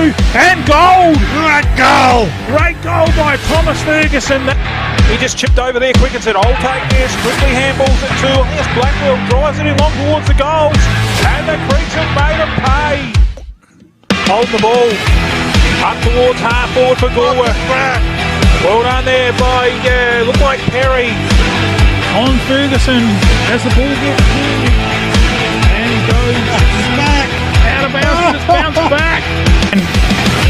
through, and gold! Great goal! Great goal by Thomas Ferguson. He just chipped over there quick and said, I'll take this. Quickly handballs it to Elias Blackwell, drives it in long towards the goals, and the Creeks have made him pay. Hold the ball, up towards half forward for Goolworth. Well done there by, look like Perry. On Ferguson, as the ball gets through, and he goes back, out of bounds, and it's bounced back. And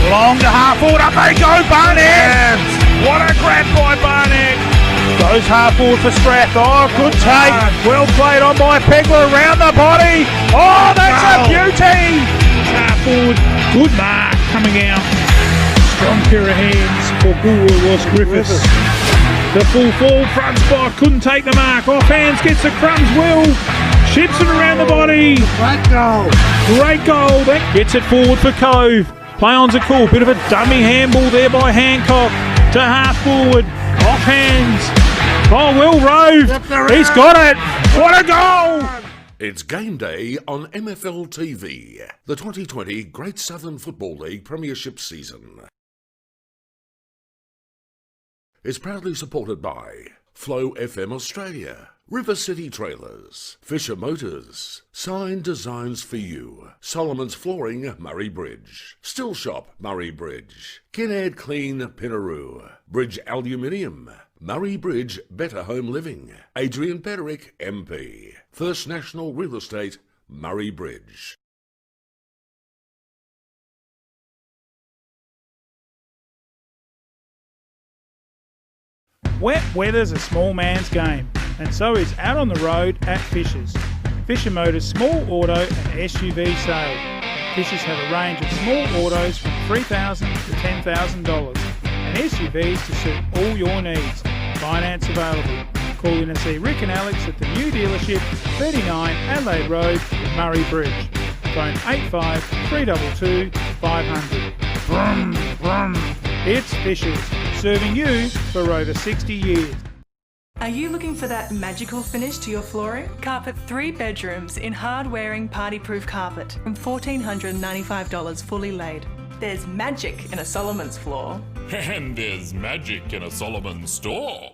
long to half forward, up they go, Barnett! What a grab by Barnett! Goes half forward for Strath. Oh, good take. Well played on by Pegler around the body. Oh, that's a beauty! Half forward, good mark coming out. Strong pair of hands for Ross Griffiths. The full forward front spot, couldn't take the mark. Off hands, gets the crumbs, Will. Chips it around the body. Great goal. Great goal. That gets it forward for Cove. Play-ons are cool. Bit of a dummy handball there by Hancock. To half forward. Off hands. Oh, Will Rove. He's got it. What a goal. It's game day on MFL TV, the 2020 Great Southern Football League Premiership season. Is proudly supported by Flow FM Australia, River City Trailers, Fisher Motors, Sign Designs for You, Solomon's Flooring, Murray Bridge, Still Shop, Murray Bridge, Kinnaird Clean, Pinaroo, Bridge Aluminium, Murray Bridge, Betta Home Living, Adrian Pederick, MP, First National Real Estate, Murray Bridge. Wet weather's a small man's game, and so is out on the road at Fisher's. Fisher Motors Small Auto and SUV Sale. Fisher's have a range of small autos from $3,000 to $10,000 and SUVs to suit all your needs. Finance available. Call in and see Rick and Alex at the new dealership, 39 Adelaide Road, Murray Bridge. Phone 85 322 500. Brum, brum. It's Fisher's, serving you for over 60 years. Are you looking for that magical finish to your flooring? Carpet 3 bedrooms in hard-wearing party-proof carpet from $1,495 fully laid. There's magic in a Solomon's floor. And there's magic in a Solomon's store.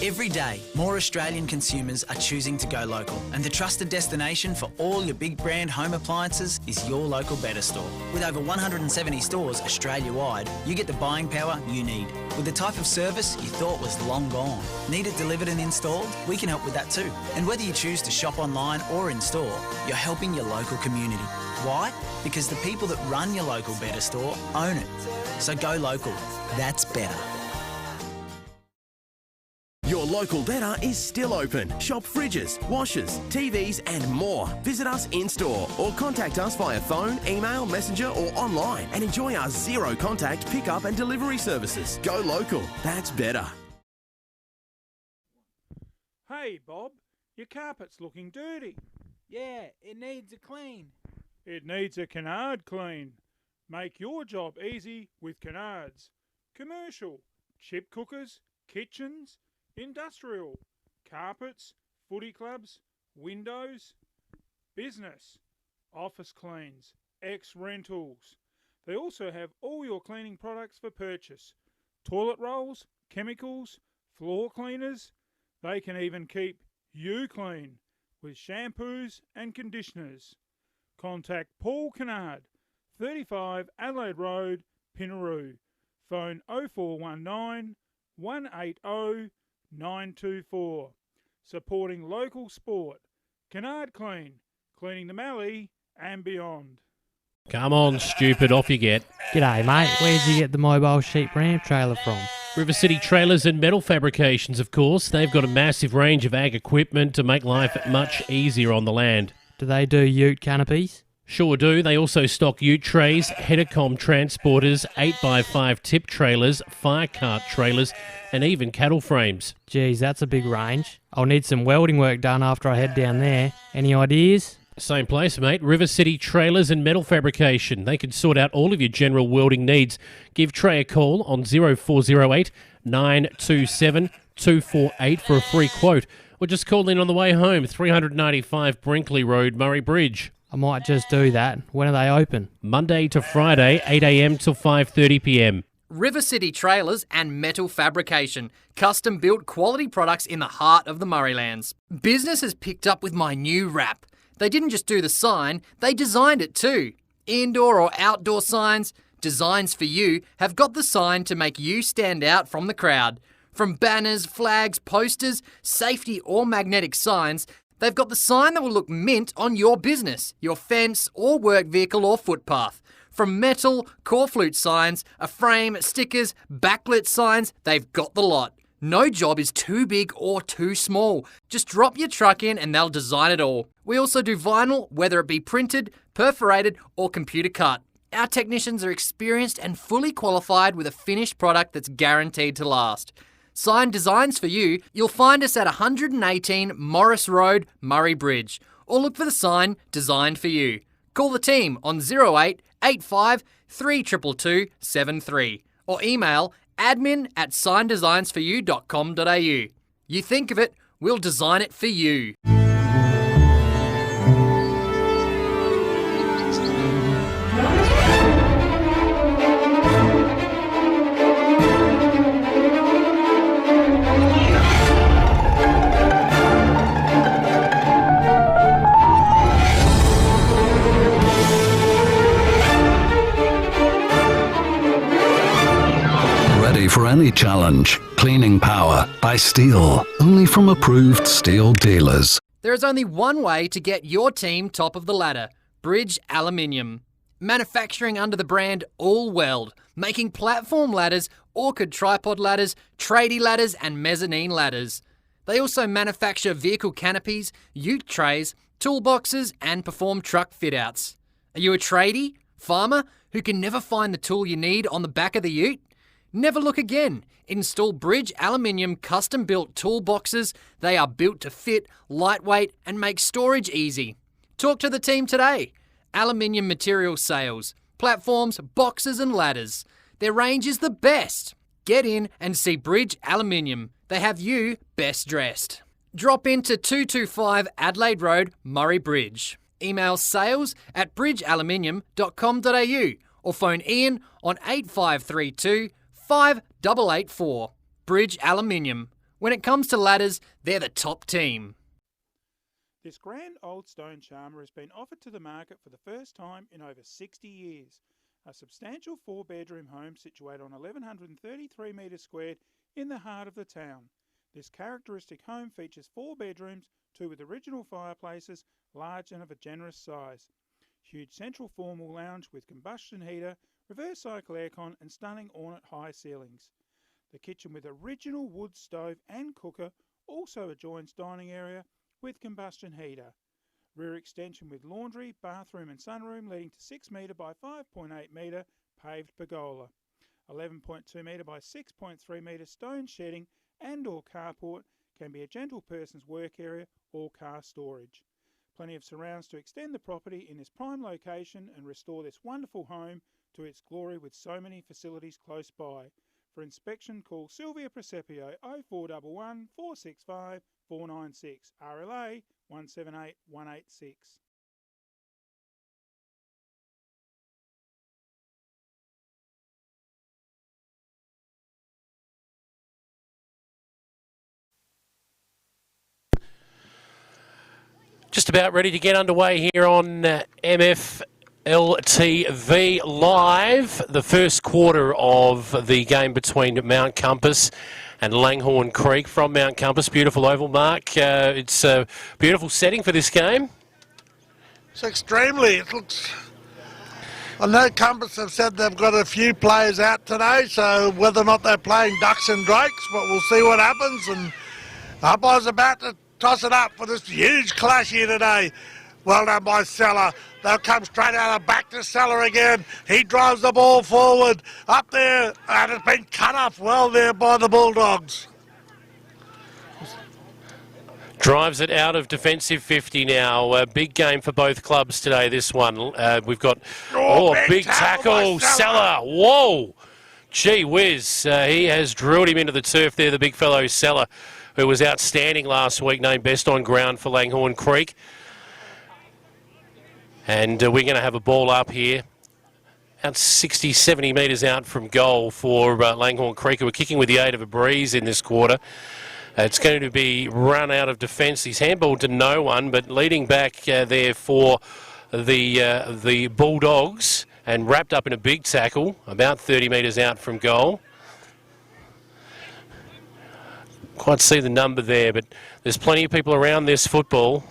Every day, more Australian consumers are choosing to go local, and the trusted destination for all your big brand home appliances is your local Betta store. With over 170 stores Australia-wide, you get the buying power you need. With the type of service you thought was long gone. Need it delivered and installed? We can help with that too. And whether you choose to shop online or in store, you're helping your local community. Why? Because the people that run your local Betta store own it. So go local. That's better. Your local Betta is still open. Shop fridges, washers, TVs and more. Visit us in-store or contact us via phone, email, messenger or online and enjoy our zero contact pickup and delivery services. Go local. That's better. Hey Bob, your carpet's looking dirty. Yeah, it needs a clean. It needs a canard clean. Make your job easy with canards. Commercial, chip cookers, kitchens, industrial, carpets, footy clubs, windows, business, office cleans, ex-rentals. They also have all your cleaning products for purchase. Toilet rolls, chemicals, floor cleaners. They can even keep you clean with shampoos and conditioners. Contact Paul Kennard, 35 Adelaide Road, Pinaroo. Phone 0419 180 924. Supporting local sport. Kennard Clean, cleaning the Mallee and beyond. Come on, stupid, off you get. G'day, mate. Where'd you get the mobile sheep ramp trailer from? River City Trailers and Metal Fabrications, of course. They've got a massive range of ag equipment to make life much easier on the land. Do they do ute canopies? Sure do. They also stock ute trays, headercom transporters, 8x5 tip trailers, fire cart trailers, and even cattle frames. Geez, that's a big range. I'll need some welding work done after I head down there. Any ideas? Same place, mate. River City Trailers and Metal Fabrication. They can sort out all of your general welding needs. Give Trey a call on 0408 927 248 for a free quote. Or just call in on the way home, 395 Brinkley Road, Murray Bridge. I might just do that. When are they open? Monday to Friday, 8 a.m. till 5:30 p.m. River City Trailers and Metal Fabrication, custom-built quality products in the heart of the Murraylands. Business has picked up with my new wrap. They didn't just do the sign, they designed it too. Indoor or outdoor signs, Designs for You have got the sign to make you stand out from the crowd. From banners, flags, posters, safety or magnetic signs, they've got the sign that will look mint on your business, your fence or work vehicle or footpath. From metal, core flute signs, a frame, stickers, backlit signs, they've got the lot. No job is too big or too small. Just drop your truck in and they'll design it all. We also do vinyl, whether it be printed, perforated or computer cut. Our technicians are experienced and fully qualified with a finished product that's guaranteed to last. Sign Designs for You, you'll find us at 118 Morris Road, Murray Bridge, or look for the sign Designed for You. Call the team on 08 85 322 73 or email admin@signdesignsforyou.com.au. You think of it, we'll design it for you. For any challenge, cleaning power by Steel, only from approved steel dealers. There is only one way to get your team top of the ladder: Bridge Aluminium. Manufacturing under the brand All Weld, making platform ladders, orchid tripod ladders, tradie ladders and mezzanine ladders. They also manufacture vehicle canopies, ute trays, toolboxes and perform truck fit-outs. Are you a tradie, farmer, who can never find the tool you need on the back of the ute? Never look again. Install Bridge Aluminium custom-built toolboxes. They are built to fit, lightweight and make storage easy. Talk to the team today. Aluminium material sales, platforms, boxes and ladders. Their range is the best. Get in and see Bridge Aluminium. They have you best dressed. Drop into 225 Adelaide Road, Murray Bridge. Email sales@bridgealuminium.com.au or phone Ian on 8532 5884. Bridge Aluminium. When it comes to ladders, they're the top team. This grand old stone charmer has been offered to the market for the first time in over 60 years. A substantial 4-bedroom home situated on 1133 metres squared in the heart of the town. This characteristic home features 4 bedrooms, 2 with original fireplaces, large and of a generous size. Huge central formal lounge with combustion heater, reverse cycle aircon and stunning ornate high ceilings. The kitchen with original wood stove and cooker also adjoins dining area with combustion heater. Rear extension with laundry, bathroom and sunroom leading to 6 metre by 5.8 metre paved pergola. 11.2 metre by 6.3 metre stone shedding and or carport can be a gentle person's work area or car storage. Plenty of surrounds to extend the property in this prime location and restore this wonderful home to its glory with so many facilities close by. For inspection, call Sylvia Presepio 0411 465 496, RLA 178 186. Just about ready to get underway here on MFLTV Live. The first quarter of the game between Mount Compass and Langhorne Creek from Mount Compass. Beautiful oval, Mark. It's a beautiful setting for this game. It's extremely. It looks. I know Compass have said they've got a few players out today, so whether or not they're playing ducks and drakes, but we'll see what happens. And umpire's about to toss it up for this huge clash here today. Well done by Seller. They'll come straight out of back to Seller again. He drives the ball forward. Up there, and it's been cut off well there by the Bulldogs. Drives it out of defensive 50 now. A big game for both clubs today, this one. We've got, big tackle. Seller. Whoa. Gee whiz. He has drilled him into the turf there, the big fellow Seller, who was outstanding last week, named best on ground for Langhorne Creek. And we're going to have a ball up here. About 60, 70 metres out from goal for Langhorne Creek, who are kicking with the aid of a breeze in this quarter. It's going to be run out of defence. He's handballed to no one, but leading back there for the Bulldogs and wrapped up in a big tackle, about 30 metres out from goal. Quite see the number there, but there's plenty of people around this football.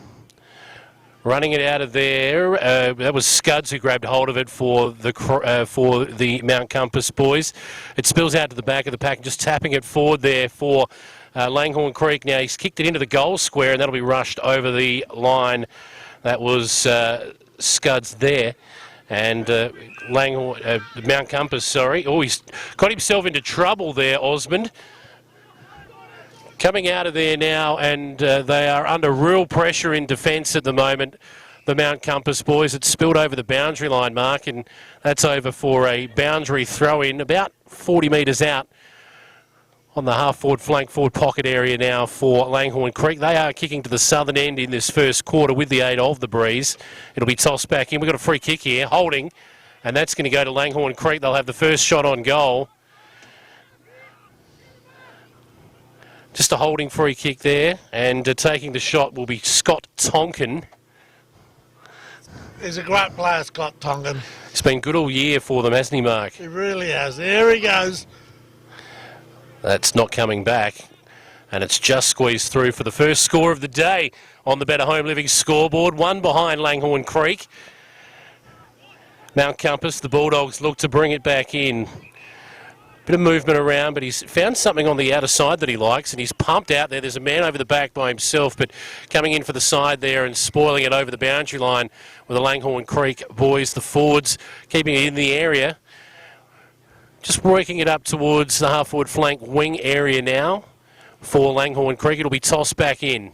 Running it out of there, that was Scuds who grabbed hold of it for the Mount Compass boys. It spills out to the back of the pack, just tapping it forward there for Langhorne Creek. Now he's kicked it into the goal square, and that'll be rushed over the line. That was Scuds there. And Mount Compass, sorry. Oh, he's got himself into trouble there, Osmond. Coming out of there now, and they are under real pressure in defence at the moment, the Mount Compass boys. It's spilled over the boundary line, Mark, and that's over for a boundary throw-in about 40 metres out on the half-forward flank forward pocket area now for Langhorne Creek. They are kicking to the southern end in this first quarter with the aid of the breeze. It'll be tossed back in. We've got a free kick here, holding, and that's going to go to Langhorne Creek. They'll have the first shot on goal. Just a holding free kick there, and taking the shot will be Scott Tonkin. He's a great player, Scott Tonkin. He's been good all year for them, hasn't he, Mark? He really has. There he goes. That's not coming back, and it's just squeezed through for the first score of the day on the Betta Home Living scoreboard. One behind Langhorne Creek. Mount Compass, the Bulldogs look to bring it back in. Bit of movement around, but he's found something on the outer side that he likes, and he's pumped out there. There's a man over the back by himself, but coming in for the side there and spoiling it over the boundary line with the Langhorne Creek boys, the forwards, keeping it in the area. Just working it up towards the half-forward flank wing area now for Langhorne Creek. It'll be tossed back in.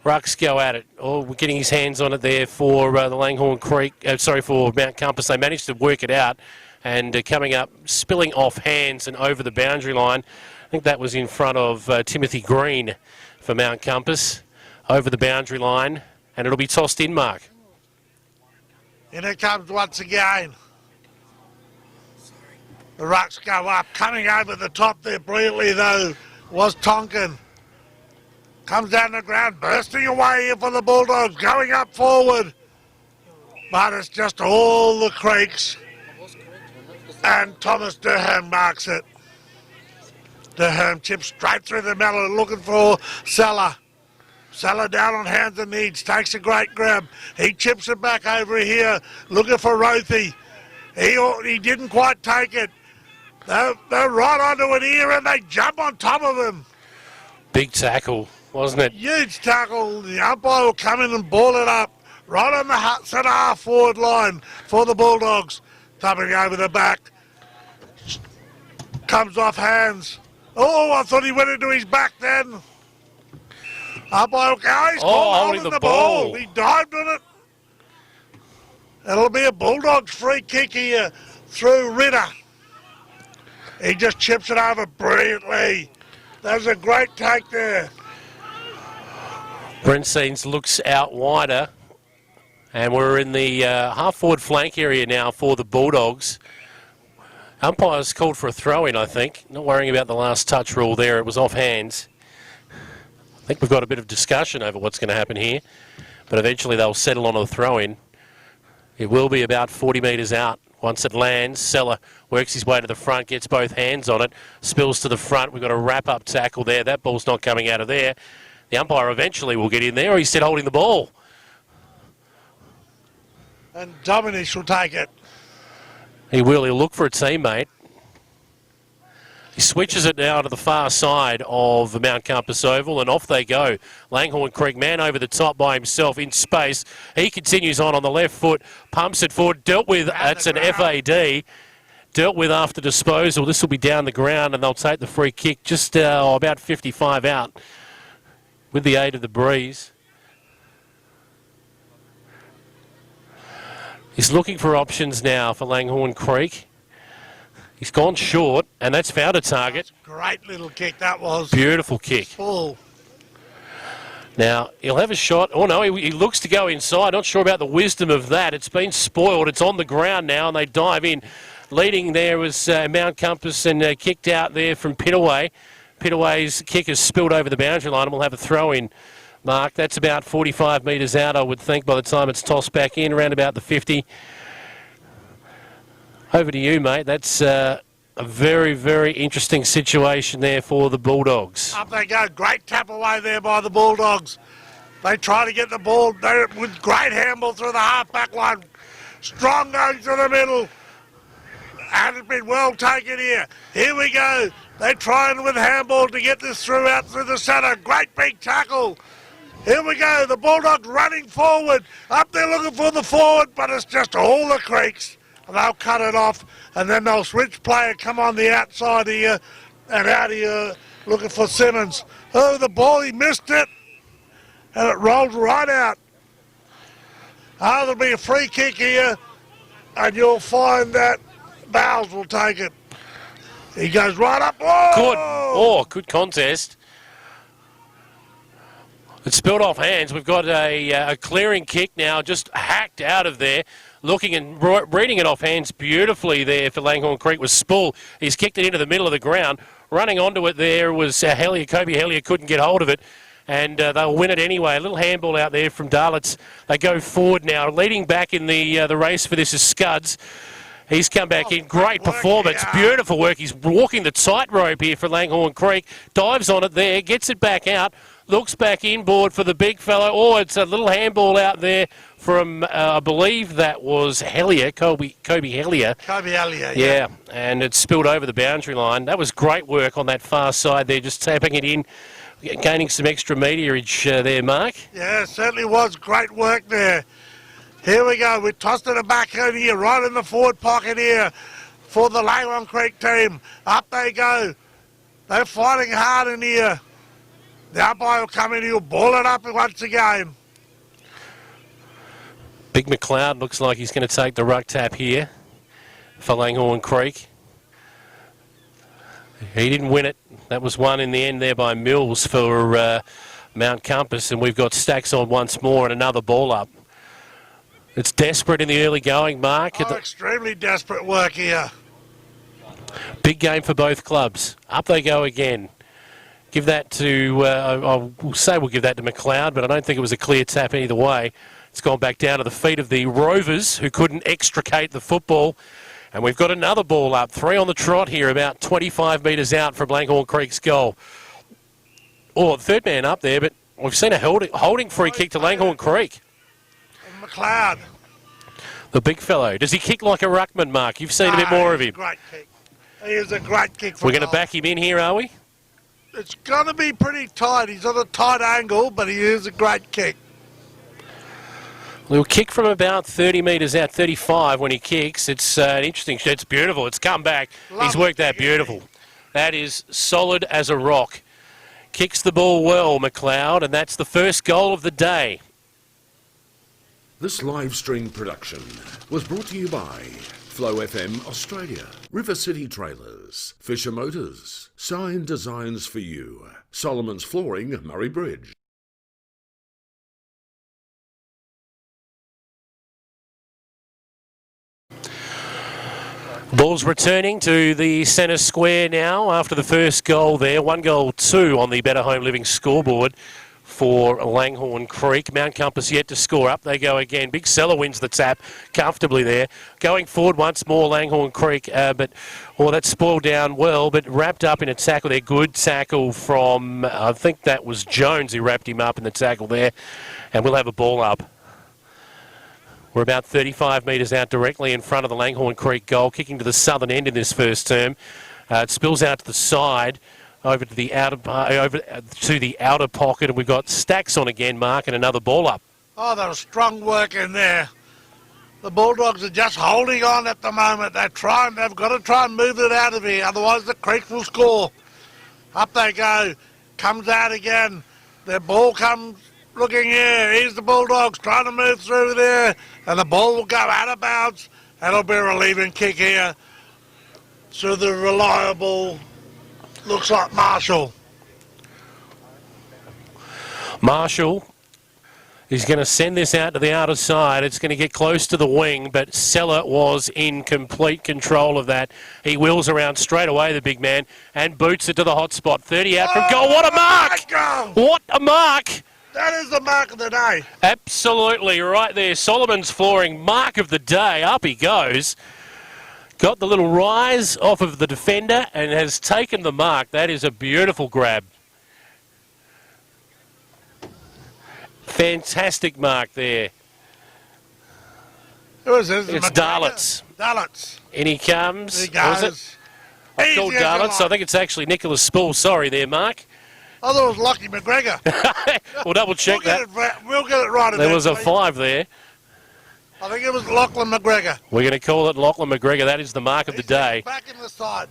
Rucks go at it. Oh, we're getting his hands on it there for the Langhorne Creek, for Mount Compass. They managed to work it out. And coming up, spilling off hands and over the boundary line. I think that was in front of Timothy Green for Mount Compass. Over the boundary line, and it'll be tossed in, Mark. In it comes once again. The rucks go up. Coming over the top there brilliantly, though, was Tonkin. Comes down the ground, bursting away here for the Bulldogs, going up forward. But it's just all the Creeks. And Thomas Durham marks it. Durham chips straight through the middle, looking for Salah. Salah down on hands and knees, takes a great grab. He chips it back over here, looking for Rothy. He didn't quite take it. They're right onto it here, and they jump on top of him. Big tackle, wasn't it? Huge tackle. The umpire will come in and ball it up right on the centre half forward line for the Bulldogs. Thumping over the back. Comes off hands. Oh, I thought he went into his back then. Umpire, he's holding the ball. He dived on it. It'll be a Bulldogs free kick here through Ritter. He just chips it over brilliantly. That was a great take there. Brent Seens looks out wider. And we're in the half-forward flank area now for the Bulldogs. Umpire's called for a throw-in, I think. Not worrying about the last touch rule there. It was off hands. I think we've got a bit of discussion over what's going to happen here. But eventually they'll settle on a throw-in. It will be about 40 metres out. Once it lands, Seller works his way to the front, gets both hands on it, spills to the front. We've got a wrap-up tackle there. That ball's not coming out of there. The umpire eventually will get in there, or he's still holding the ball. And Dominic will take it. He will. He'll look for a teammate. He switches it now to the far side of the Mount Compass Oval, and off they go. Langhorne Creek, man over the top by himself in space. He continues on the left foot, pumps it forward, dealt with. That's an FAD. Dealt with after disposal. This will be down the ground, and they'll take the free kick just about 55 out with the aid of the breeze. He's looking for options now for Langhorne Creek. He's gone short, and that's found a target. Great little kick that was. Beautiful kick. Full. Now, he'll have a shot. Oh, no, he looks to go inside. Not sure about the wisdom of that. It's been spoiled. It's on the ground now, and they dive in. Leading there was Mount Compass and kicked out there from Pittaway. Pittaway's kick has spilled over the boundary line, and we'll have a throw-in, Mark. That's about 45 metres out, I would think, by the time it's tossed back in, around about the 50. Over to you, mate. That's a very, very interesting situation there for the Bulldogs. Up they go. Great tap away there by the Bulldogs. They try to get the ball there with great handball through the half-back line. Strong going to the middle. And it's been well taken here. Here we go. They're trying with handball to get this through out through the centre. Great big tackle. Here we go. The Bulldogs running forward. Up there looking for the forward, but it's just all the creeks. And they'll cut it off, and then they'll switch play and come on the outside here and out here looking for Simmons. Oh, the ball, he missed it, and it rolled right out. Oh, there'll be a free kick here, and you'll find that Bowles will take it. He goes right up. Oh! Good. Oh, good contest. It's spilled off hands. We've got a clearing kick now, just hacked out of there. Looking and reading it off hands beautifully there for Langhorne Creek was Spull. He's kicked it into the middle of the ground. Running onto it there was Hellier. Kobe Hellier couldn't get hold of it, and they'll win it anyway. A little handball out there from Darlitz. They go forward now. Leading back in the race for this is Scuds. He's come back in. Great performance. Beautiful work. He's walking the tightrope here for Langhorne Creek. Dives on it there. Gets it back out. Looks back inboard for the big fellow. Oh, it's a little handball out there from, I believe that was Hellier, Kobe Hellier. Kobe Hellier, yeah. And it spilled over the boundary line. That was great work on that far side there, just tapping it in, gaining some extra meterage there, Mark. Yeah, it certainly was great work there. Here we go. We tossed it back in here, right in the forward pocket here for the Langhorne Creek team. Up they go. They're fighting hard in here. The umpire will come in, he'll ball it up once again. Big McLeod looks like he's going to take the ruck tap here for Langhorne Creek. He didn't win it. That was won in the end there by Mills for Mount Compass, and we've got Stacks on once more and another ball up. It's desperate in the early going, Mark. Oh, extremely desperate work here. Big game for both clubs. Up they go again. Give that to, I'll say we'll give that to McLeod, but I don't think it was a clear tap either way. It's gone back down to the feet of the Rovers, who couldn't extricate the football. And we've got another ball up. 3 on the trot here, about 25 metres out from Langhorne Creek's goal. Oh, the third man up there, but we've seen a holding free kick to Langhorne Creek. And McLeod. The big fellow. Does he kick like a ruckman, Mark? You've seen a bit more of him. Great kick. He is a great kick for We're going to back him in here, are we? It's going to be pretty tight. He's on a tight angle, but he is a great kick. He'll kick from about 30 metres out, 35 when he kicks. It's an interesting, it's beautiful. It's come back. He's worked that beautiful. That is solid as a rock. Kicks the ball well, McLeod, and that's the first goal of the day. This live stream production was brought to you by Flow FM Australia, River City Trailers, Fisher Motors, Sign Designs for You, Solomon's Flooring, Murray Bridge. Ball's returning to the centre square now after the first goal there. 1-2 on the Betta Home Living scoreboard for Langhorne Creek. Mount Compass yet to score. Up they go again. Big Seller wins the tap comfortably there. Going forward once more, Langhorne Creek, but that's spoiled down well, but wrapped up in a tackle there. Good tackle from, I think that was Jones who wrapped him up in the tackle there. And we'll have a ball up. We're about 35 metres out directly in front of the Langhorne Creek goal, kicking to the southern end in this first term. It spills out to the side, over to the outer pocket, and we've got Stacks on again, Mark, and another ball up. Oh, there was strong work in there. The Bulldogs are just holding on at the moment. They've got to try and move it out of here, otherwise the Creek will score. Up they go, comes out again. Their ball comes looking here. Here's the Bulldogs trying to move through there, and the ball will go out of bounds, and it'll be a relieving kick here. So the reliable, looks like Marshall. Marshall is going to send this out to the outer side. It's going to get close to the wing, but Seller was in complete control of that. He wheels around straight away, the big man, and boots it to the hot spot. 30 out from goal. What a mark! What a mark! That is the mark of the day. Absolutely right there. Solomon's flooring, mark of the day. Up he goes. Got the little rise off of the defender and has taken the mark. That is a beautiful grab. Fantastic mark there. Who is this? It's Darlitz. Darlitz. In he comes. He goes. Was it? I called Darlitz. I think it's actually Nicholas Spall. Sorry there, Mark. I thought it was Lockie McGregor. We'll double check that. We'll get it right. There was a 5 there. I think it was Lachlan McGregor. We're going to call it Lachlan McGregor. That is the mark of the day. Back in the side.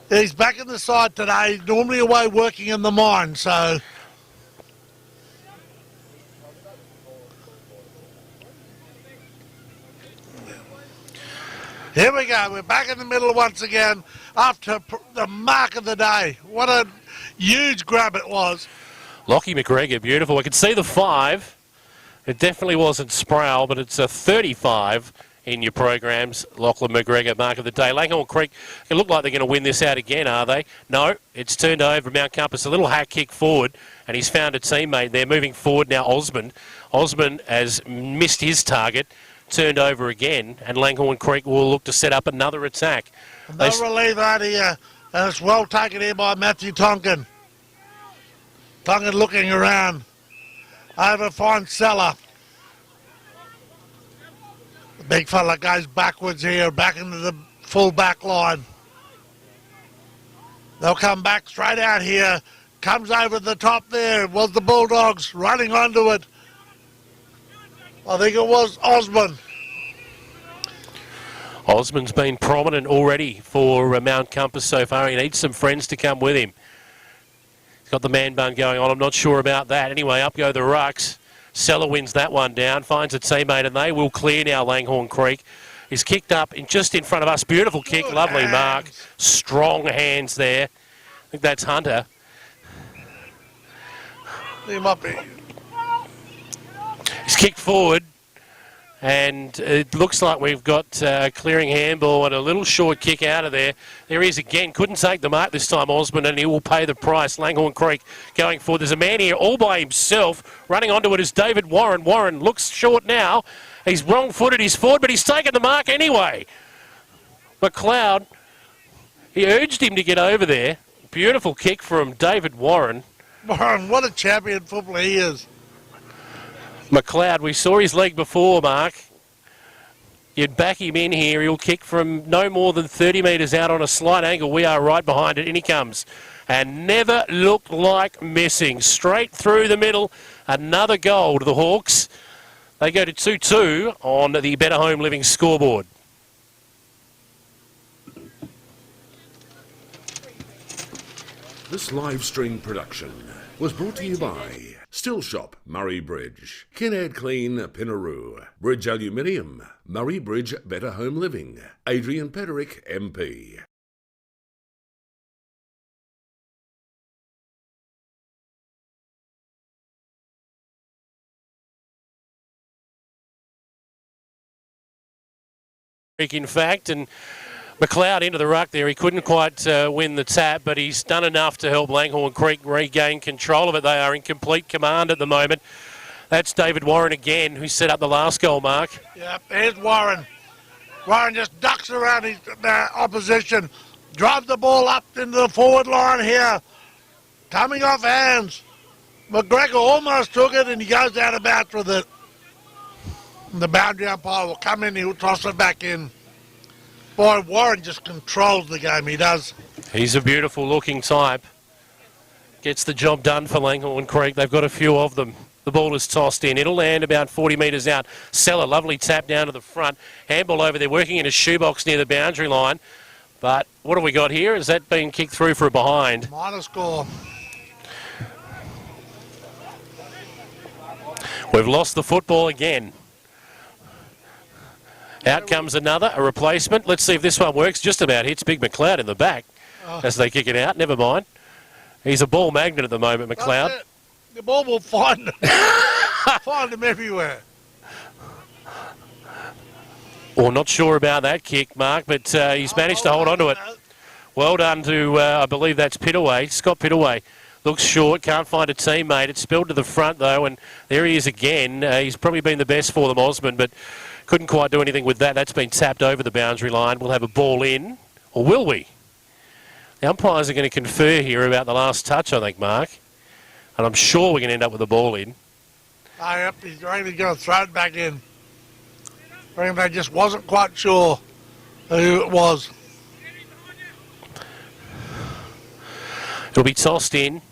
He's back in the side today. Normally away working in the mine, so. Here we go. We're back in the middle once again after the mark of the day. What a huge grab it was. Lockie McGregor, beautiful. I can see the 5. It definitely wasn't Sproul, but it's a 35 in your programs. Lachlan McGregor, mark of the day. Langhorne Creek, it look like they're going to win this out again, are they? No, it's turned over. Mount Compass, a little hack kick forward, and he's found a teammate there. Moving forward now, Osmond. Osmond has missed his target, turned over again, and Langhorne Creek will look to set up another attack. They'll relieve out here, and it's well taken here by Matthew Tonkin. Tonkin looking around. Over finds Seller. The big fella goes backwards here, back into the full back line. They'll come back straight out here. Comes over the top there. It was the Bulldogs running onto it. I think it was Osmond. Osmond's been prominent already for Mount Compass so far. He needs some friends to come with him. He's got the man bun going on. I'm not sure about that. Anyway, up go the Rucks. Seller wins that one down, finds a teammate, and they will clear now. Langhorne Creek is kicked up just in front of us. Beautiful kick, good lovely hands. Mark. Strong hands there. I think that's Hunter. He might be. He's kicked forward, and it looks like we've got a clearing handball and a little short kick out of there. There he is again. Couldn't take the mark this time, Osmond, and he will pay the price. Langhorne Creek going forward. There's a man here all by himself. Running onto it is David Warren. Warren looks short now. He's wrong-footed. He's forward, but he's taken the mark anyway. McLeod, he urged him to get over there. Beautiful kick from David Warren. Warren, what a champion footballer he is. McLeod, we saw his leg before, Mark. You'd back him in here. He'll kick from no more than 30 metres out on a slight angle. We are right behind it. In he comes. And never looked like missing. Straight through the middle. Another goal to the Hawks. They go to 2-2 on the Betta Home Living scoreboard. This live stream production was brought to you by Still Shop, Murray Bridge, Kinnaird Clean, Pinaroo, Bridge Aluminium, Murray Bridge Betta Home Living, Adrian Pederick, MP. In fact, and McLeod into the ruck there. He couldn't quite win the tap, but he's done enough to help Langhorne Creek regain control of it. They are in complete command at the moment. That's David Warren again, who set up the last goal, Mark. Yep, here's Warren. Warren just ducks around his opposition, drives the ball up into the forward line here, coming off hands. McGregor almost took it, and he goes out of bounds with it. And the boundary umpire will come in, he'll toss it back in. Boy, Warren just controls the game, he does. He's a beautiful looking type. Gets the job done for Langhorne Creek. They've got a few of them. The ball is tossed in. It'll land about 40 metres out. Seller, lovely tap down to the front. Handball over there, working in a shoebox near the boundary line. But what have we got here? Has that been kicked through for a behind? Minor score. We've lost the football again. Out comes another, a replacement. Let's see if this one works. Just about hits Big McLeod in the back as they kick it out. Never mind. He's a ball magnet at the moment, McLeod. That's it. The ball will find him. Find him everywhere. Well, not sure about that kick, Mark, but he's managed to hold on to it. Well done to, I believe that's Pittaway, Scott Pittaway. Looks short, can't find a teammate. It's spilled to the front, though, and there he is again. He's probably been the best for them, Osmond, but couldn't quite do anything with that. That's been tapped over the boundary line. We'll have a ball in, or will we? The umpires are going to confer here about the last touch, I think, Mark. And I'm sure we're going to end up with a ball in. Oh, yep, he's ready to go throw it back in. I reckon they just wasn't quite sure who it was. It'll be tossed in.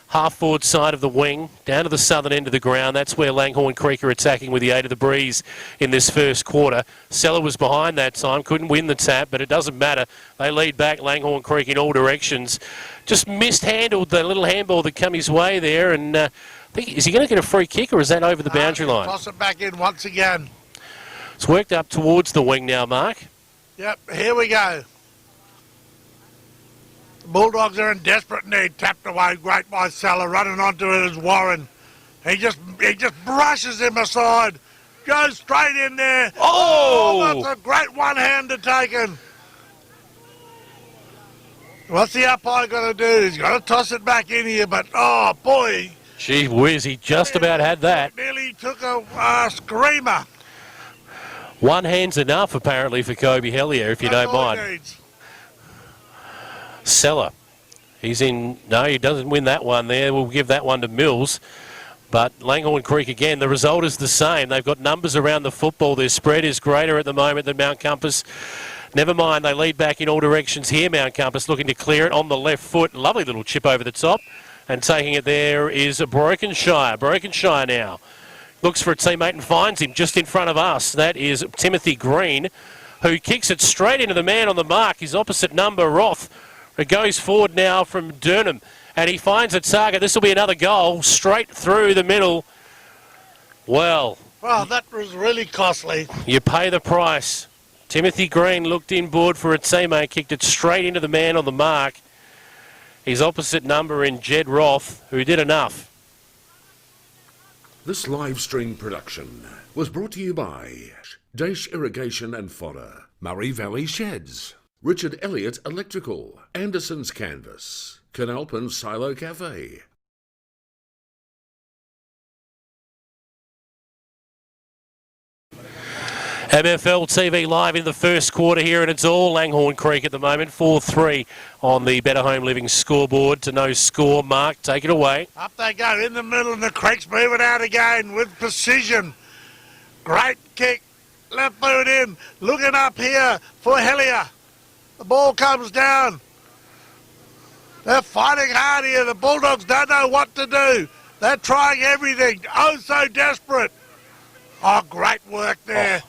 Half-forward side of the wing, down to the southern end of the ground. That's where Langhorne Creek are attacking with the aid of the breeze in this first quarter. Seller was behind that time, couldn't win the tap, but it doesn't matter. They lead back Langhorne Creek in all directions. Just mishandled the little handball that come his way there, and I think, is he going to get a free kick, or is that over the boundary line? Toss it back in once again. It's worked up towards the wing now, Mark. Yep, here we go. The Bulldogs are in desperate need. Tapped away, great by Salah. Running onto it is Warren. He just brushes him aside. Goes straight in there. Oh! That's a great one-hander taken. What's the umpire got to do? He's got to toss it back in here, but oh boy. Gee whiz, he just about had that. Nearly took a screamer. One hand's enough, apparently, for Kobe Hellier, if you don't mind. Seller. He's in. No, he doesn't win that one there. We'll give that one to Mills. But Langhorne Creek, again, the result is the same. They've got numbers around the football. Their spread is greater at the moment than Mount Compass. Never mind, they lead back in all directions here. Mount Compass looking to clear it on the left foot. Lovely little chip over the top. And taking it there is Brokenshire. Brokenshire now looks for a teammate and finds him just in front of us. That is Timothy Green, who kicks it straight into the man on the mark. His opposite number, Roth. It goes forward now from Durham, and he finds a target. This will be another goal, straight through the middle. Well, that was really costly. You pay the price. Timothy Green looked inboard for a teammate, kicked it straight into the man on the mark. His opposite number in Jed Roth, who did enough. This live stream production was brought to you by Dash Irrigation and Fodder, Murray Valley Sheds, Richard Elliott Electrical, Anderson's Canvas, Coonalpyn Silo Cafe. MFL TV live in the first quarter here, and it's all Langhorne Creek at the moment. 4-3 on the Better Home Living scoreboard to no score. Mark, take it away. Up they go in the middle, and the Creek's moving out again with precision. Great kick, left boot in, looking up here for Hellier. The ball comes down. They're fighting hard here. The Bulldogs don't know what to do. They're trying everything. Oh, so desperate. Oh, great work there.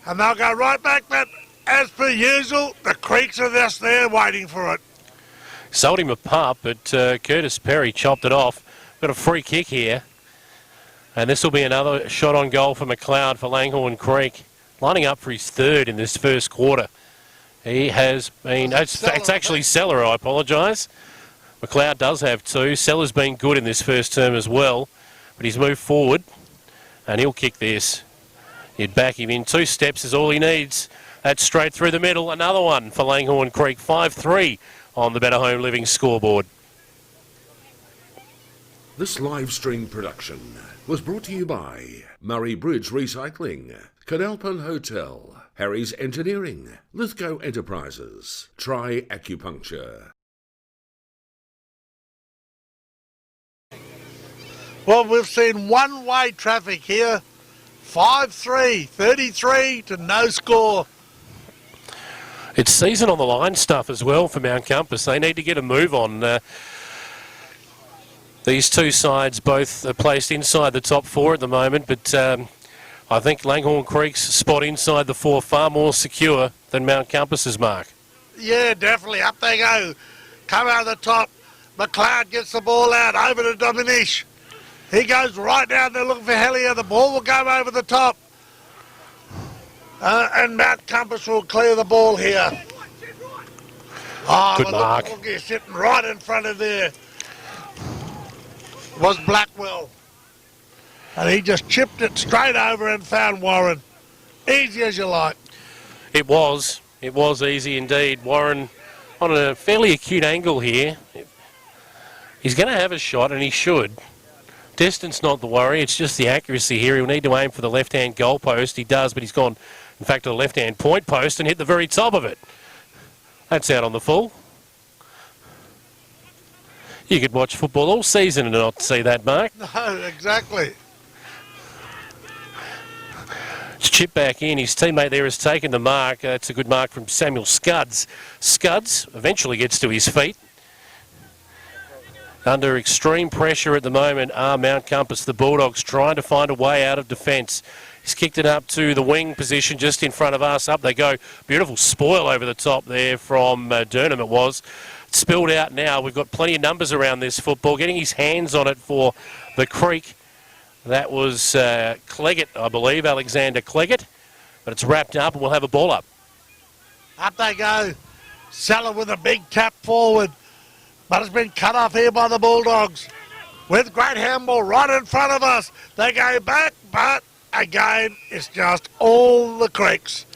And they'll go right back, but as per usual, the Creeks are just there waiting for it. Sold him a pup, but Curtis Perry chopped it off. Got a free kick here. And this will be another shot on goal for McLeod for Langhorne Creek. Lining up for his third in this first quarter. He has been... It's actually Seller, I apologise. McLeod does have two. Seller's been good in this first term as well. But he's moved forward. And he'll kick this. You'd back him in. 2 steps is all he needs. That's straight through the middle. Another one for Langhorne Creek. 5-3 on the Better Home Living scoreboard. This live stream production was brought to you by Murray Bridge Recycling, Coonalpyn Hotel, Harry's Engineering, Lithgow Enterprises, Try Acupuncture. Well, we've seen one-way traffic here. 5-3, 33 to no score. It's season on the line stuff as well for Mount Compass. They need to get a move on. These two sides both are placed inside the top 4 at the moment, but I think Langhorne Creek's spot inside the 4 far more secure than Mount Compass's, Mark. Yeah, definitely. Up they go. Come out of the top. McLeod gets the ball out over to Dominish. He goes right down there looking for Hellier. The ball will go over the top. And Mount Compass will clear the ball here. Oh, good mark. Look, he's sitting right in front of there. was Blackwell. And he just chipped it straight over and found Warren. Easy as you like. It was easy indeed. Warren on a fairly acute angle here. He's going to have a shot, and he should. Distance not the worry, it's just the accuracy here. He'll need to aim for the left-hand goal post. He does, but he's gone, in fact, to the left-hand point post and hit the very top of it. That's out on the full. You could watch football all season and not see that, Mark. No, exactly. It's chipped back in. His teammate there has taken the mark. It's a good mark from Samuel Scudds. Scudds eventually gets to his feet. Under extreme pressure at the moment are Mount Compass, the Bulldogs, trying to find a way out of defence. He's kicked it up to the wing position just in front of us. Up they go. Beautiful spoil over the top there from Durham it was. It's spilled out now. We've got plenty of numbers around this football. Getting his hands on it for the Creek. That was Cleggett, I believe, Alexander Cleggett. But it's wrapped up and we'll have a ball up. Up they go. Seller with a big tap forward. But it's been cut off here by the Bulldogs. With great handball right in front of us. They go back, but again, it's just all the Creeks.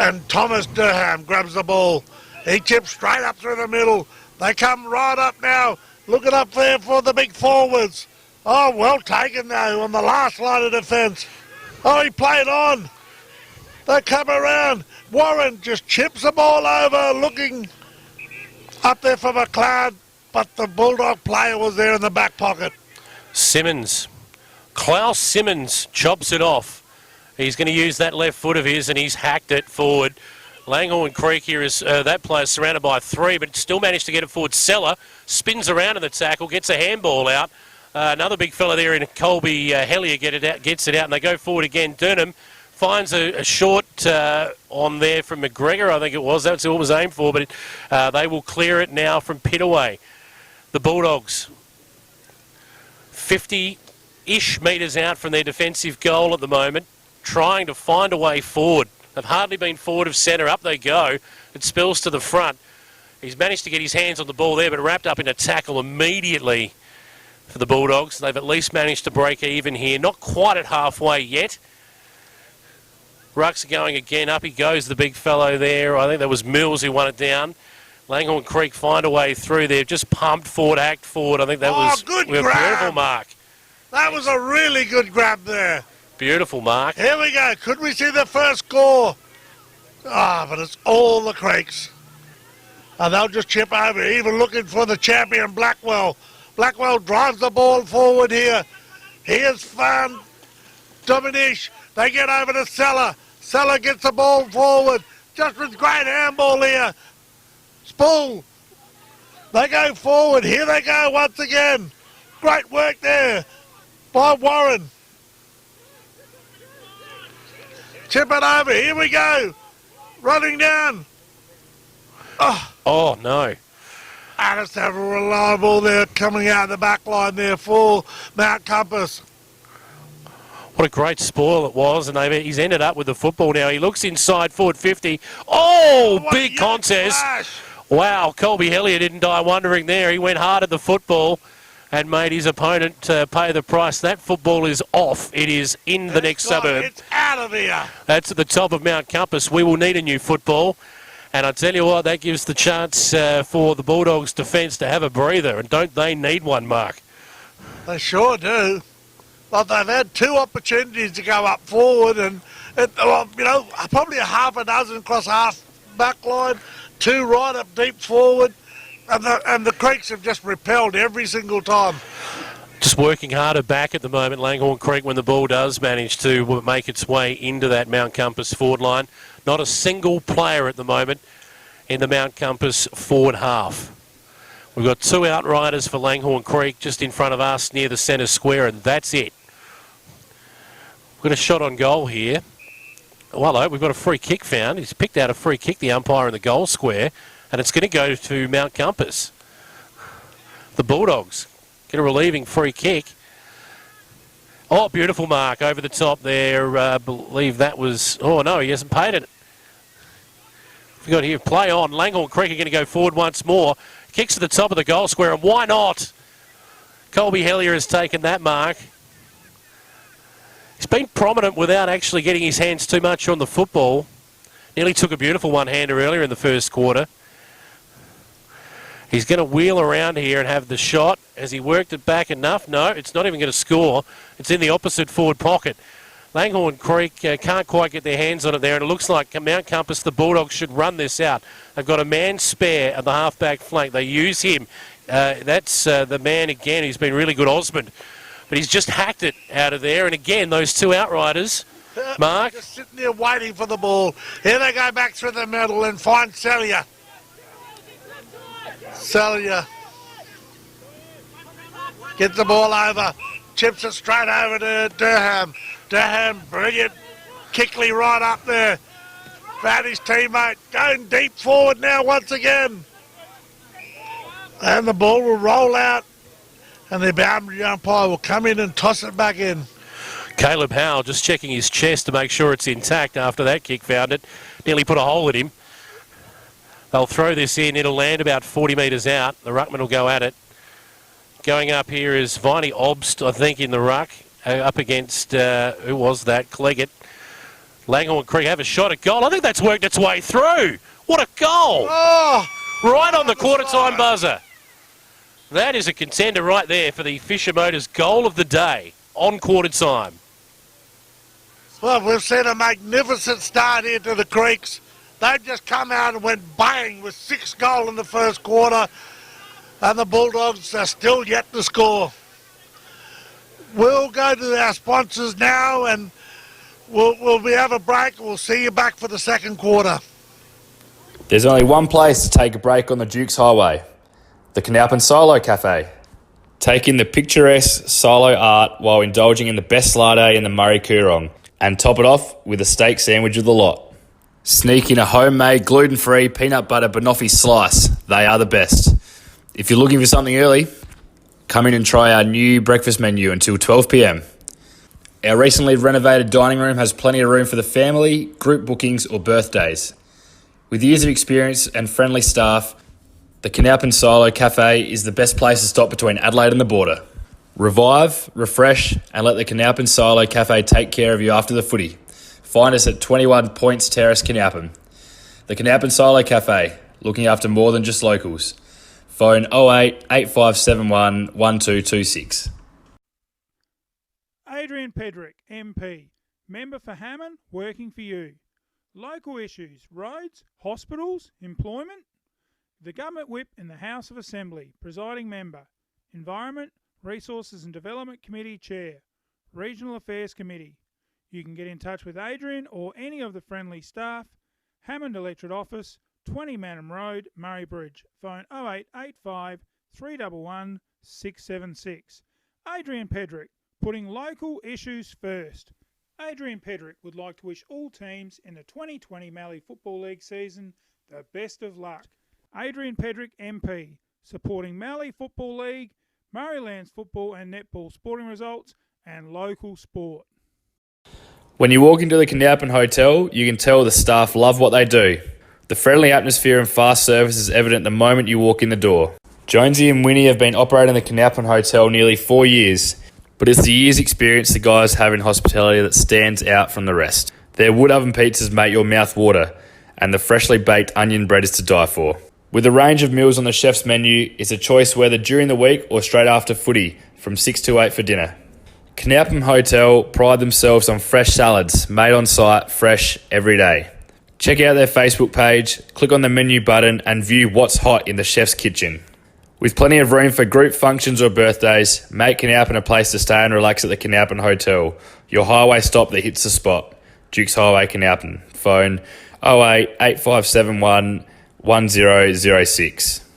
And Thomas Durham grabs the ball. He chips straight up through the middle. They come right up now. Looking up there for the big forwards. Oh, well taken though on the last line of defence. Oh, he played on. They come around. Warren just chips the ball over, looking up there for McLeod, but the Bulldog player was there in the back pocket. Simmons. Klaus Simmons chops it off. He's going to use that left foot of his and he's hacked it forward. Langhorne Creek here is that player surrounded by three, but still managed to get it forward. Seller spins around in the tackle, gets a handball out. Another big fella there in Colby Hellier gets it out, and they go forward again. Durham finds a short on there from McGregor, I think it was. That's what it was aimed for, but they will clear it now from Pittaway. The Bulldogs, 50-ish metres out from their defensive goal at the moment, trying to find a way forward. They've hardly been forward of centre. Up they go. It spills to the front. He's managed to get his hands on the ball there, but wrapped up in a tackle immediately for the Bulldogs. They've at least managed to break even here. Not quite at halfway yet. Rucks are going again. Up he goes, the big fellow there. I think that was Mills who won it down. Langhorne Creek find a way through there. Just pumped forward, hacked forward. I think that was good a grab. Beautiful mark. That was a really good grab there. Beautiful mark. Here we go. Could we see the first score? But it's all the Creeks. And they'll just chip over, even looking for the champion, Blackwell. Blackwell drives the ball forward here. He has found Dominish. They get over to Seller. Seller gets the ball forward. Just with great handball here. Spool. They go forward. Here they go once again. Great work there by Warren. Chip it over. Here we go. Running down. Oh, no. And it's a reliable there coming out of the back line there for Mount Compass. What a great spoil it was, and he's ended up with the football now. He looks inside forward 50. Oh, big contest. Flash. Wow, Colby Hellier didn't die wondering there. He went hard at the football and made his opponent pay the price. That football is off. It is in the next suburb. It's out of here. That's at the top of Mount Compass. We will need a new football. And I tell you what, that gives the chance for the Bulldogs' defence to have a breather. And don't they need one, Mark? They sure do. But they've had two opportunities to go up forward, and probably a half a dozen across half back line, two right up deep forward, and the Creeks have just repelled every single time. Just working harder back at the moment, Langhorne Creek, when the ball does manage to make its way into that Mount Compass forward line. Not a single player at the moment in the Mount Compass forward half. We've got two outriders for Langhorne Creek just in front of us near the centre square, and that's it. We've got a shot on goal here. Well, we've got a free kick found. He's picked out a free kick, the umpire in the goal square, and it's going to go to Mount Compass. The Bulldogs get a relieving free kick. Oh, beautiful mark over the top there. I believe that was... Oh, no, he hasn't paid it. We've got here, play on. Langhorne Creek are going to go forward once more. Kicks to the top of the goal square, and why not? Colby Hellier has taken that mark. He's been prominent without actually getting his hands too much on the football. Nearly took a beautiful one-hander earlier in the first quarter. He's going to wheel around here and have the shot. Has he worked it back enough? No, it's not even going to score. It's in the opposite forward pocket. Langhorne Creek can't quite get their hands on it there, and it looks like Mount Compass, the Bulldogs, should run this out. They've got a man spare at the half-back flank. They use him. That's the man again who's been really good, Osmond. But he's just hacked it out of there, and again, those two outriders, Mark. Just sitting there waiting for the ball. Here they go back through the middle and find Celia. Celia gets the ball over, chips it straight over to Durham. Durham, brilliant. Kickley right up there. Found his teammate. Going deep forward now once again. And the ball will roll out. And the boundary umpire will come in and toss it back in. Caleb Howell just checking his chest to make sure it's intact after that kick found it. Nearly put a hole in him. They'll throw this in. It'll land about 40 metres out. The ruckman will go at it. Going up here is Viney Obst, I think, in the ruck. Up against, who was that? Cleggett. Langhorne Creek have a shot at goal. I think that's worked its way through. What a goal! Oh, right on the quarter-time buzzer. That is a contender right there for the Fisher Motors goal of the day on quarter time. Well, we've seen a magnificent start here to the Creeks. They've just come out and went bang with 6 goals in the first quarter, and the Bulldogs are still yet to score. We'll go to our sponsors now, and we'll have a break. We'll see you back for the second quarter. There's only one place to take a break on the Dukes Highway, the Coonalpyn Silo Cafe. Take in the picturesque silo art while indulging in the best latte in the Murray Coorong, and top it off with a steak sandwich of the lot. Sneak in a homemade gluten-free peanut butter banoffee slice. They are the best. If you're looking for something early, come in and try our new breakfast menu until 12 p.m. Our recently renovated dining room has plenty of room for the family, group bookings or birthdays. With years of experience and friendly staff, the Coonalpyn Silo Cafe is the best place to stop between Adelaide and the border. Revive, refresh and let the Coonalpyn Silo Cafe take care of you after the footy. Find us at 21 Points Terrace, Coonalpyn. The Coonalpyn Silo Cafe, looking after more than just locals. Phone 08 8571 1226. Adrian Pedrick, MP, member for Hammond, working for you. Local issues, roads, hospitals, employment. The Government Whip in the House of Assembly, presiding member. Environment, Resources and Development Committee Chair. Regional Affairs Committee. You can get in touch with Adrian or any of the friendly staff. Hammond Electorate Office, 20 Manham Road, Murray Bridge. Phone 0885 311 676. Adrian Pedrick, putting local issues first. Adrian Pedrick would like to wish all teams in the 2020 Mallee Football League season the best of luck. Adrian Pedrick, MP, supporting Mallee Football League, Murraylands football and netball sporting results, and local sport. When you walk into the Coonalpyn Hotel, you can tell the staff love what they do. The friendly atmosphere and fast service is evident the moment you walk in the door. Jonesy and Winnie have been operating the Coonalpyn Hotel nearly 4 years, but it's the years' experience the guys have in hospitality that stands out from the rest. Their wood oven pizzas make your mouth water, and the freshly baked onion bread is to die for. With a range of meals on the chef's menu, it's a choice whether during the week or straight after footy, from 6 to 8 for dinner. Coonalpyn Hotel pride themselves on fresh salads, made on site, fresh, every day. Check out their Facebook page, click on the menu button and view what's hot in the chef's kitchen. With plenty of room for group functions or birthdays, make Coonalpyn a place to stay and relax at the Coonalpyn Hotel, your highway stop that hits the spot. Dukes Highway, Coonalpyn. Phone 08 8571 1006.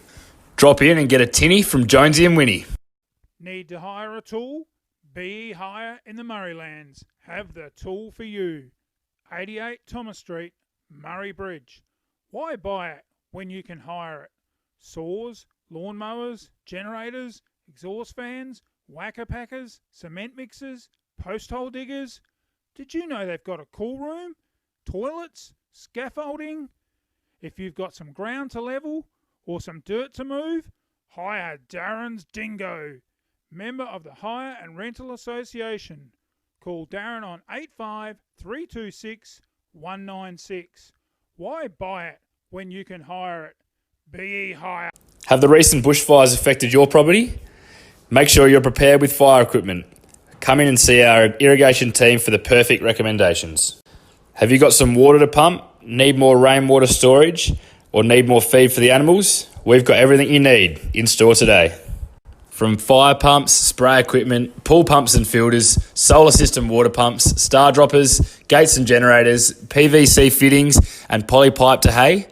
Drop in and get a tinny from Jonesy and Winnie. Need to hire a tool? Be Hire in the Murraylands. Have the tool for you. 88 Thomas Street, Murray Bridge. Why buy it when you can hire it? Saws, lawnmowers, generators, exhaust fans, whacker packers, cement mixers, post hole diggers. Did you know they've got a cool room, toilets, scaffolding? If you've got some ground to level or some dirt to move, hire Darren's Dingo. member of the Hire and Rental Association. Call Darren on 85 326 196. Why buy it when you can hire it? BE Hire. Have the recent bushfires affected your property? Make sure you're prepared with fire equipment. Come in and see our irrigation team for the perfect recommendations. Have you got some water to pump? Need more rainwater storage? Or need more feed for the animals? We've got everything you need in store today. From fire pumps, spray equipment, pool pumps and filters, solar system water pumps, star droppers, gates and generators, PVC fittings and poly pipe to hay,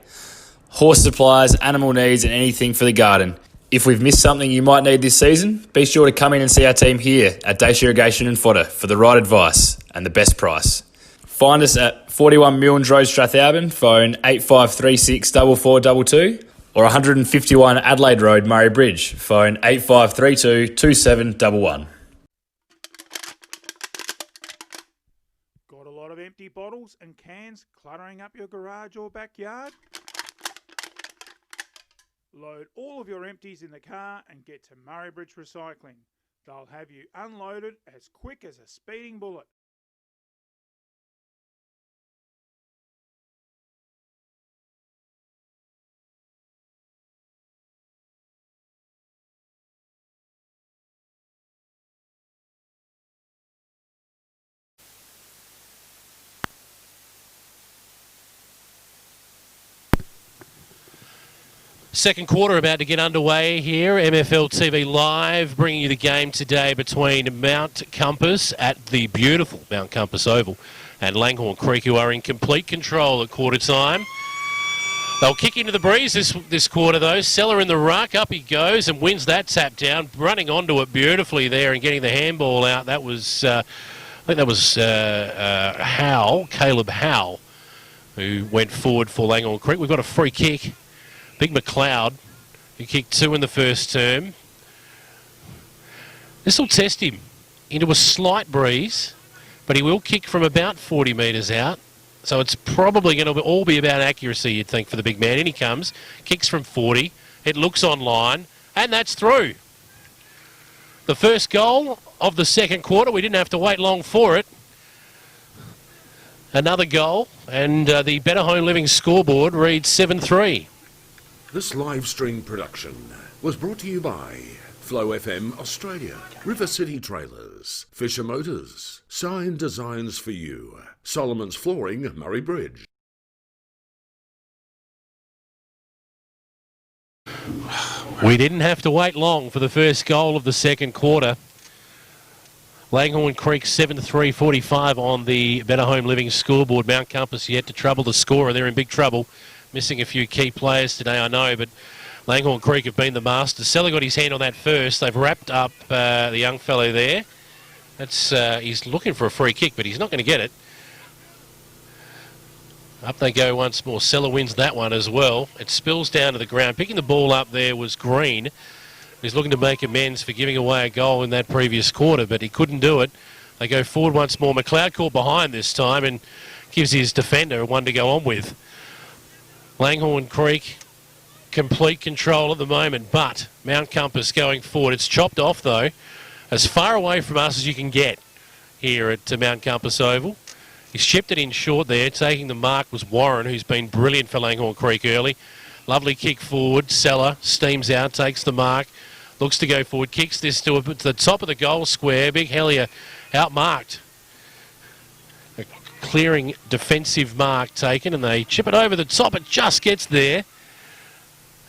horse supplies, animal needs and anything for the garden. If we've missed something you might need this season, be sure to come in and see our team here at Dacia Irrigation and Fodder for the right advice and the best price. Find us at 41 Milnes Road, Strathalbyn, phone 8536 4422. Or 151 Adelaide Road, Murray Bridge, phone 8532 2711. Got a lot of empty bottles and cans cluttering up your garage or backyard? Load all of your empties in the car and get to Murray Bridge Recycling. They'll have you unloaded as quick as a speeding bullet. Second quarter about to get underway here. MFL TV Live bringing you the game today between Mount Compass at the beautiful Mount Compass Oval and Langhorne Creek, who are in complete control at quarter time. They'll kick into the breeze this quarter though. Seller in the ruck, up he goes and wins that tap down, running onto it beautifully there and getting the handball out. That was, I think that was Caleb Howell, who went forward for Langhorne Creek. We've got a free kick. Big McLeod, who kicked 2 in the first term. This will test him into a slight breeze, but he will kick from about 40 metres out. So it's probably going to all be about accuracy, you'd think, for the big man. In he comes, kicks from 40. It looks online, and that's through. The first goal of the second quarter. We didn't have to wait long for it. Another goal, and the Betta Home Living scoreboard reads 7-3. This live stream production was brought to you by Flow FM Australia, River City Trailers, Fisher Motors, Sign Designs for You, Solomon's Flooring, Murray Bridge. We didn't have to wait long for the first goal of the second quarter. Langhorne Creek 7-3-45 on the Betta Home Living scoreboard. Mount Compass yet to trouble the scorer. They're in big trouble. Missing a few key players today, I know, but Langhorne Creek have been the masters. Seller got his hand on that first. They've wrapped up the young fellow there. That's he's looking for a free kick, but he's not going to get it. Up they go once more. Seller wins that one as well. It spills down to the ground. Picking the ball up there was Green. He's looking to make amends for giving away a goal in that previous quarter, but he couldn't do it. They go forward once more. McLeod caught behind this time and gives his defender one to go on with. Langhorne Creek, complete control at the moment, but Mount Compass going forward. It's chopped off, though, as far away from us as you can get here at Mount Compass Oval. He's chipped it in short there. Taking the mark was Warren, who's been brilliant for Langhorne Creek early. Lovely kick forward. Seller steams out, takes the mark, looks to go forward, kicks this to the top of the goal square. Big Hellier outmarked. Clearing defensive mark taken, and they chip it over the top. It just gets there.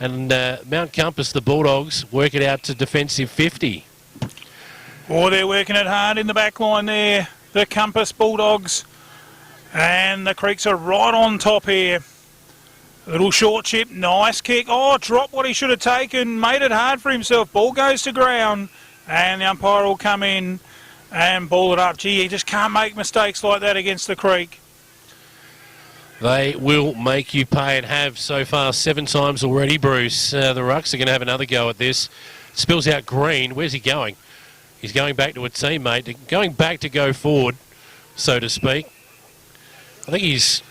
And Mount Compass, the Bulldogs, work it out to defensive 50. Oh, they're working it hard in the back line there, the Compass Bulldogs. And the Creeks are right on top here. Little short chip, nice kick. Oh, dropped what he should have taken, made it hard for himself. Ball goes to ground, and the umpire will come in and ball it up. Gee, he just can't make mistakes like that against the Creek. They will make you pay and have so far 7 times already, Bruce. The Rucks are going to have another go at this. Spills out Green. Where's he going? He's going back to a teammate, going back to go forward, so to speak. I think he's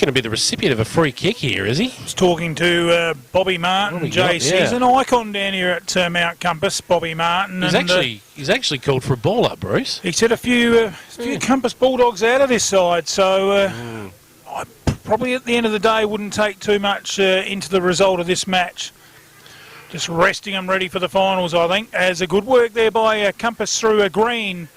going to be the recipient of a free kick here, is he? Was talking to Bobby Martin, JC. He's an icon down here at Mount Compass, Bobby Martin. He's actually called for a ball up, Bruce. He said a few Compass Bulldogs out of this side, so I probably at the end of the day wouldn't take too much into the result of this match. Just resting them ready for the finals, I think. As a good work there by Compass through a green.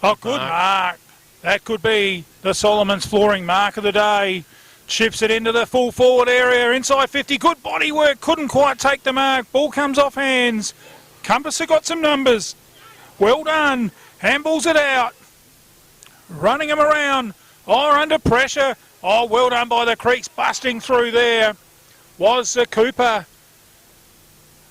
Oh, good mark. That could be the Solomon's flooring mark of the day. Chips it into the full forward area, inside 50. Good body work, couldn't quite take the mark. Ball comes off hands. Compass have got some numbers. Well done. Handballs it out. Running them around. Oh, under pressure. Oh, well done by the Creeks, busting through there. Was Cooper.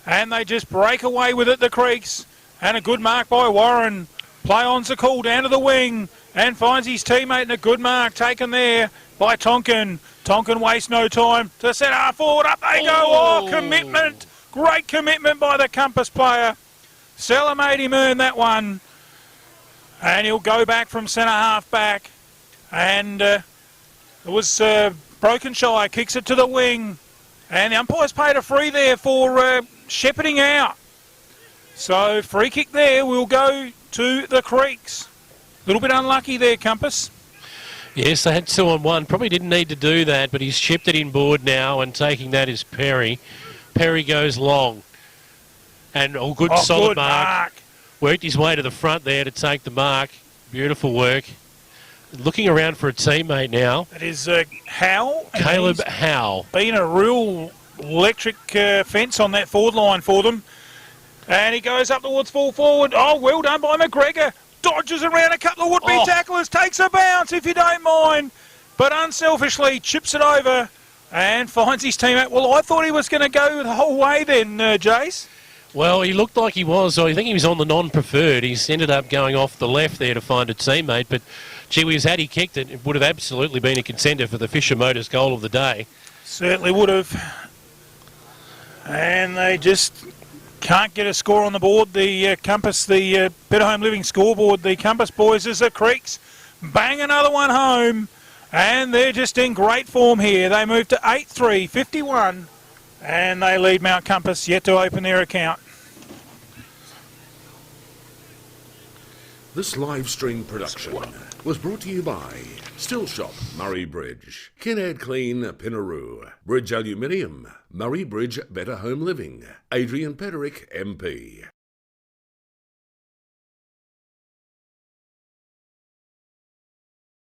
And they just break away with it, the Creeks. And a good mark by Warren. Play on's the call down to the wing. And finds his teammate in a good mark taken there by Tonkin. Tonkin wastes no time to set half forward. Up they go. Oh, commitment. Great commitment by the Compass player. Seller made him earn that one. And he'll go back from centre half back. And it was Broken Shy. Kicks it to the wing. And the umpire's paid a free there for shepherding out. So free kick there will go to the Creeks. A little bit unlucky there, Compass. Yes, they had 2 on 1. Probably didn't need to do that, but he's chipped it inboard now, and taking that is Perry. Perry goes long. And good solid mark. Worked his way to the front there to take the mark. Beautiful work. Looking around for a teammate now. That is Howe. Caleb Howe. Been a real electric fence on that forward line for them. And he goes up towards full forward. Oh, well done by McGregor. Dodges around a couple of would-be tacklers. Takes a bounce, if you don't mind. But unselfishly chips it over and finds his teammate. Well, I thought he was going to go the whole way then, Jace. Well, he looked like he was. I think he was on the non-preferred. He's ended up going off the left there to find a teammate. But, gee whiz, had he kicked it, it would have absolutely been a contender for the Fisher Motors goal of the day. Certainly would have. And they just can't get a score on the board. The Compass, the Better Home Living scoreboard, the Compass boys as the Creeks bang another one home. And they're just in great form here. They move to 8-3, 51. And they lead Mount Compass, yet to open their account. This live stream production was brought to you by Still Shop, Murray Bridge, Kinnaird Clean, Pinaroo, Bridge Aluminium, Murray Bridge Better Home Living, Adrian Pederick, MP.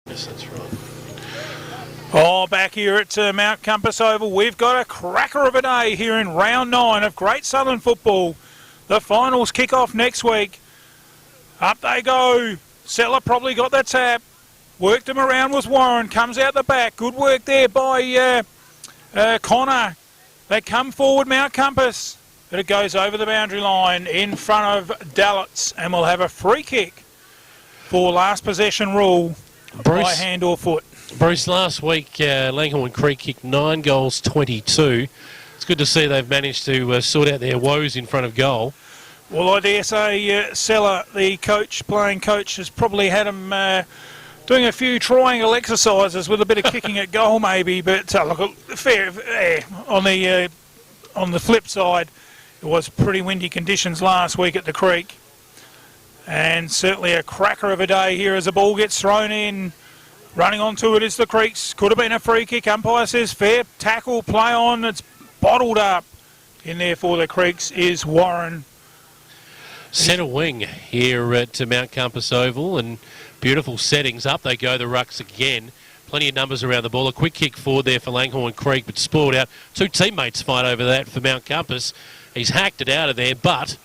Yes, that's right. Oh, back here at Mount Compass Oval, we've got a cracker of a day here in round 9 of Great Southern football. The finals kick off next week. Up they go. Seller probably got the tap. Worked him around was Warren. Comes out the back. Good work there by Connor. They come forward, Mount Compass. But it goes over the boundary line in front of Dallets. And we'll have a free kick for last possession rule by hand or foot. Bruce, last week Langhorne Creek kicked 9 goals, 22. It's good to see they've managed to sort out their woes in front of goal. Well, I dare say Seller, the playing coach, has probably had him doing a few triangle exercises with a bit of kicking at goal maybe. But look, fair on the flip side, it was pretty windy conditions last week at the Creek. And certainly a cracker of a day here as the ball gets thrown in. Running onto it is the Creeks. Could have been a free kick. Umpire says fair tackle, play on. It's bottled up. In there for the Creeks is Warren. Centre wing here at Mount Compass Oval, and beautiful settings. Up they go, the rucks again. Plenty of numbers around the ball. A quick kick forward there for Langhorne Creek, but spoiled out. 2 teammates fight over that for Mount Compass. He's hacked it out of there, but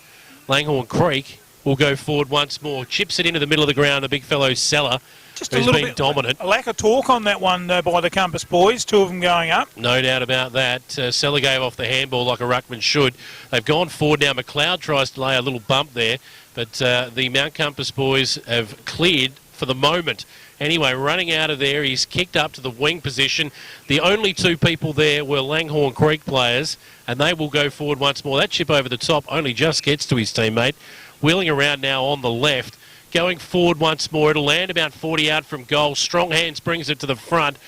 Langhorne Creek will go forward once more. Chips it into the middle of the ground, the big fellow Seller. Just a little bit dominant. A lack of talk on that one by the Compass boys, 2 of them going up. No doubt about that. Seller gave off the handball like a ruckman should. They've gone forward now. McLeod tries to lay a little bump there, but the Mount Compass boys have cleared for the moment. Anyway, running out of there, he's kicked up to the wing position. The only 2 people there were Langhorne Creek players, and they will go forward once more. That chip over the top only just gets to his teammate. Wheeling around now on the left. Going forward once more. It'll land about 40 out from goal. Strong hands brings it to the front.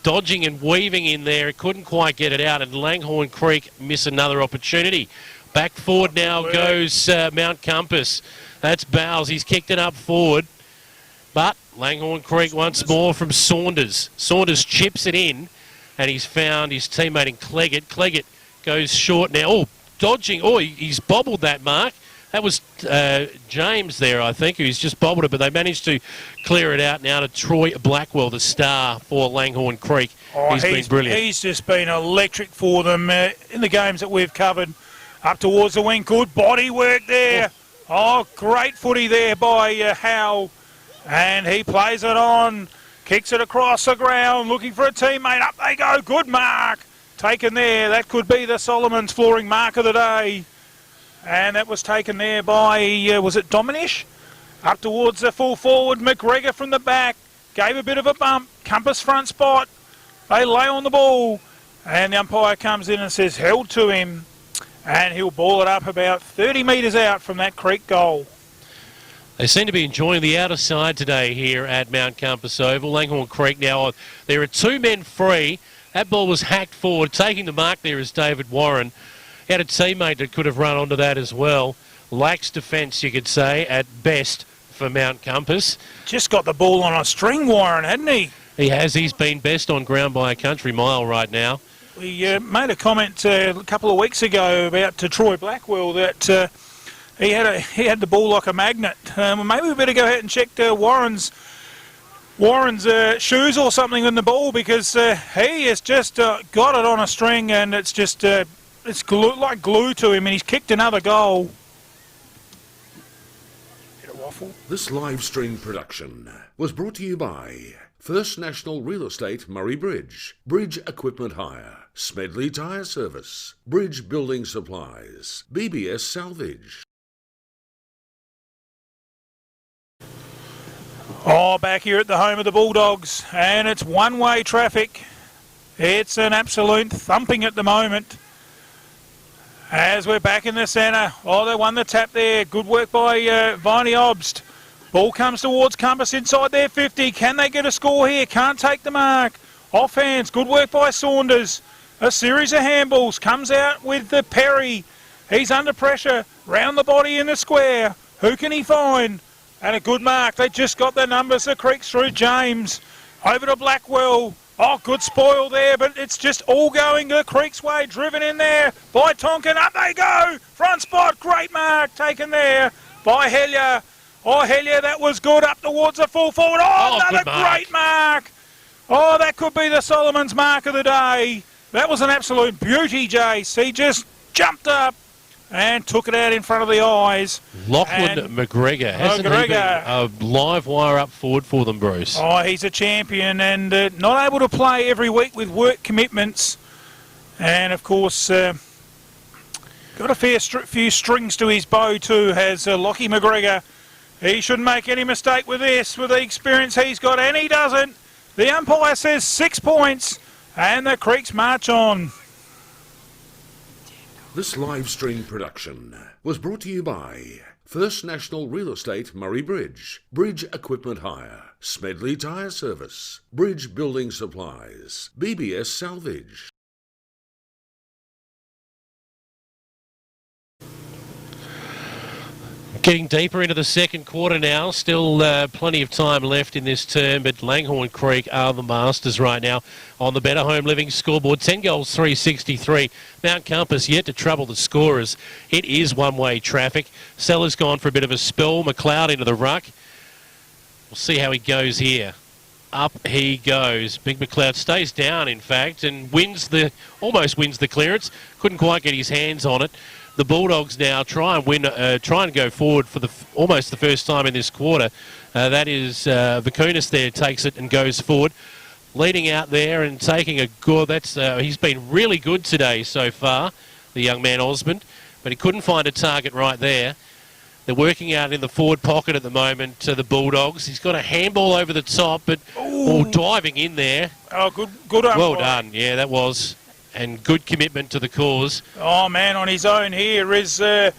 dodging and weaving in there. Couldn't quite get it out, and Langhorne Creek miss another opportunity. Back forward now goes Mount Compass. That's Bowles. He's kicked it up forward. But Langhorne Creek once more from Saunders. Saunders chips it in, and he's found his teammate in Cleggett. Cleggett goes short now. Oh, dodging. Oh, he's bobbled that, Mark. That was James there, I think, who's just bobbled it, but they managed to clear it out now to Troy Blackwell, the star for Langhorne Creek. He's been brilliant. He's just been electric for them in the games that we've covered. Up towards the wing, good body work there. Oh, great footy there by Howe. And he plays it on, kicks it across the ground, looking for a teammate. Up they go, good mark. Taken there, that could be the Solomon's flooring mark of the day. And that was taken there by, was it Dominish? Up towards the full forward, McGregor from the back. Gave a bit of a bump, Compass front spot. They lay on the ball. And the umpire comes in and says, held to him. And he'll ball it up about 30 metres out from that Creek goal. They seem to be enjoying the outer side today here at Mount Compass Oval. Langhorne Creek now, there are 2 men free. That ball was hacked forward. Taking the mark there is David Warren. He had a teammate that could have run onto that as well. Lax defence, you could say, at best for Mount Compass. Just got the ball on a string, Warren, hadn't he? He has. He's been best on ground by a country mile right now. We made a comment a couple of weeks ago about Troy Blackwell that he had the ball like a magnet. Maybe we better go ahead and check Warren's shoes or something in the ball, because he has just got it on a string, and it's just it's like glue to him, and he's kicked another goal. Bit of waffle. This live stream production was brought to you by First National Real Estate Murray Bridge, Bridge Equipment Hire, Smedley Tyre Service, Bridge Building Supplies, IBBS Salvage. Oh, back here at the home of the Bulldogs, and it's one-way traffic. It's an absolute thumping at the moment. As we're back in the centre. Oh, they won the tap there. Good work by Viney Obst. Ball comes towards Compass inside their 50. Can they get a score here? Can't take the mark. Off hands. Good work by Saunders. A series of handballs. Comes out with the Perry. He's under pressure. Round the body in the square. Who can he find? And a good mark. They just got their numbers. The Creeks through James. Over to Blackwell. Oh, good spoil there, but it's just all going the Creeks way. Driven in there by Tonkin. Up they go. Front spot. Great mark taken there by Hellier. Oh, Hellier, that was good. Up towards the full forward. Oh, another great mark. Oh, that could be the Solomon's mark of the day. That was an absolute beauty, Jace. He just jumped up and took it out in front of the eyes. Lachlan McGregor. Hasn't he been a live wire up forward for them, Bruce? Oh, he's a champion, and not able to play every week with work commitments. And, of course, got a few strings to his bow too, has Lockie McGregor. He shouldn't make any mistake with this, with the experience he's got, and he doesn't. The umpire says 6 points, and the Creeks march on. This live stream production was brought to you by First National Real Estate Murray Bridge, Bridge Equipment Hire, Smedley Tyre Service, Bridge Building Supplies, IBBS Salvage. Getting deeper into the second quarter now. Still plenty of time left in this term, but Langhorne Creek are the masters right now on the Betta Home Living scoreboard. 10 goals, 363. Mount Compass yet to trouble the scorers. It is one-way traffic. Sellers gone for a bit of a spell. McLeod into the ruck. We'll see how he goes here. Up he goes. Big McLeod stays down, in fact, and almost wins the clearance. Couldn't quite get his hands on it. The Bulldogs now try and go forward for almost the first time in this quarter. That is Vakunas there takes it and goes forward, leading out there and taking a good. He's been really good today so far, the young man Osmond, but he couldn't find a target right there. They're working out in the forward pocket at the moment. The Bulldogs. He's got a handball over the top, but diving in there. Oh, good. Well done. Yeah, that was. And good commitment to the cause. Oh, man, on his own here is the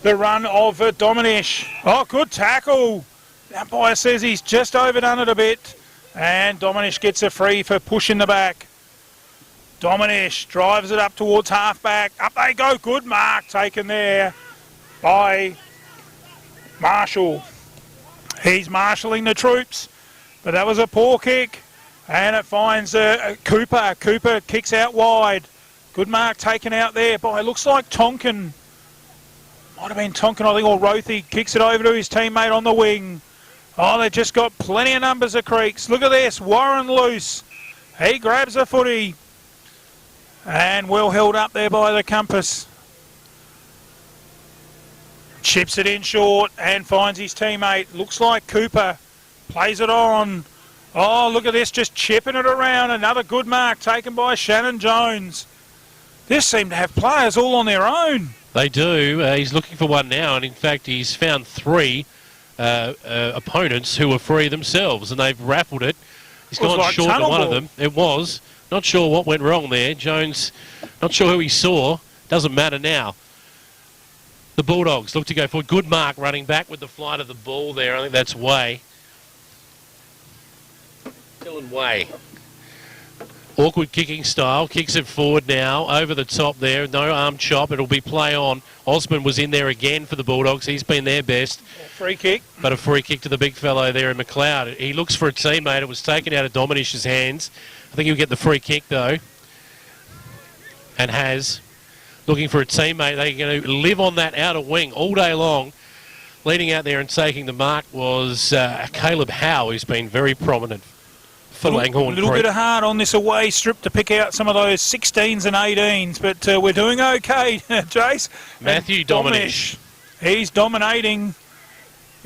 run of Dominish. Oh, good tackle. The umpire says he's just overdone it a bit. And Dominish gets a free for pushing the back. Dominish drives it up towards half-back. Up they go. Good mark taken there by Marshall. He's marshalling the troops, but that was a poor kick. And it finds Cooper. Cooper kicks out wide. Good mark taken out there by, looks like Tonkin. Might have been Tonkin, I think, or Rothy. Kicks it over to his teammate on the wing. Oh, they've just got plenty of numbers of Creeks. Look at this. Warren loose. He grabs a footy. And well held up there by the Compass. Chips it in short and finds his teammate. Looks like Cooper. Plays it on. Oh, look at this. Just chipping it around. Another good mark taken by Shannon Jones. This seemed to have players all on their own. They do. He's looking for one now, and in fact he's found 3 opponents who were free themselves, and they've raffled it. He's gone like short of one of ball. them. It was. Not sure what went wrong there. Jones, not sure who he saw. Doesn't matter now. The Bulldogs look to go forward. Good mark running back with the flight of the ball there. I think that's Way. Dylan Way. Awkward kicking style. Kicks it forward now. Over the top there. No arm chop. It'll be play on. Osman was in there again for the Bulldogs. He's been their best. Free kick. But a free kick to the big fellow there in McLeod. He looks for a teammate. It was taken out of Dominish's hands. I think he'll get the free kick though. And has. Looking for a teammate. They're going to live on that outer wing all day long. Leading out there and taking the mark was Caleb Howe, who's been very prominent for Langhorne. A little Creek. bit of hard on this away strip to pick out some of those 16s and 18s, but we're doing okay, Jace. Matthew Dominish. He's dominating.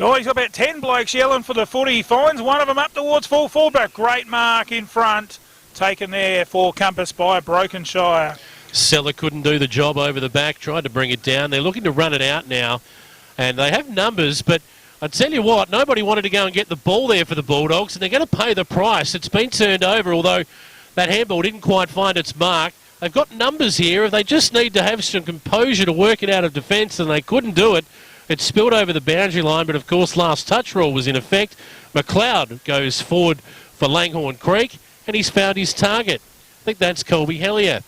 Oh, he's got about 10 blokes yelling for the footy. He finds one of them up towards full fullback. Great mark in front. Taken there for Compass by Brokenshire. Seller couldn't do the job over the back, tried to bring it down. They're looking to run it out now, and they have numbers, but I tell you what, nobody wanted to go and get the ball there for the Bulldogs, and they're going to pay the price. It's been turned over, although that handball didn't quite find its mark. They've got numbers here. They just need to have some composure to work it out of defence, and they couldn't do it. It spilled over the boundary line, but of course last touch rule was in effect. McLeod goes forward for Langhorne Creek, and he's found his target. I think that's Colby Hellier.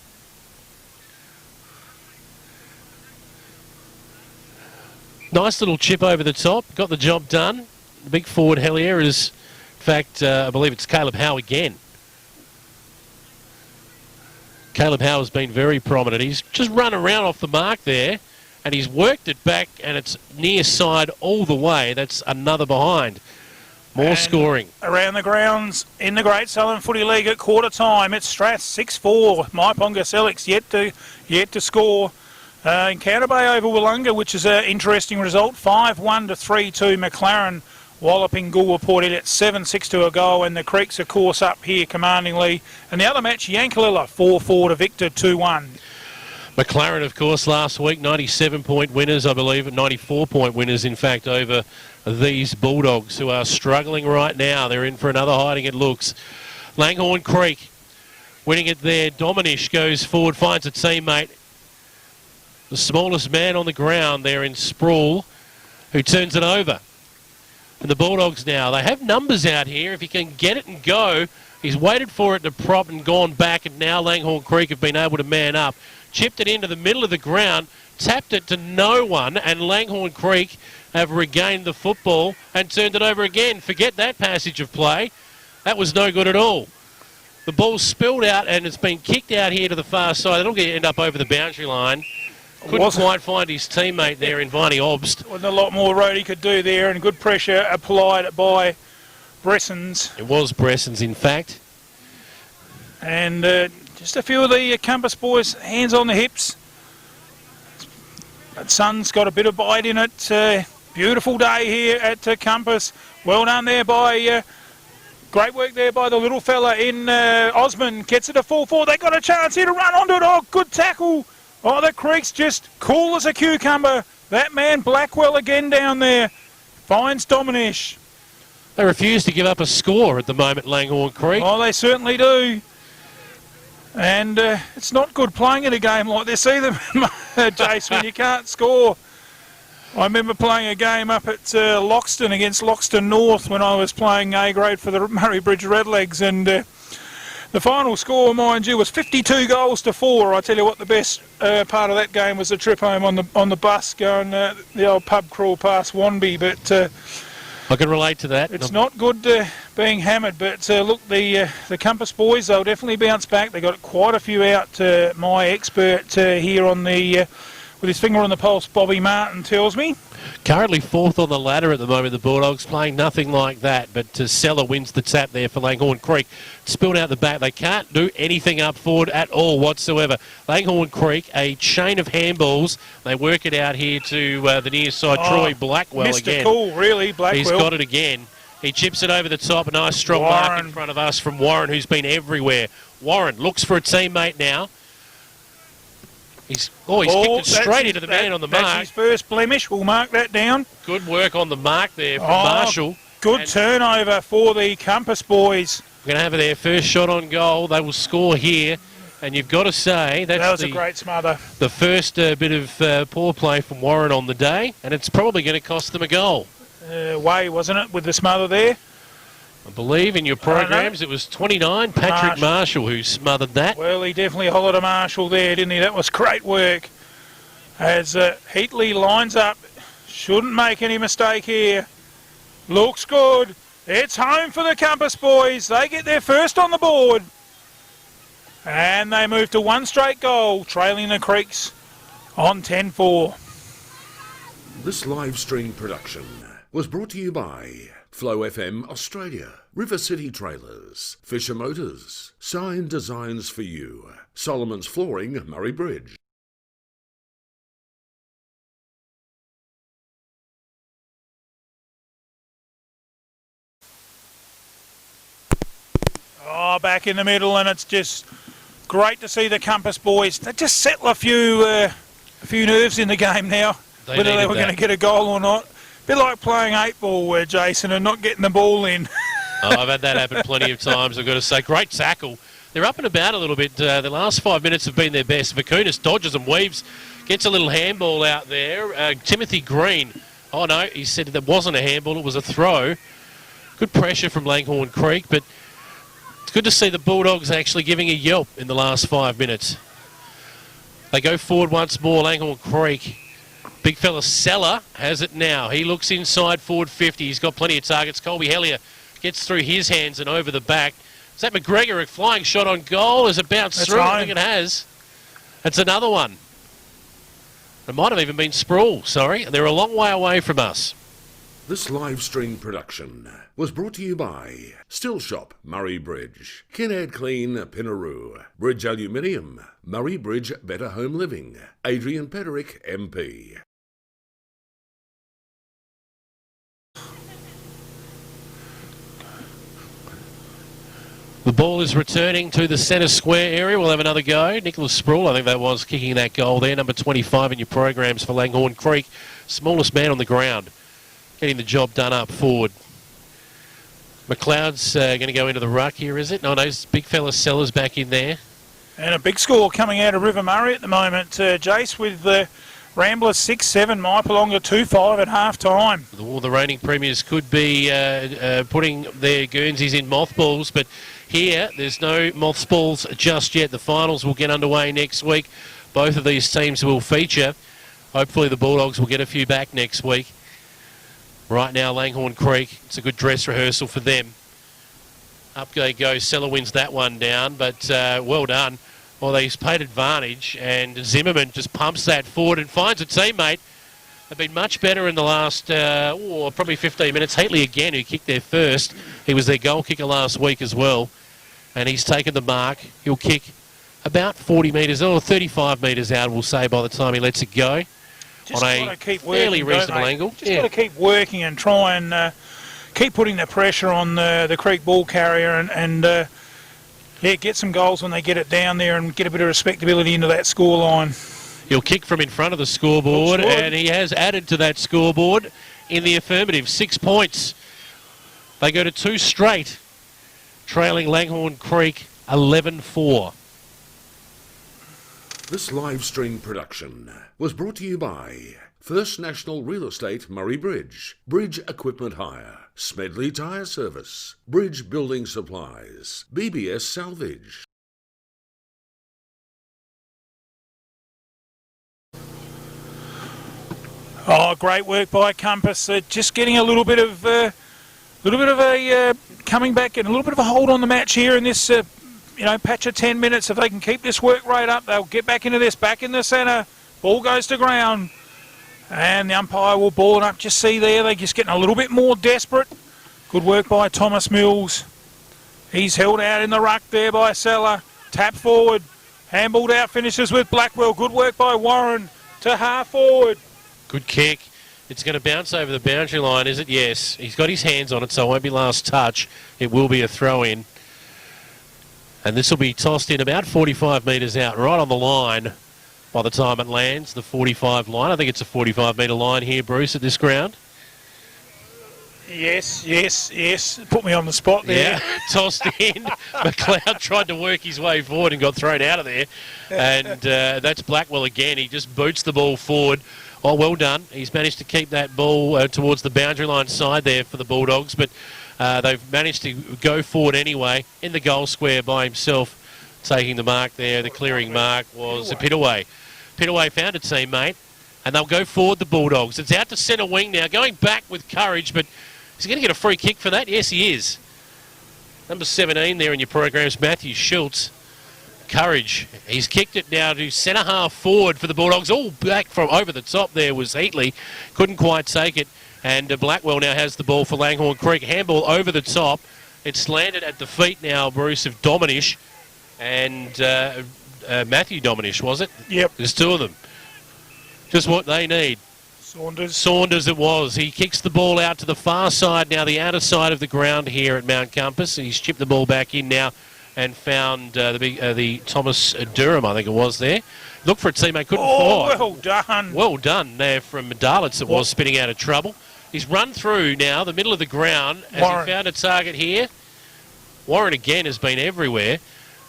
Nice little chip over the top, got the job done. The big forward Hellier is, in fact, I believe it's Caleb Howe again. Caleb Howe has been very prominent. He's just run around off the mark there, and he's worked it back, and it's near side all the way. That's another behind. More And scoring. Around the grounds in the Great Southern Footy League at quarter time. It's Strath 6-4. Maiponga Selix yet to score. Encounter Bay over Wollonga, which is an interesting result. 5-1 to 3-2 McLaren, walloping Goolwa at 7-6 to a goal, and the Creeks, of course, up here commandingly. And the other match, Yankalilla 4-4 to Victor 2-1. McLaren, of course, last week, 97-point winners, I believe, 94-point winners, in fact, over these Bulldogs, who are struggling right now. They're in for another hiding, it looks. Langhorne Creek winning it there. Dominish goes forward, finds a teammate. The smallest man on the ground there in Sproul, who turns it over. And the Bulldogs now, they have numbers out here. If he can get it and go, he's waited for it to prop and gone back, and now Langhorne Creek have been able to man up. Chipped it into the middle of the ground, tapped it to no one, and Langhorne Creek have regained the football and turned it over again. Forget that passage of play. That was no good at all. The ball spilled out, and it's been kicked out here to the far side. It'll end up over the boundary line. Couldn't quite find his teammate there in Viney Obst. Wasn't a lot more road he could do there, and good pressure applied by Bressens. It was Bressens, in fact. And just a few of the Compass boys, hands on the hips. But Sun's got a bit of bite in it. Beautiful day here at Compass. Well done there by... great work there by the little fella in Osman. Gets it a 4-4. They got a chance here to run onto it. Oh, good tackle. Oh, the Creek's just cool as a cucumber. That man Blackwell again down there. Finds Dominish. They refuse to give up a score at the moment, Langhorne Creek. Oh, they certainly do. And it's not good playing in a game like this either, Jace, when you can't score. I remember playing a game up at Loxton against Loxton North when I was playing A grade for the Murray Bridge Redlegs, and the final score, mind you, was 52 goals to 4. I tell you what, the best part of that game was the trip home on the bus going the old pub crawl past Wanby, but I can relate to that. It's not good being hammered, but look, the Compass boys, they'll definitely bounce back. They got quite a few out. My expert here on the with his finger on the pulse, Bobby Martin, tells me. Currently fourth on the ladder at the moment, the Bulldogs, playing nothing like that, but Seller wins the tap there for Langhorne Creek. Spilled out the back. They can't do anything up forward at all whatsoever. Langhorne Creek, a chain of handballs. They work it out here to the near side. Troy Blackwell Mr. again. Cool, really, Blackwell. He's got it again. He chips it over the top. A nice strong mark in front of us from Warren, who's been everywhere. Warren looks for a teammate now. He's kicked it straight into the man on the mark. That's his first blemish. We'll mark that down. Good work on the mark there from Marshall. Good turnover for the Compass boys. We're going to have their first shot on goal. They will score here. And you've got to say, that was a great smother. The first bit of poor play from Warren on the day. And it's probably going to cost them a goal. Way, wasn't it, with the smother there? I believe in your programs it was 29, Patrick Marshall, who smothered that. Well, he definitely hollered a Marshall there, didn't he? That was great work. As Heatley lines up, shouldn't make any mistake here. Looks good. It's home for the Compass boys. They get their first on the board. And they move to one straight goal, trailing the Creeks on 10-4. This live stream production was brought to you by Flow FM Australia, River City Trailers, Fisher Motors, Sign Designs for You, Solomon's Flooring, Murray Bridge. Oh, back in the middle, and it's just great to see the Compass boys. They just settle a few nerves in the game now, whether they were going to get a goal or not. Bit like playing 8-ball, Jason, and not getting the ball in. I've had that happen plenty of times, I've got to say. Great tackle. They're up and about a little bit. The last 5 minutes have been their best. Vakunas dodges and weaves, gets a little handball out there. Timothy Green, oh no, he said that wasn't a handball, it was a throw. Good pressure from Langhorne Creek, but it's good to see the Bulldogs actually giving a yelp in the last 5 minutes. They go forward once more, Langhorne Creek. Big fella Seller has it now. He looks inside forward 50. He's got plenty of targets. Colby Hellier gets through his hands and over the back. Is that McGregor? A flying shot on goal. Has it bounced through? I think it has. It's another one. It might have even been Sproul, sorry. They're a long way away from us. This live stream production was brought to you by Still Shop, Murray Bridge, Kinnaird Clean, Pinaroo, Bridge Aluminium, Murray Bridge Better Home Living, Adrian Pederick, MP. The ball is returning to the centre square area. We'll have another go. Nicholas Sproul, I think that was, kicking that goal there. Number 25 in your programs for Langhorne Creek. Smallest man on the ground. Getting the job done up forward. McLeod's going to go into the ruck here, is it? No, big fella Sellers back in there. And a big score coming out of River Murray at the moment, Jace, with the Ramblers 6-7, Mypolonga 2-5 at half-time. The reigning premiers could be putting their Guernseys in mothballs, but here there's no mothballs just yet. The finals will get underway next week. Both of these teams will feature. Hopefully the Bulldogs will get a few back next week. Right now, Langhorne Creek, it's a good dress rehearsal for them. Up they go. Seller wins that one down, but well done. Well, they've paid advantage, and Zimmerman just pumps that forward and finds a teammate. They've been much better in the last probably 15 minutes. Heatley again, who kicked there first. He was their goal kicker last week as well, and he's taken the mark. He'll kick about 40 metres, or 35 metres out, we'll say, by the time he lets it go. Just on a fairly reasonable angle. Just got to keep working and try and keep putting the pressure on the Creek ball carrier and get some goals when they get it down there and get a bit of respectability into that scoreline. He'll kick from in front of the scoreboard, and he has added to that scoreboard in the affirmative. 6 points. They go to 2 straight, trailing Langhorne Creek 11-4. This live stream production was brought to you by First National Real Estate Murray Bridge, Bridge Equipment Hire, Smedley Tyre Service, Bridge Building Supplies, BBS Salvage. Oh, great work by Compass. Just getting a little bit of a coming back and a little bit of a hold on the match here in this patch of 10 minutes. If they can keep this work rate up, they'll get back into this. Back in the centre, ball goes to ground, and the umpire will ball it up. Just see there, they're just getting a little bit more desperate. Good work by Thomas Mills. He's held out in the ruck there by Seller. Tap forward, handballed out, finishes with Blackwell. Good work by Warren to half forward. Good kick. It's going to bounce over the boundary line, is it? Yes. He's got his hands on it, so it won't be last touch. It will be a throw-in. And this will be tossed in about 45 metres out, right on the line by the time it lands, the 45 line. I think it's a 45-metre line here, Bruce, at this ground. Yes. Put me on the spot there. Yeah, tossed in. McLeod tried to work his way forward and got thrown out of there. And that's Blackwell again. He just boots the ball forward. Oh, well done. He's managed to keep that ball towards the boundary line side there for the Bulldogs, but they've managed to go forward anyway in the goal square by himself, taking the mark there. The clearing mark was Pittaway. Pittaway found a teammate, and they'll go forward, the Bulldogs. It's out to centre wing now, going back with courage, but is he going to get a free kick for that? Yes, he is. Number 17 there in your program's Matthew Schultz. Courage. He's kicked it now to centre half forward for the Bulldogs. All back from over the top there was Heatley. Couldn't quite take it. And Blackwell now has the ball for Langhorne Creek. Handball over the top. It's landed at the feet now, Bruce, of Dominish. And Matthew Dominish, was it? Yep. There's two of them. Just what they need. Saunders it was. He kicks the ball out to the far side now, the outer side of the ground here at Mount Compass. He's chipped the ball back in now and found the Thomas Durham, I think it was there. Looked for a teammate, couldn't find. Well done. Well done there from Darlitz. It was spinning out of trouble. He's run through now the middle of the ground. Has he found a target here? Warren again has been everywhere.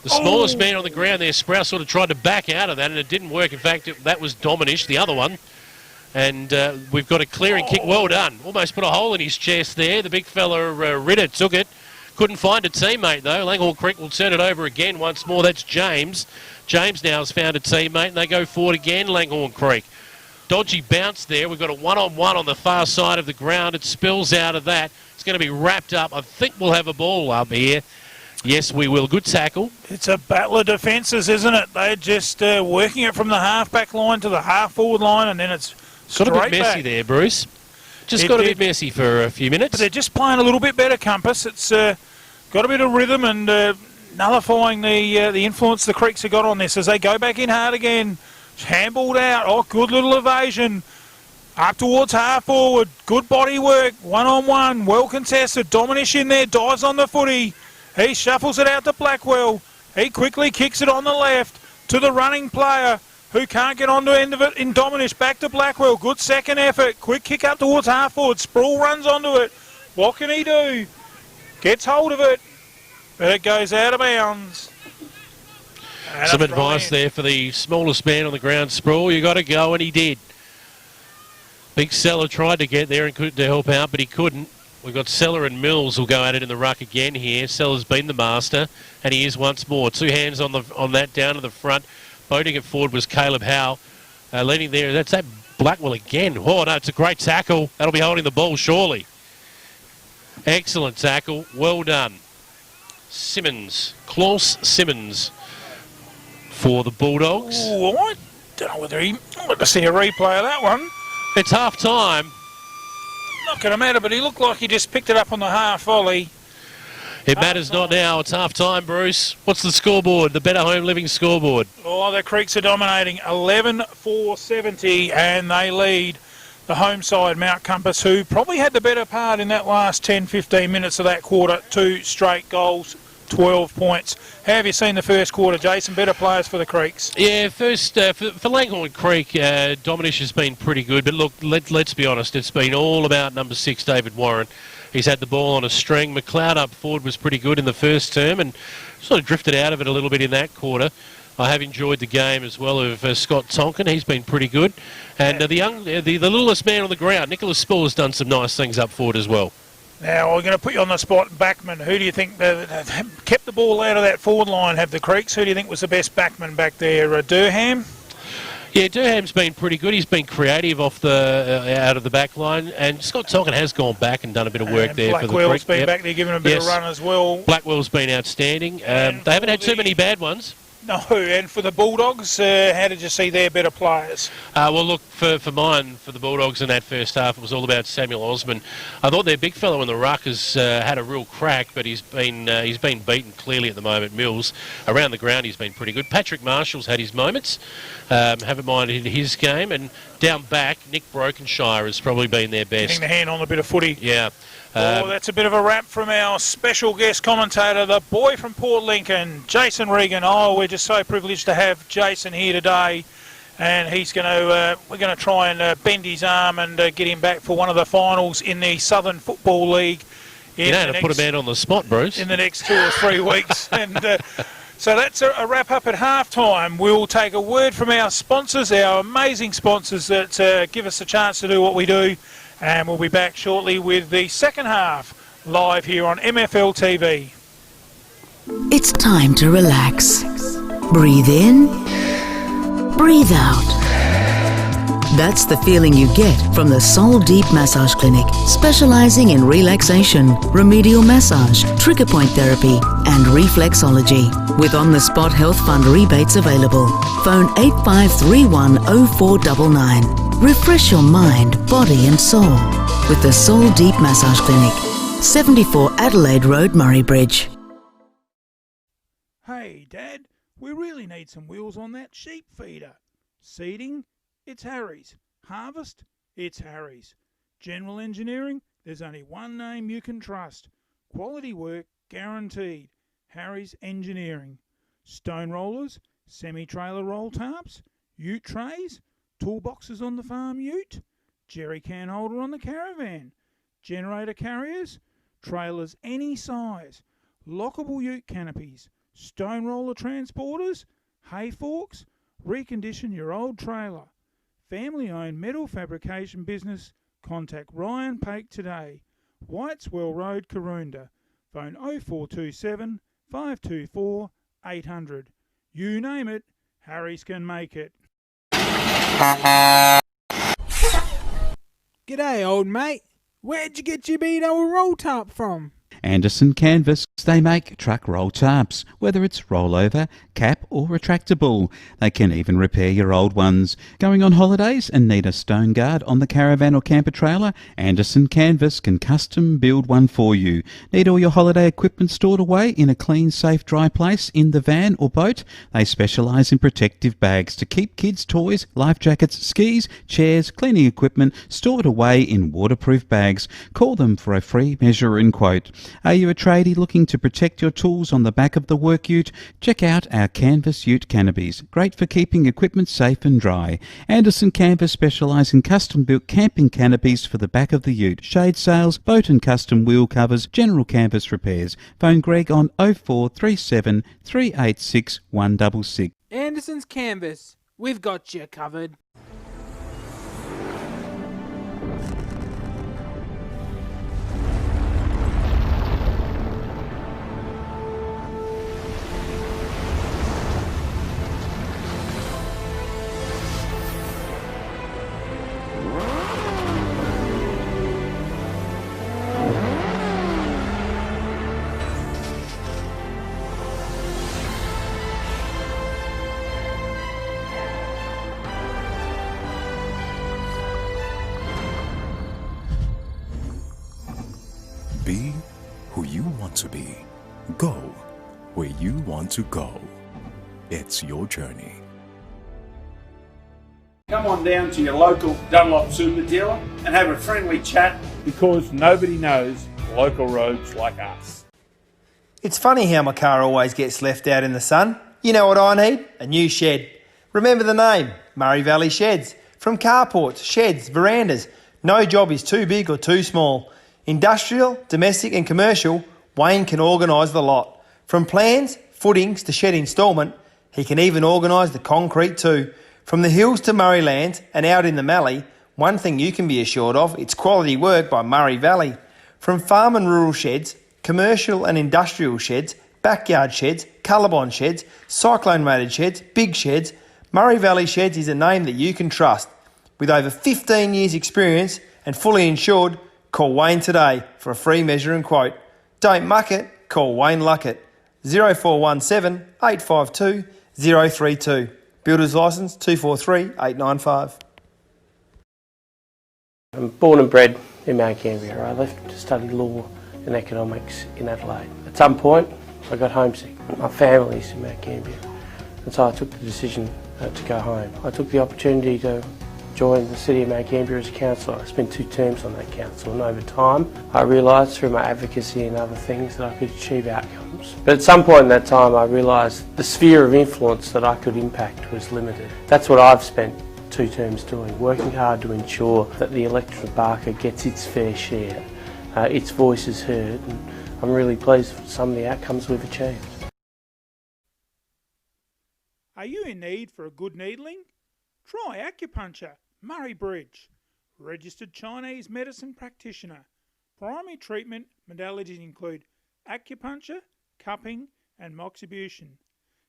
The smallest man on the ground there, Sprouse, sort of tried to back out of that, and it didn't work. In fact, that was Dominish, the other one. And we've got a clearing kick. Well done. Almost put a hole in his chest there. The big fella, Ritter, took it. Couldn't find a teammate, though. Langhorne Creek will turn it over again once more. That's James. James now has found a teammate, and they go forward again, Langhorne Creek. Dodgy bounce there. We've got a one-on-one on the far side of the ground. It spills out of that. It's going to be wrapped up. I think we'll have a ball up here. Yes, we will. Good tackle. It's a battle of defences, isn't it? They're just working it from the half-back line to the half-forward line, and then it's got a bit messy there, Bruce. Just got a bit messy for a few minutes. But they're just playing a little bit better, Compass. It's got a bit of rhythm and nullifying the influence the Creeks have got on this as they go back in hard again. Handballed out. Oh, good little evasion. Up towards half forward. Good body work. One-on-one. Well contested. Dominish in there. Dives on the footy. He shuffles it out to Blackwell. He quickly kicks it on the left to the running player who can't get onto the end of it in Dominish. Back to Blackwell. Good second effort. Quick kick up towards half forward. Sproul runs onto it. What can he do? Gets hold of it, but it goes out of bounds. And some advice there for the smallest man on the ground, Sproul. You got to go, and he did. Big Seller tried to get there and to help out, but he couldn't. We've got Seller and Mills will go at it in the ruck again here. Seller's been the master, and he is once more. Two hands on that down to the front. Boating it forward was Caleb Howe. Leading there, that's that Blackwell again. Oh, no, it's a great tackle. That'll be holding the ball, surely. Excellent tackle. Well done. Simmons. Klaus Simmons for the Bulldogs. Ooh, I don't know whether I'd like to see a replay of that one. It's half-time. Not going to matter, but he looked like he just picked it up on the half volley. It matters not now. It's half-time, Bruce. What's the scoreboard, the Betta Home Living scoreboard? Oh, the Creeks are dominating. 11-4-70, and they lead the home side, Mount Compass, who probably had the better part in that last 10-15 minutes of that quarter. 2 straight goals, 12 points. How have you seen the first quarter, Jason? Better players for the Creeks? Yeah, first, for Langhorne Creek, Dominish has been pretty good. But look, let's be honest, it's been all about number 6, David Warren. He's had the ball on a string. McLeod up forward was pretty good in the first term and sort of drifted out of it a little bit in that quarter. I have enjoyed the game as well of Scott Tonkin. He's been pretty good. And the littlest man on the ground, Nicholas Spall, has done some nice things up forward as well. Now, we're going to put you on the spot, backman. Who do you think kept the ball out of that forward line, have the Creeks? Who do you think was the best backman back there? Durham? Yeah, Durham's been pretty good. He's been creative off the out of the back line, and Scott Tonkin has gone back and done a bit of work there for the Creeks. Blackwell's been back there giving him a bit of run as well. Blackwell's been outstanding. They haven't had too many bad ones. No, and for the Bulldogs, how did you see their better players? Well, look, for the Bulldogs in that first half, it was all about Samuel Osman. I thought their big fellow in the ruck has had a real crack, but he's been beaten clearly at the moment. Mills, around the ground, he's been pretty good. Patrick Marshall's had his moments, haven't minded his game, and down back, Nick Brokenshire has probably been their best. Getting the hand on a bit of footy. Yeah. That's a bit of a wrap from our special guest commentator, the boy from Port Lincoln, Jason Regan. We're just so privileged to have Jason here today, and he's going to we're going to try and bend his arm and get him back for one of the finals in the Southern Football League. You know how to put a man on the spot, Bruce. In the next 2 or 3 weeks, and so that's a wrap up at halftime. We'll take a word from our sponsors, our amazing sponsors that give us a chance to do what we do. And we'll be back shortly with the second half, live here on MFL TV. It's time to relax. Breathe in, breathe out. That's the feeling you get from the Soul Deep Massage Clinic, specializing in relaxation, remedial massage, trigger point therapy, and reflexology. With on-the-spot health fund rebates available. Phone 8531 0499. Refresh your mind, body and soul with the Soul Deep Massage Clinic, 74 Adelaide Road, Murray Bridge. Hey, Dad, we really need some wheels on that sheep feeder. Seeding? It's Harry's. Harvest? It's Harry's. General engineering? There's only one name you can trust. Quality work guaranteed. Harry's Engineering. Stone rollers? Semi-trailer roll tarps? Ute trays? Toolboxes on the farm ute, jerry can holder on the caravan, generator carriers, trailers any size, lockable ute canopies, stone roller transporters, hay forks, recondition your old trailer. Family-owned metal fabrication business, contact Ryan Pake today. Whiteswell Road, Karoonda. Phone 0427 524 800. You name it, Harry's can make it. G'day, old mate. Where'd you get your beat old roll top from? Anderson Canvas. They make truck roll tarps, whether it's rollover, cap or retractable. They can even repair your old ones. Going on holidays and need a stone guard on the caravan or camper trailer? Anderson Canvas can custom build one for you. Need all your holiday equipment stored away in a clean, safe, dry place in the van or boat? They specialise in protective bags to keep kids' toys, life jackets, skis, chairs, cleaning equipment stored away in waterproof bags. Call them for a free measure and quote. Are you a tradie looking to protect your tools on the back of the work ute? Check out our Canvas Ute Canopies. Great for keeping equipment safe and dry. Anderson Canvas specialise in custom-built camping canopies for the back of the ute, shade sails, boat and custom wheel covers, general canvas repairs. Phone Greg on 0437 386 166. Anderson's Canvas. We've got you covered. Be who you want to be. Go where you want to go. It's your journey. Come on down to your local Dunlop Super dealer and have a friendly chat, because nobody knows local roads like us. It's funny how my car always gets left out in the sun. You know what I need? A new shed. Remember the name, Murray Valley Sheds. From carports, sheds, verandas, no job is too big or too small. Industrial, domestic and commercial, Wayne can organise the lot. From plans, footings to shed instalment, He can even organise the concrete too. From the hills to Murraylands and out in the Mallee, one thing you can be assured of, it's quality work by Murray Valley. From farm and rural sheds, commercial and industrial sheds, backyard sheds, colorbond sheds, cyclone-rated sheds, big sheds, Murray Valley Sheds is a name that you can trust. With over 15 years experience and fully insured, call Wayne today for a free measure and quote. Don't muck it, call Wayne Luckett. 0417 852 032. Builder's licence 243895. I'm born and bred in Mount Gambier. I left to study law and economics in Adelaide. At some point, I got homesick. My family's in Mount Gambier, and so I took the decision to go home. I took the opportunity to join the City of Mount Gambier as a councillor. I spent 2 terms on that council, and over time I realised through my advocacy and other things that I could achieve outcomes. But at some point in that time I realised the sphere of influence that I could impact was limited. That's what I've spent 2 terms doing, working hard to ensure that the electorate of Barker gets its fair share, its voice is heard, and I'm really pleased with some of the outcomes we've achieved. Are you in need for a good needling? Try acupuncture, Murray Bridge. Registered Chinese medicine practitioner. Primary treatment modalities include acupuncture, cupping and moxibustion.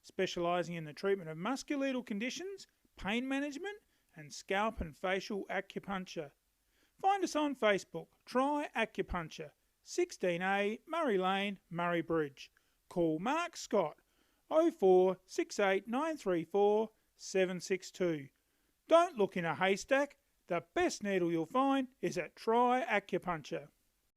Specialising in the treatment of musculoskeletal conditions, pain management and scalp and facial acupuncture. Find us on Facebook. Try Acupuncture, 16A Murray Lane, Murray Bridge. Call Mark Scott 0468 934 762. Don't look in a haystack. The best needle you'll find is at Try Acupuncture.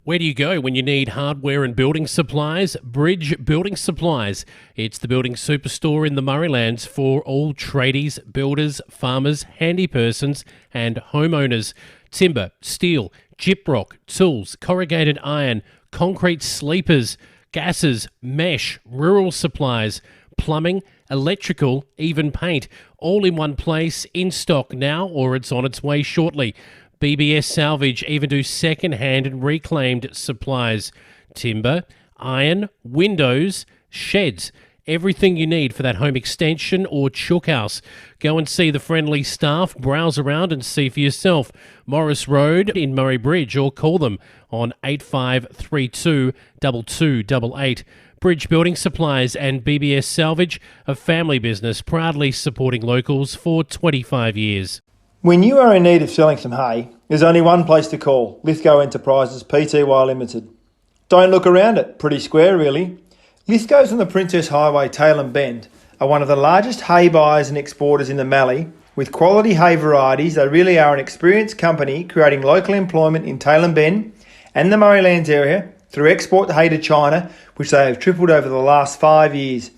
Where do you go when you need hardware and building supplies? Bridge Building Supplies. It's the building superstore in the Murraylands for all tradies, builders, farmers, handy persons and homeowners. Timber, steel, gyprock, tools, corrugated iron, concrete sleepers, gases, mesh, rural supplies, plumbing, electrical, even paint, all in one place, in stock now or it's on its way shortly. BBS Salvage even do second-hand and reclaimed supplies. Timber, iron, windows, sheds, everything you need for that home extension or chook house. Go and see the friendly staff, browse around and see for yourself. Morris Road in Murray Bridge, or call them on 8532 2288. Bridge Building Supplies and BBS Salvage, a family business proudly supporting locals for 25 years. When you are in need of selling some hay, there's only one place to call, Lithgow Enterprises Pty Limited. Don't look around it, pretty square really. Lithgow's on the Princess Highway, Tailem Bend, are one of the largest hay buyers and exporters in the Mallee. With quality hay varieties, they really are an experienced company creating local employment in Tailem Bend and the Murraylands area through export hay to China, which they have tripled over the last 5 years.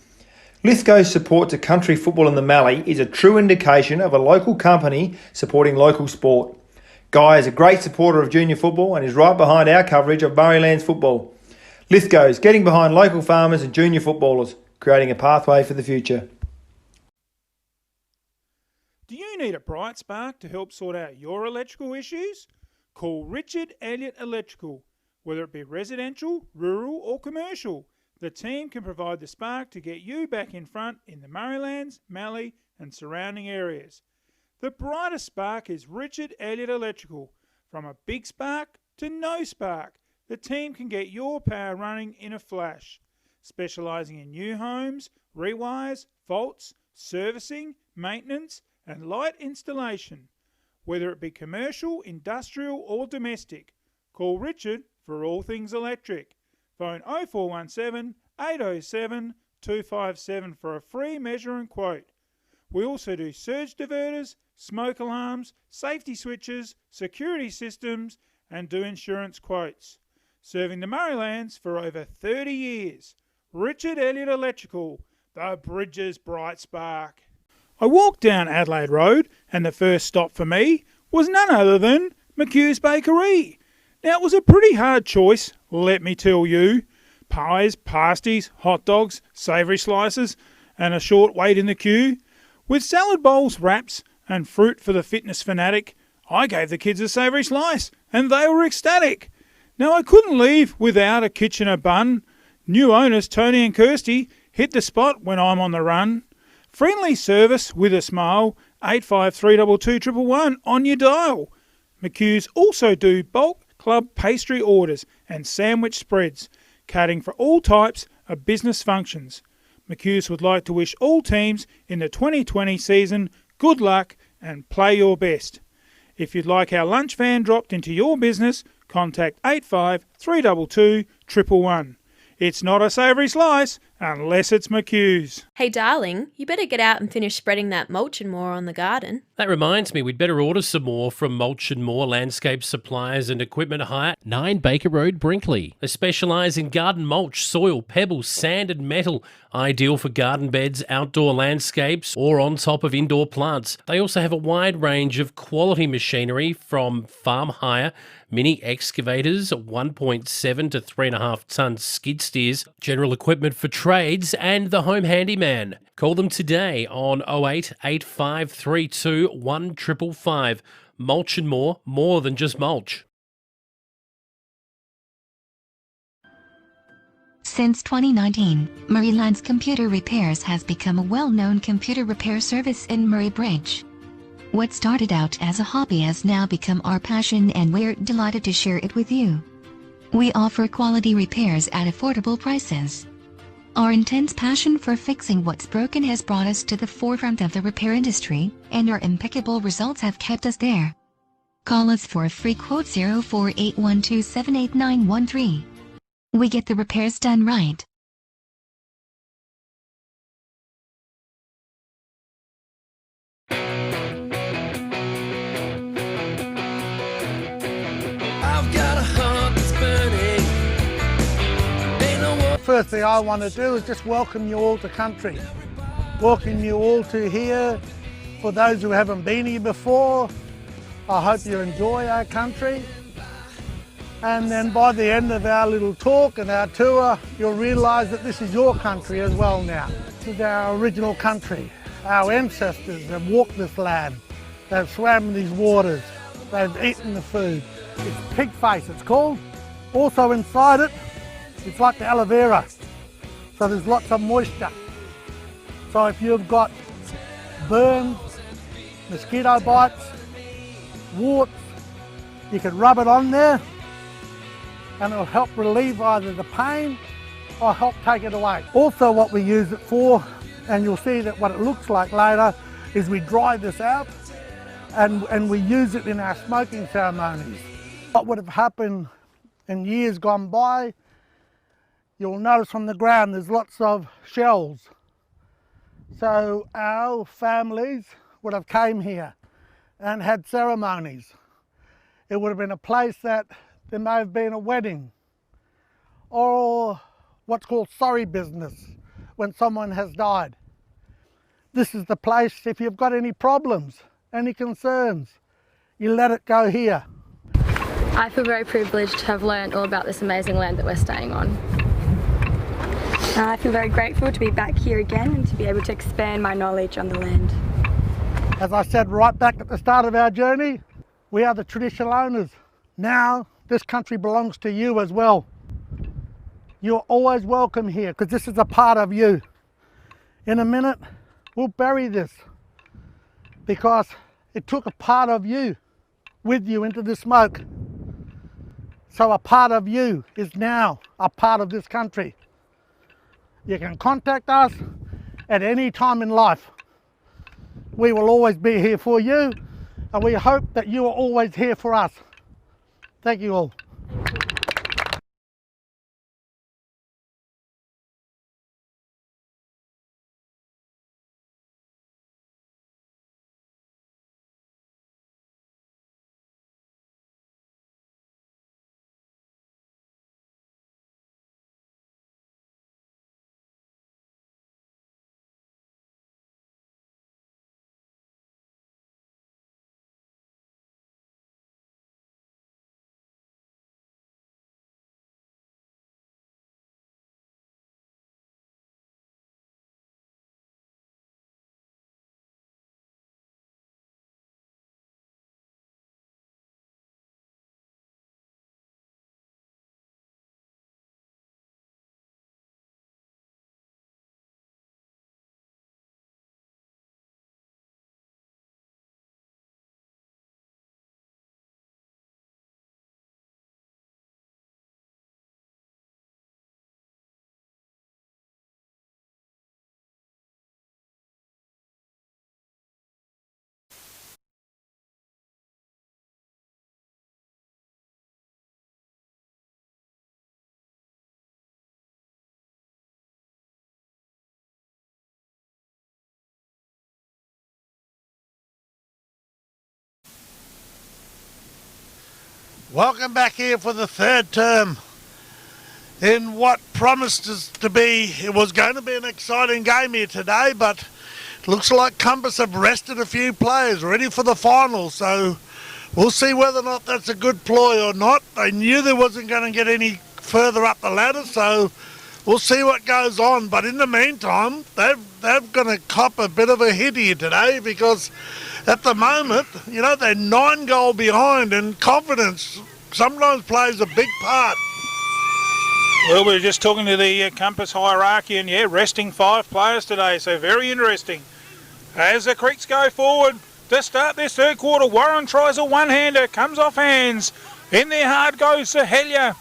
Lithgow's support to country football in the Mallee is a true indication of a local company supporting local sport. Guy is a great supporter of junior football and is right behind our coverage of Murraylands football. Lithgow's getting behind local farmers and junior footballers, creating a pathway for the future. Do you need a bright spark to help sort out your electrical issues? Call Richard Elliott Electrical. Whether it be residential, rural or commercial, the team can provide the spark to get you back in front in the Murraylands, Mallee and surrounding areas. The brightest spark is Richard Elliott Electrical. From a big spark to no spark, the team can get your power running in a flash. Specialising in new homes, rewires, faults, servicing, maintenance and light installation. Whether it be commercial, industrial or domestic, call Richard for all things electric. Phone 0417 807 257 for a free measure and quote. We also do surge diverters, smoke alarms, safety switches, security systems and do insurance quotes. Serving the Murraylands for over 30 years. Richard Elliott Electrical, the Bridges bright spark. I walked down Adelaide Road and the first stop for me was none other than McHugh's Bakery. Now it was a pretty hard choice, let me tell you. Pies, pasties, hot dogs, savoury slices and a short wait in the queue. With salad bowls, wraps and fruit for the fitness fanatic, I gave the kids a savoury slice and they were ecstatic. Now I couldn't leave without a Kitchener bun. New owners Tony and Kirsty hit the spot when I'm on the run. Friendly service with a smile, 85 322 111 on your dial. McHugh's also do bulk club pastry orders and sandwich spreads, catering for all types of business functions. McHugh's would like to wish all teams in the 2020 season good luck and play your best. If you'd like our lunch van dropped into your business, contact 85 322 111. It's not a savoury slice unless it's McHugh's. Hey darling, you better get out and finish spreading that mulch and more on the garden. That reminds me, we'd better order some more from Mulch and More Landscape Suppliers and Equipment Hire, 9 Baker Road, Brinkley. They specialise in garden mulch, soil, pebbles, sand and metal, ideal for garden beds, outdoor landscapes or on top of indoor plants. They also have a wide range of quality machinery from farm hire, mini excavators, 1.7 to 3.5 tonne skid steers, general equipment for trades and the home handyman. Call them today on 08 8532 1555. Mulch and more than just mulch. Since 2019, Murraylands Computer Repairs has become a well-known computer repair service in Murray Bridge. What started out as a hobby has now become our passion, and we're delighted to share it with you. We offer quality repairs at affordable prices. Our intense passion for fixing what's broken has brought us to the forefront of the repair industry, and our impeccable results have kept us there. Call us for a free quote 0481278913. We get the repairs done right. I've got a heart that's burning. First thing I want to do is just welcome you all to country. Welcome you all to here. For those who haven't been here before, I hope you enjoy our country. And then by the end of our little talk and our tour, you'll realise that this is your country as well now. This is our original country. Our ancestors have walked this land. They've swam in these waters. They've eaten the food. It's pig face, it's called. Also inside it, it's like the aloe vera. So there's lots of moisture. So if you've got burns, mosquito bites, warts, you can rub it on there and it'll help relieve either the pain or help take it away. Also what we use it for, and you'll see that what it looks like later, is we dry this out and we use it in our smoking ceremonies. What would have happened in years gone by, you'll notice on the ground there's lots of shells. So our families would have came here and had ceremonies. It would have been a place that there may have been a wedding or what's called sorry business when someone has died. This is the place, if you've got any problems, any concerns, you let it go here. I feel very privileged to have learned all about this amazing land that we're staying on. I feel very grateful to be back here again and to be able to expand my knowledge on the land. As I said right back at the start of our journey, we are the traditional owners. Now this country belongs to you as well. You're always welcome here because this is a part of you. In a minute, we'll bury this because it took a part of you with you into the smoke. So a part of you is now a part of this country. You can contact us at any time in life. We will always be here for you, and we hope that you are always here for us. Thank you all. Welcome back here for the third term in what promised us to be, it was going to be an exciting game here today, but it looks like Compass have rested a few players ready for the final, so we'll see whether or not that's a good ploy or not. They knew they wasn't going to get any further up the ladder, so we'll see what goes on. But in the meantime, they're going to cop a bit of a hit here today, because at the moment, you know, they're 9 goal behind, and confidence sometimes plays a big part. Well, we were just talking to the Compass hierarchy, and yeah, resting 5 players today, so very interesting. As the Creeks go forward to start this third quarter, Warren tries a one-hander, comes off hands. In there hard goes to Hellier.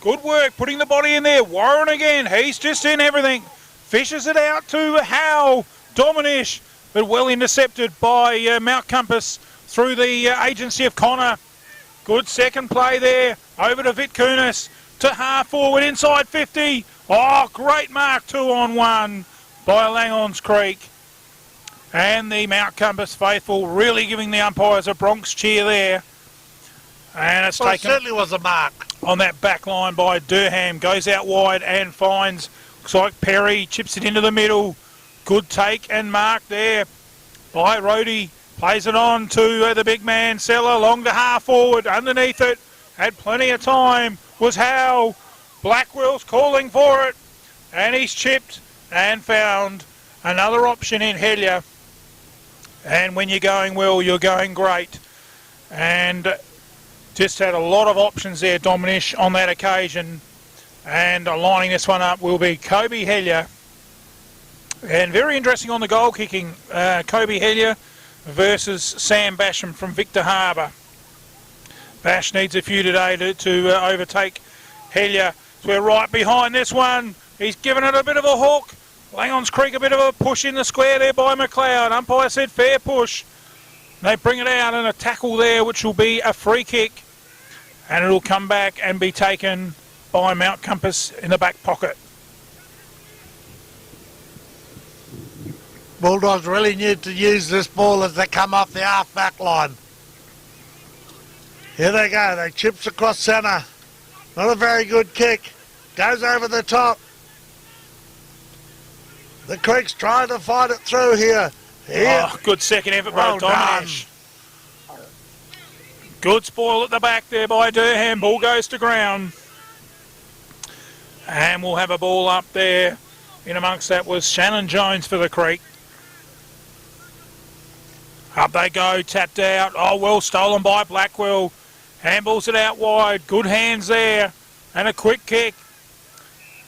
Good work putting the body in there. Warren again, he's just in everything. Fishes it out to Howe. Dominish, but well intercepted by Mount Compass through the agency of Connor. Good second play there. Over to Vitkunis. To half forward, inside 50. Oh, great mark, 2-on-1 by Langhorne's Creek. And the Mount Compass faithful really giving the umpires a Bronx cheer there. And it's taken. It certainly was a mark. On that back line by Durham. Goes out wide and finds. Looks like Perry chips it into the middle. Good take and mark there by Rhodey. Plays it on to the big man, Seller. Long to half forward. Underneath it. Had plenty of time. Was Howe. Blackwell's calling for it, and he's chipped and found another option in Hellier. And when you're going well, you're going great. And just had a lot of options there, Dominish, on that occasion. And lining this one up will be Kobe Hellier. And very interesting on the goal kicking, Kobe Hellier versus Sam Basham from Victor Harbour. Bash needs a few today to overtake Hellier. So we're right behind this one. He's given it a bit of a hook. Langhorne's Creek a bit of a push in the square there by McLeod. Umpire said fair push. They bring it out and a tackle there, which will be a free kick. And it'll come back and be taken by Mount Compass in the back pocket. Bulldogs really need to use this ball as they come off the half back line. Here they go. They chips across centre. Not a very good kick. Goes over the top. The Creeks trying to fight it through here. Oh, good second effort by Dominish. Good spoil at the back there by Durham. Ball goes to ground. And we'll have a ball up there. In amongst that was Shannon Jones for the Creek. Up they go, tapped out. Oh, well stolen by Blackwell. Handballs it out wide. Good hands there. And a quick kick.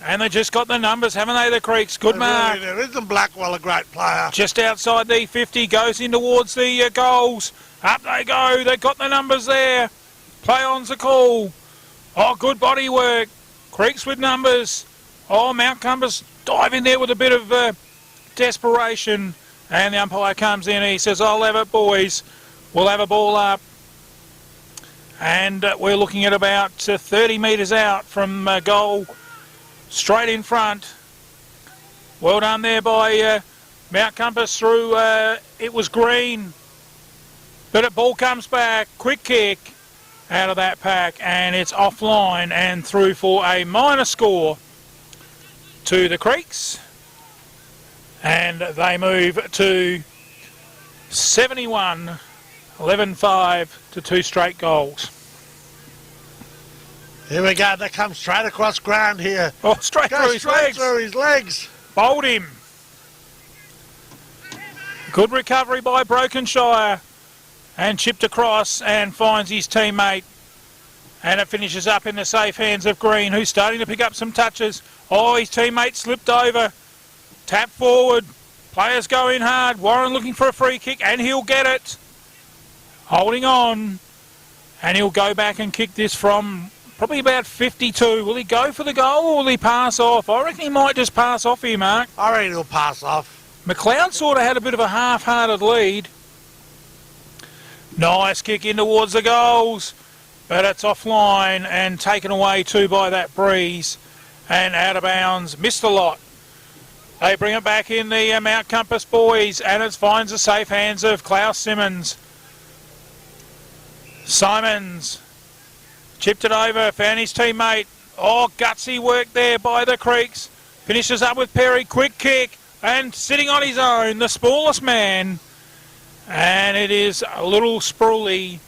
And they just got the numbers, haven't they, the Creeks? Good mark. Really, isn't Blackwell a great player? Just outside the 50. Goes in towards the goals. Up they go. They got the numbers there. Play on's a call. Oh, good body work. Creeks with numbers. Oh, Mount Compass dive in there with a bit of desperation. And the umpire comes in and he says, I'll have it, boys. We'll have a ball up. And we're looking at about 30 metres out from goal, straight in front. Well done there by Mount Compass through, it was Green. But a ball comes back, quick kick out of that pack, and it's offline and through for a minor score to the Creeks. And they move to 71, 11-5 to 2 straight goals. Here we go. They come straight across ground here. Oh, straight through his legs. Bowled him. Good recovery by Brokenshire. And chipped across and finds his teammate. And it finishes up in the safe hands of Green, who's starting to pick up some touches. Oh, his teammate slipped over. Tap forward. Players go in hard. Warren looking for a free kick, and he'll get it. Holding on. And he'll go back and kick this from probably about 52. Will he go for the goal or will he pass off? I reckon he might just pass off here, Mark. I reckon he'll pass off. McLeod sort of had a bit of a half-hearted lead. Nice kick in towards the goals. But it's offline and taken away too by that breeze. And out of bounds. Missed a lot. They bring it back in the Mount Compass boys, and it finds the safe hands of Klaus Simmons. Simons chipped it over, found his teammate. Oh, gutsy work there by the Creeks. Finishes up with Perry, quick kick, and sitting on his own, the smallest man. And it is a little sprawly.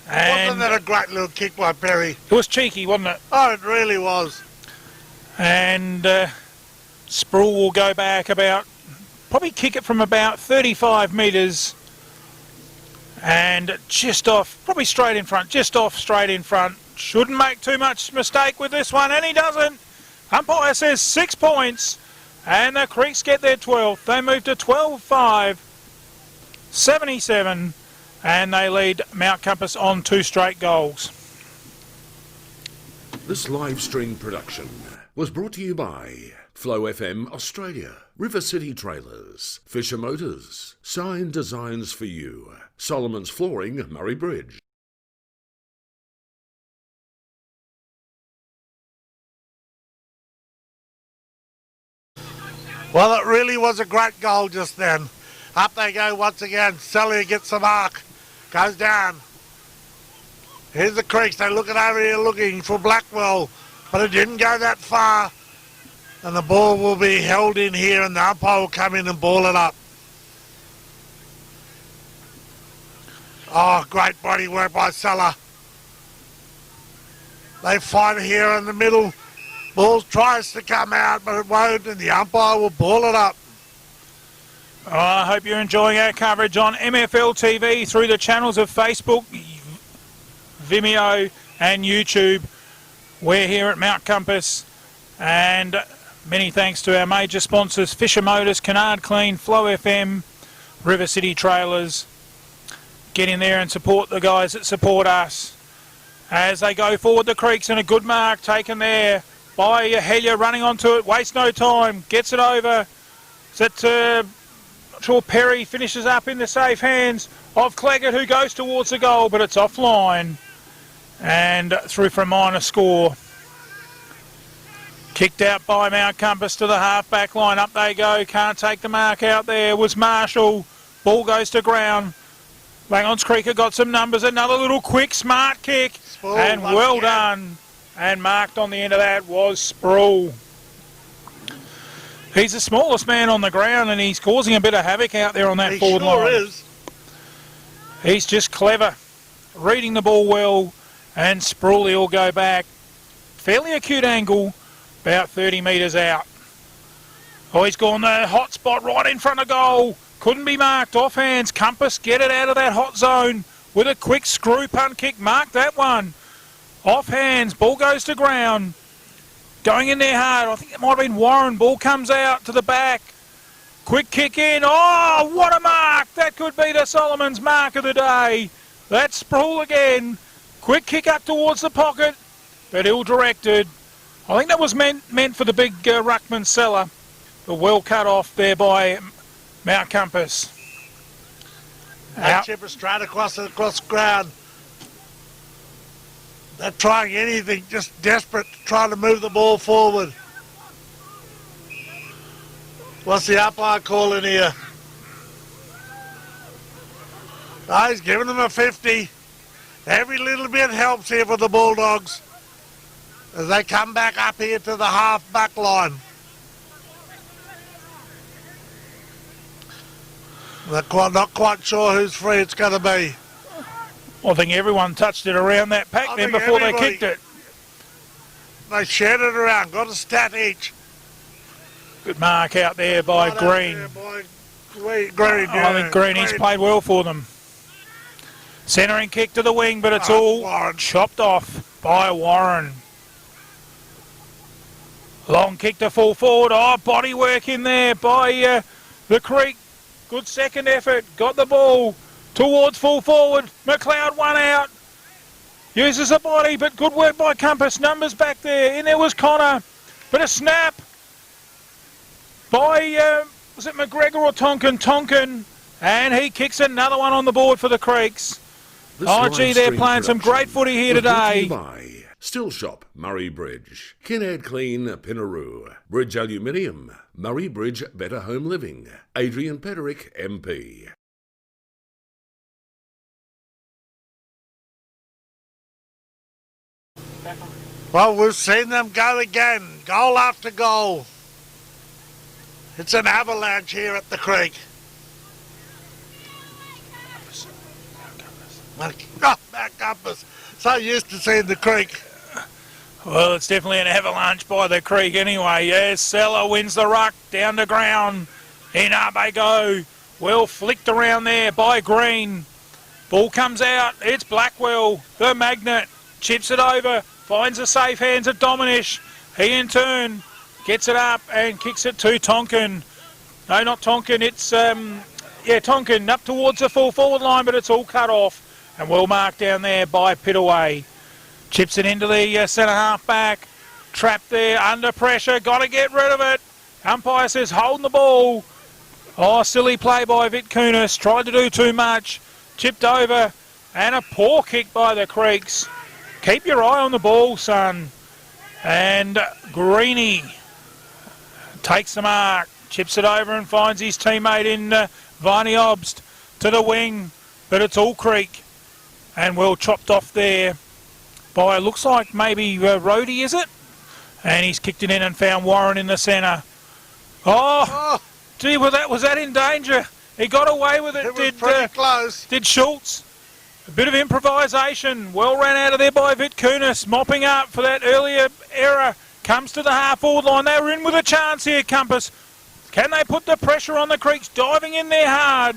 Wasn't that a great little kick by Perry? It was cheeky, wasn't it? Oh, it really was. And Sproul will go back probably kick it from about 35 metres. And just off, probably straight in front, straight in front. Shouldn't make too much mistake with this one, and he doesn't. Umpire says 6 points, and the Creeks get their 12th. They move to 12-5, 77, and they lead Mount Compass on 2 straight goals. This live stream production was brought to you by Flow FM Australia, River City Trailers, Fisher Motors, Sign Designs for You, Solomon's Flooring, Murray Bridge. Well, it really was a great goal just then. Up they go once again. Celia gets the mark. Goes down. Here's the Creeks. They're looking over here looking for Blackwell. But it didn't go that far. And the ball will be held in here and the umpire will come in and ball it up. Oh, great body work by Sella. They fight here in the middle. Ball tries to come out, but it won't, and the umpire will ball it up. Oh, I hope you're enjoying our coverage on MFL TV through the channels of Facebook, Vimeo and YouTube. We're here at Mount Compass, and many thanks to our major sponsors, Fisher Motors, Canard Clean, Flow FM, River City Trailers. Get in there and support the guys that support us. As they go forward, the Creeks, and a good mark taken there by Hellier, running onto it, wastes no time, gets it over. Not sure Perry finishes up in the safe hands of Claggett, who goes towards the goal, but it's offline and through for a minor score. Kicked out by Mount Compass to the half-back line. Up they go, can't take the mark out there. Was Marshall. Ball goes to ground. Langhorne's Creeker got some numbers. Another little quick, smart kick. And well done. And marked on the end of that was Sproul. He's the smallest man on the ground, and he's causing a bit of havoc out there on that forward line. He sure is. He's just clever, reading the ball well, and Sproul will go back. Fairly acute angle, about 30 metres out. Oh, he's gone the hot spot right in front of goal. Couldn't be marked. Off hands. Compass get it out of that hot zone with a quick screw punt kick. Mark that one. Off hands. Ball goes to ground. Going in there hard. I think it might have been Warren. Ball comes out to the back. Quick kick in. Oh, what a mark. That could be the Solomon's mark of the day. That's Sproul again. Quick kick up towards the pocket, but ill-directed. I think that was meant for the big ruckman Seller, but well cut off there by Mount Compass. That chipper straight across the ground. They're trying anything, just desperate to try to move the ball forward. What's the umpire calling here? Oh, he's giving them a 50. Every little bit helps here for the Bulldogs as they come back up here to the half-back line. They're not quite sure whose free it's going to be. I think everyone touched it around that pack then before they kicked it. They shared it around, got a stat each. Good mark out there by Green. I think Green, he's played well for them. Centering kick to the wing, but it's all chopped off by Warren. Long kick to full forward. Oh, body work in there by the Creek. Good second effort. Got the ball towards full forward. McLeod one out. Uses the body, but good work by Compass. Numbers back there. In there was Connor. But a snap by, was it McGregor or Tonkin? Tonkin. And he kicks another one on the board for the Creeks. Oh, gee, they're playing some great footy here today. Still Shop, Murray Bridge. Kinnaird Clean, Pinaroo. Bridge Aluminium. Murray Bridge Better Home Living. Adrian Pederick, MP. Well, we've seen them go again, goal after goal. It's an avalanche here at the creek. Back Compass. So used to seeing the creek. Well, it's definitely an avalanche by the creek anyway. Yes, Seller wins the ruck down the ground. In up they go. Well flicked around there by Green. Ball comes out. It's Blackwell, the magnet. Chips it over. Finds the safe hands of Dominish. He in turn gets it up and kicks it to Tonkin. No, not Tonkin. It's, Tonkin up towards the full forward line, but it's all cut off. And well marked down there by Pittaway. Chips it into the centre half back. Trapped there, under pressure. Got to get rid of it. Umpire says holding the ball. Oh, silly play by Vitkunis. Tried to do too much. Chipped over. And a poor kick by the Creeks. Keep your eye on the ball, son. And Greeny takes the mark. Chips it over and finds his teammate in Viney Obst to the wing. But it's all Creek. And well chopped off there by, looks like maybe Rhodey, is it? And he's kicked it in and found Warren in the centre. Oh, gee, was that in danger? He got away with it. It was pretty close. Did Schultz. A bit of improvisation. Well ran out of there by Vitkunis. Mopping up for that earlier error. Comes to the half-forward line. They were in with a chance here, Compass. Can they put the pressure on the Creeks? Diving in there hard.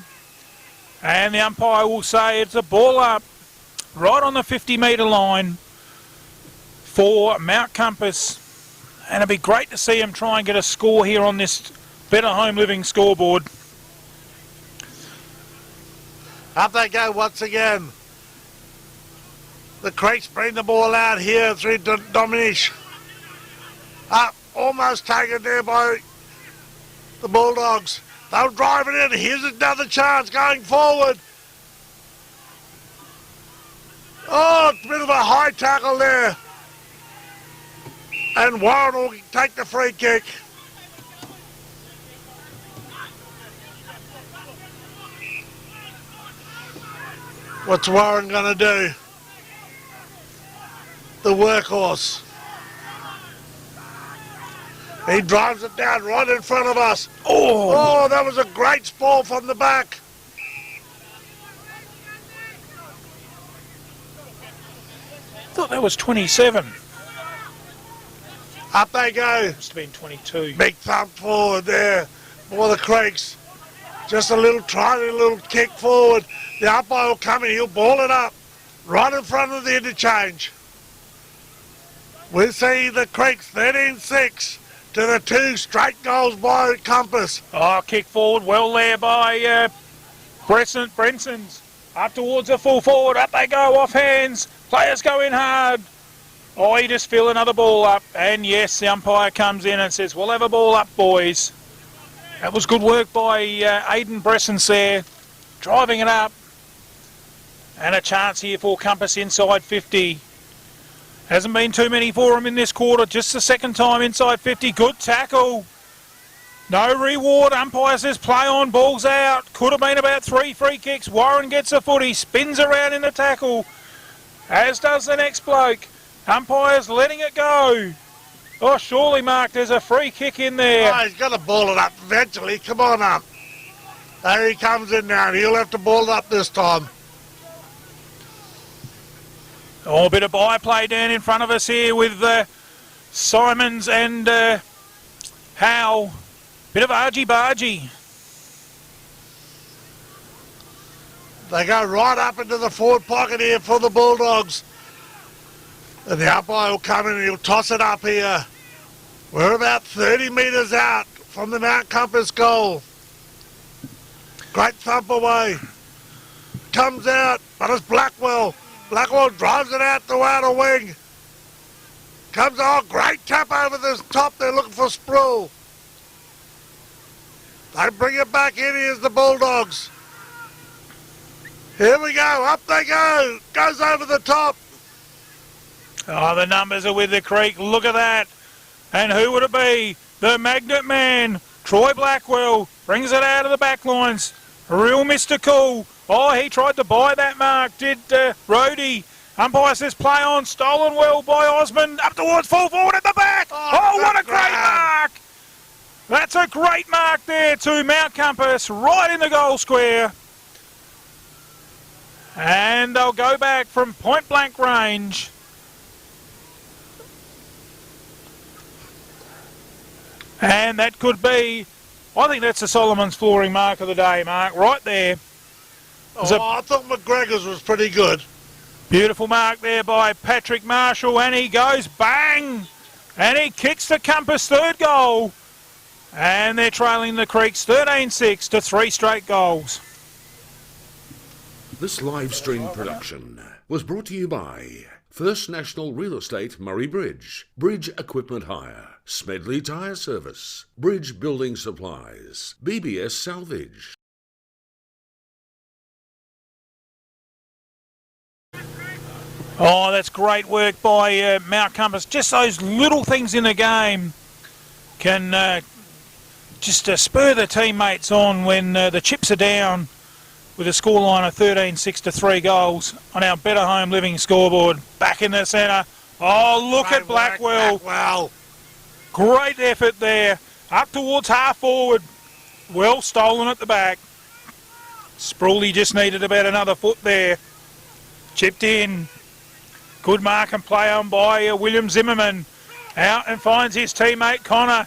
And the umpire will say it's a ball up right on the 50-metre line for Mount Compass. And it'd be great to see him try and get a score here on this Better Home Living scoreboard. Up they go once again. The Creeks bring the ball out here through Dominish. Up, almost taken there by the Bulldogs. They'll drive it in. Here's another chance going forward. Oh, it's a bit of a high tackle there. And Warren will take the free kick. What's Warren going to do? The workhorse. He drives it down right in front of us. Oh, that was a great sprawl from the back. Thought that was 27. Up they go. Must have been 22. Big thump forward there for the Creeks. Just a little tiny little kick forward. The umpire will come in. He'll ball it up right in front of the interchange. We see the Creeks 13-6 to the 2 straight goals by Compass. Oh, kick forward well there by Brenson's. Up towards the full forward. Up they go off hands. Players go in hard. Oh, he just feel another ball up. And yes, the umpire comes in and says, we'll have a ball up, boys. That was good work by Aidan Bressens there. Driving it up. And a chance here for Compass inside 50. Hasn't been too many for him in this quarter. Just the second time inside 50. Good tackle. No reward. Umpire says play on, ball's out. Could have been about 3 free kicks. Warren gets a footy. Spins around in the tackle. As does the next bloke. Umpire's letting it go. Oh, surely, Mark, there's a free kick in there. Oh, he's got to ball it up eventually. Come on up. There he comes in now, and he'll have to ball it up this time. Oh, a bit of byplay down in front of us here with Simons and Howe. Bit of argy-bargy. They go right up into the forward pocket here for the Bulldogs. And the umpire will come in and he'll toss it up here. We're about 30 metres out from the Mount Compass goal. Great thump away. Comes out, but it's Blackwell. Blackwell drives it out the outer wing. Comes, oh, great tap over the top. They're looking for Sproul. They bring it back in. Here's the Bulldogs. Here we go. Up they go. Goes over the top. Oh, the numbers are with the Creek. Look at that. And who would it be? The Magnet Man, Troy Blackwell, brings it out of the back lines. Real Mr. Cool. Oh, he tried to buy that mark, did Rhodey. Umpire says play on, stolen well by Osmond, up towards full forward at the back. Oh, what a great mark! That's a great mark there to Mount Compass, right in the goal square. And they'll go back from point blank range. And that could be, I think that's the Solomon's flooring mark of the day, Mark, right there. I thought McGregor's was pretty good. Beautiful mark there by Patrick Marshall, and he goes bang, and he kicks the Compass third goal, and they're trailing the Creeks 13-6 to 3 straight goals. This live stream production was brought to you by First National Real Estate Murray Bridge, Bridge Equipment Hire, Smedley Tyre Service, Bridge Building Supplies, BBS Salvage. Oh, that's great work by Mount Compass. Just those little things in the game can just spur the teammates on when the chips are down with a scoreline of 13-6 to 3 goals on our Better Home Living scoreboard. Back in the centre. Oh, look at Blackwell. Great effort there. Up towards half forward. Well stolen at the back. Sprawley just needed about another foot there. Chipped in. Good mark and play on by William Zimmerman. Out and finds his teammate Connor.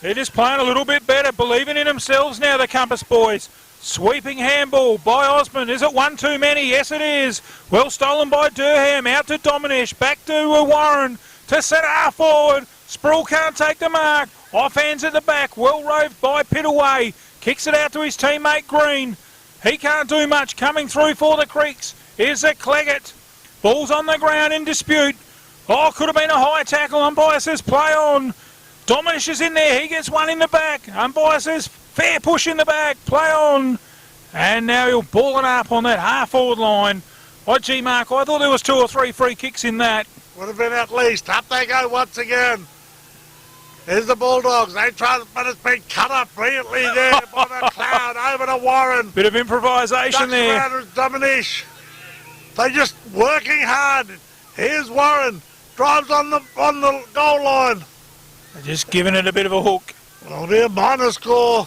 They're just playing a little bit better, believing in themselves now, the Compass boys. Sweeping handball by Osmond. Is it one too many? Yes, it is. Well stolen by Durham. Out to Dominish. Back to Warren. To centre half forward. Sproul can't take the mark. Off hands at the back. Well roved by Pittaway. Kicks it out to his teammate Green. He can't do much. Coming through for the Creeks is a Cleggett. Ball's on the ground in dispute. Oh, could have been a high tackle. Umpire says play on. Dominish is in there. He gets one in the back. Umpire says fair push in the back. Play on. And now he'll ball it up on that half-forward line. Oh, gee, Mark, I thought there was 2 or 3 free kicks in that. Would have been at least. Up they go once again. Here's the Bulldogs. They try, but it's been cut up brilliantly there by the cloud over to Warren. Bit of improvisation there. Dominish. They're just working hard. Here's Warren. Drives on the goal line. They're just giving it a bit of a hook. Well, dear, minor score.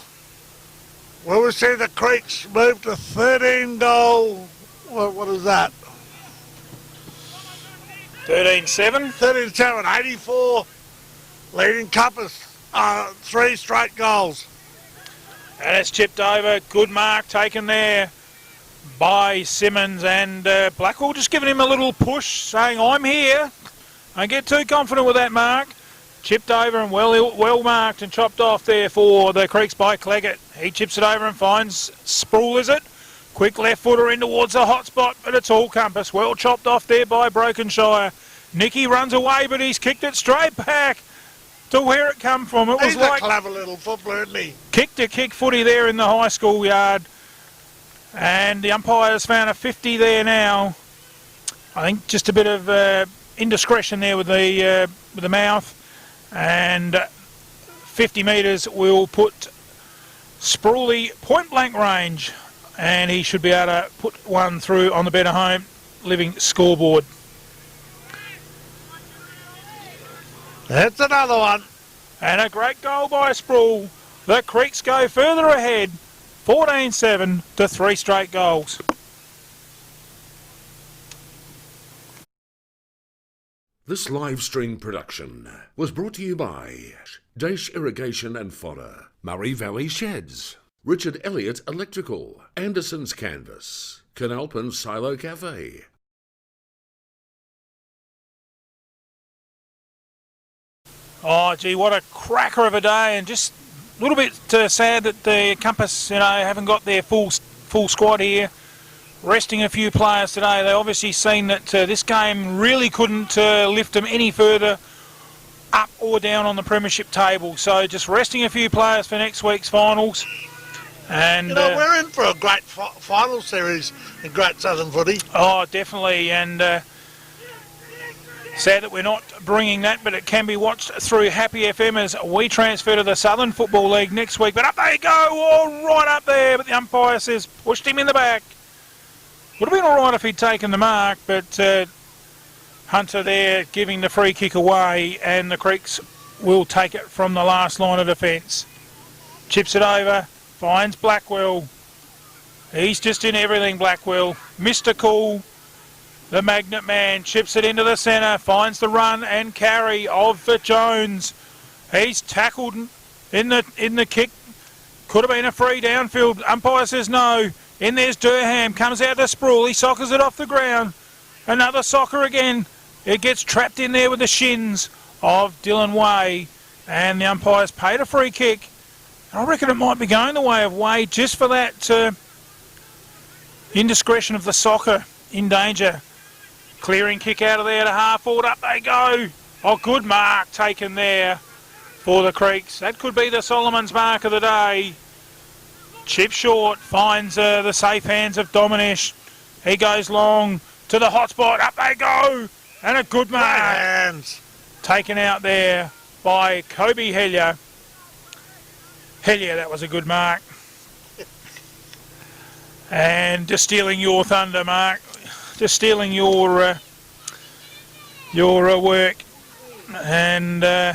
Well, we see the Creeks move to 13 goal. What is that? 13-7. 13-7, 84. Leading Compass. 3 straight goals. And it's chipped over. Good mark taken there by Simmons, and Blackwell just giving him a little push, saying, I'm here. Don't get too confident with that mark. Chipped over and well marked and chopped off there for the Creeks by Cleggett. He chips it over and finds Sproul, is it? Quick left footer in towards the hot spot, but it's all Compass. Well chopped off there by Brokenshire. Nicky runs away, but he's kicked it straight back to where it come from. It was He's like a clever little footballer, isn't he? Kicked a kick footy there in the high school yard. And the umpire's found a 50 there now. I think just a bit of indiscretion there with the mouth. And 50 metres will put Sprawley point blank range. And he should be able to put one through on the Better Home Living scoreboard. That's another one. And a great goal by Sproul. The Creeks go further ahead. 14-7 to 3 straight goals. This live stream production was brought to you by Daesh Irrigation and Fodder, Murray Valley Sheds, Richard Elliott Electrical, Anderson's Canvas, Coonalpyn Silo Cafe. Oh, gee, what a cracker of a day, and just a little bit sad that the Compass, haven't got their full squad here. Resting a few players today. They obviously seen that this game really couldn't lift them any further up or down on the premiership table. So just resting a few players for next week's finals. And we're in for a great final series in Great Southern Footy. Oh, definitely, and sad that we're not bringing that, but it can be watched through Happy FM as we transfer to the Southern Football League next week. But up they go, all right up there, but the umpire says pushed him in the back. Would have been all right if he'd taken the mark, but Hunter there giving the free kick away, and the Creeks will take it from the last line of defence. Chips it over, finds Blackwell. He's just in everything, Blackwell. Mr. Cool, the magnet man, chips it into the centre, finds the run and carry of Jones. He's tackled in the kick. Could have been a free downfield. Umpire says no. In there's Durham, comes out to Sproul. He soccers it off the ground. Another soccer again. It gets trapped in there with the shins of Dylan Way, and the umpire's paid a free kick. I reckon it might be going the way of Way just for that indiscretion of the soccer in danger. Clearing kick out of there to half forward. Up they go. Oh, good mark taken there for the Creeks. That could be the Solomon's mark of the day. Chip short, finds the safe hands of Dominish. He goes long to the hot spot. Up they go. And a good mark. Hands. Taken out there by Kobe Hellier. Hellier, that was a good mark. And just stealing your thunder, Mark. Just stealing your work. And tell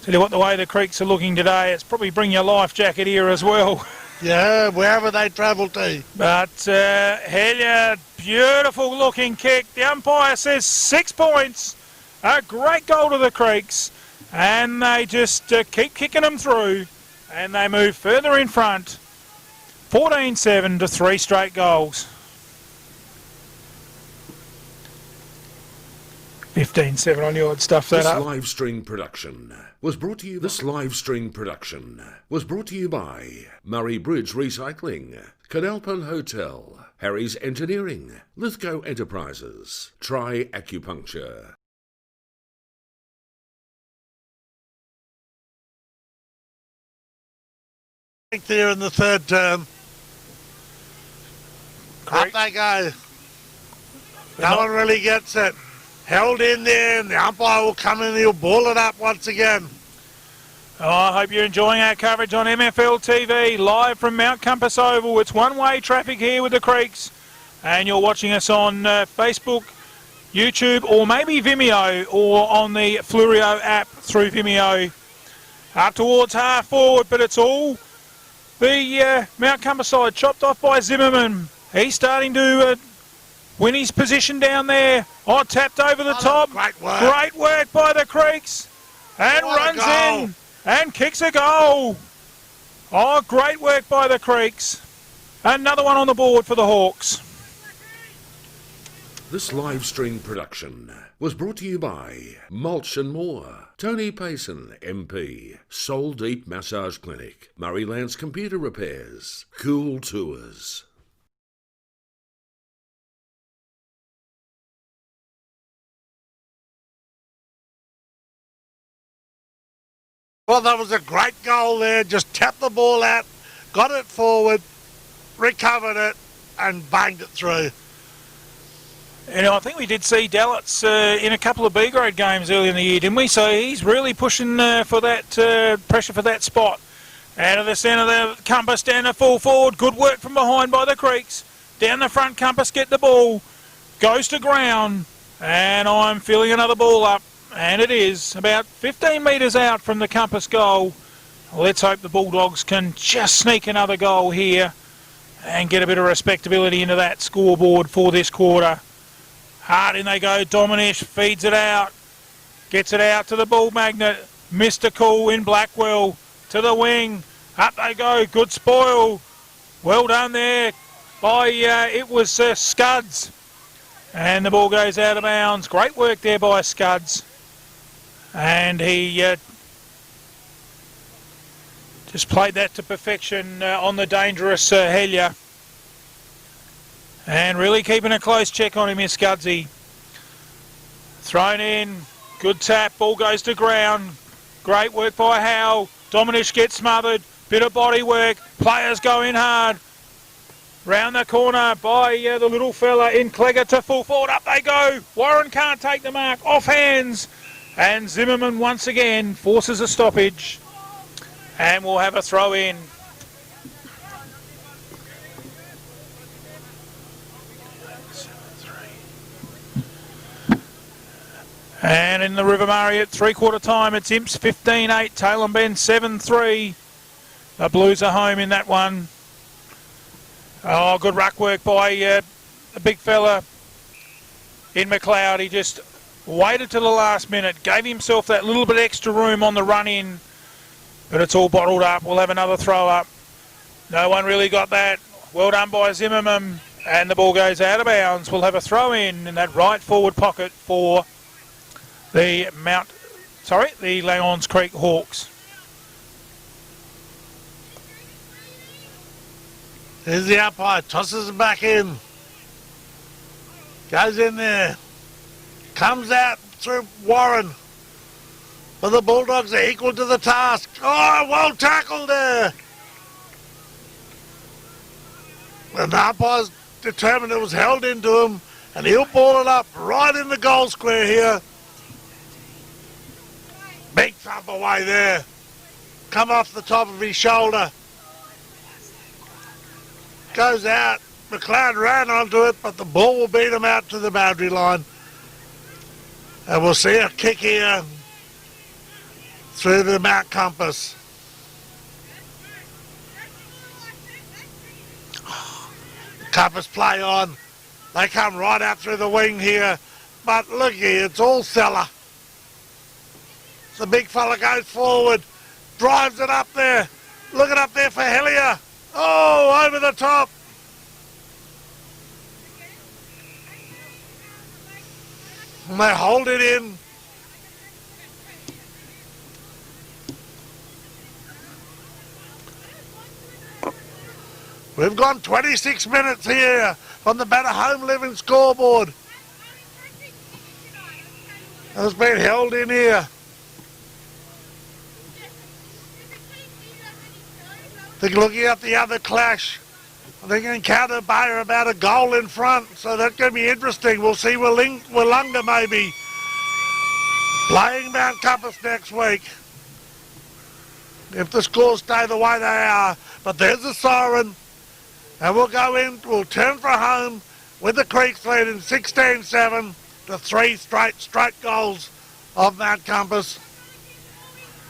you what, the way the Creeks are looking today, it's probably bring your life jacket here as well. Yeah, wherever they travel to. But Hellier, beautiful looking kick. The umpire says 6 points. A great goal to the Creeks. And they just keep kicking them through. And they move further in front. 14-7 to 3 straight goals. 15-7 on your stuff that This up. live stream production was brought to you. This live stream production was brought to you by Murray Bridge Recycling, Coonalpyn Hotel, Harry's Engineering, Lithgow Enterprises, Try Acupuncture. There in the third term. Up they go. No one really gets it. Held in there, and the umpire will come in and he'll ball it up once again. Oh, I hope you're enjoying our coverage on MFL TV, live from Mount Compass Oval. It's one-way traffic here with the Creeks, and you're watching us on Facebook, YouTube, or maybe Vimeo, or on the Flurio app through Vimeo. Up towards half forward, but it's all the Mount Compass side, chopped off by Zimmerman. He's starting to win his position down there. Oh, tapped over the top. Great work. Great work by the Creeks. And What a runs goal. in and kicks a goal. Oh, great work by the Creeks. Another one on the board for the Hawks. This live stream production was brought to you by Mulch and More, Tony Payson, MP, Soul Deep Massage Clinic, Murray Lance Computer Repairs, Cool Tours. Well, that was a great goal there. Just tapped the ball out, got it forward, recovered it, and banged it through. And I think we did see Dallets in a couple of B-grade games early in the year, didn't we? So he's really pushing for that pressure for that spot. Out of the centre of the Compass, down the full forward. Good work from behind by the Creeks. Down the front, Compass get the ball. Goes to ground. And I'm feeling another ball up. And it is about 15 metres out from the Compass goal. Let's hope the Bulldogs can just sneak another goal here and get a bit of respectability into that scoreboard for this quarter. Hard in they go. Dominish feeds it out. Gets it out to the ball magnet. Mr. Cool in Blackwell to the wing. Up they go. Good spoil. Well done there by, it was Scuds. And the ball goes out of bounds. Great work there by Scuds. And he just played that to perfection on the dangerous Hellier. And really keeping a close check on him is Scudsy. Thrown in. Good tap. Ball goes to ground. Great work by Howell. Dominish gets smothered. Bit of body work. Players go in hard. Round the corner by the little fella in Clegger to full forward. Up they go. Warren can't take the mark. Off hands. And Zimmerman once again forces a stoppage. And we'll have a throw in. And in the River Murray at three-quarter time, it's Imps 15-8, Tail and Bend 7-3. The Blues are home in that one. Oh, good ruck work by the big fella in McLeod. He just waited till the last minute, gave himself that little bit extra room on the run in, but it's all bottled up. We'll have another throw up. No one really got that. Well done by Zimmerman, and the ball goes out of bounds. We'll have a throw in that right forward pocket for the Langhorne Creek Hawks. There's the umpire, tosses it back in. Goes in there. Comes out through Warren. But the Bulldogs are equal to the task. Oh, well tackled there. And the umpire's determined it was held into him, and he'll ball it up right in the goal square here. Big thump away there. Come off the top of his shoulder. Goes out. McLeod ran onto it, but the ball will beat him out to the boundary line. And we'll see a kick here through the Mount Compass. Compass play on. They come right out through the wing here. But look here, it's all Seller. The big fella goes forward, drives it up there. Look it up there for Hellier. Oh, over the top. And they hold it in. We've gone 26 minutes here on the Betta Home Living scoreboard. It's been held in here. I think looking at the other clash, I think Encounter Bay are about a goal in front, so that's going to be interesting. We'll see Wollonga maybe playing Mount Compass next week, if the scores stay the way they are. But there's a siren, and we'll go in, we'll turn for home with the Creeks lead in 16-7 to 3 straight goals of Mount Compass.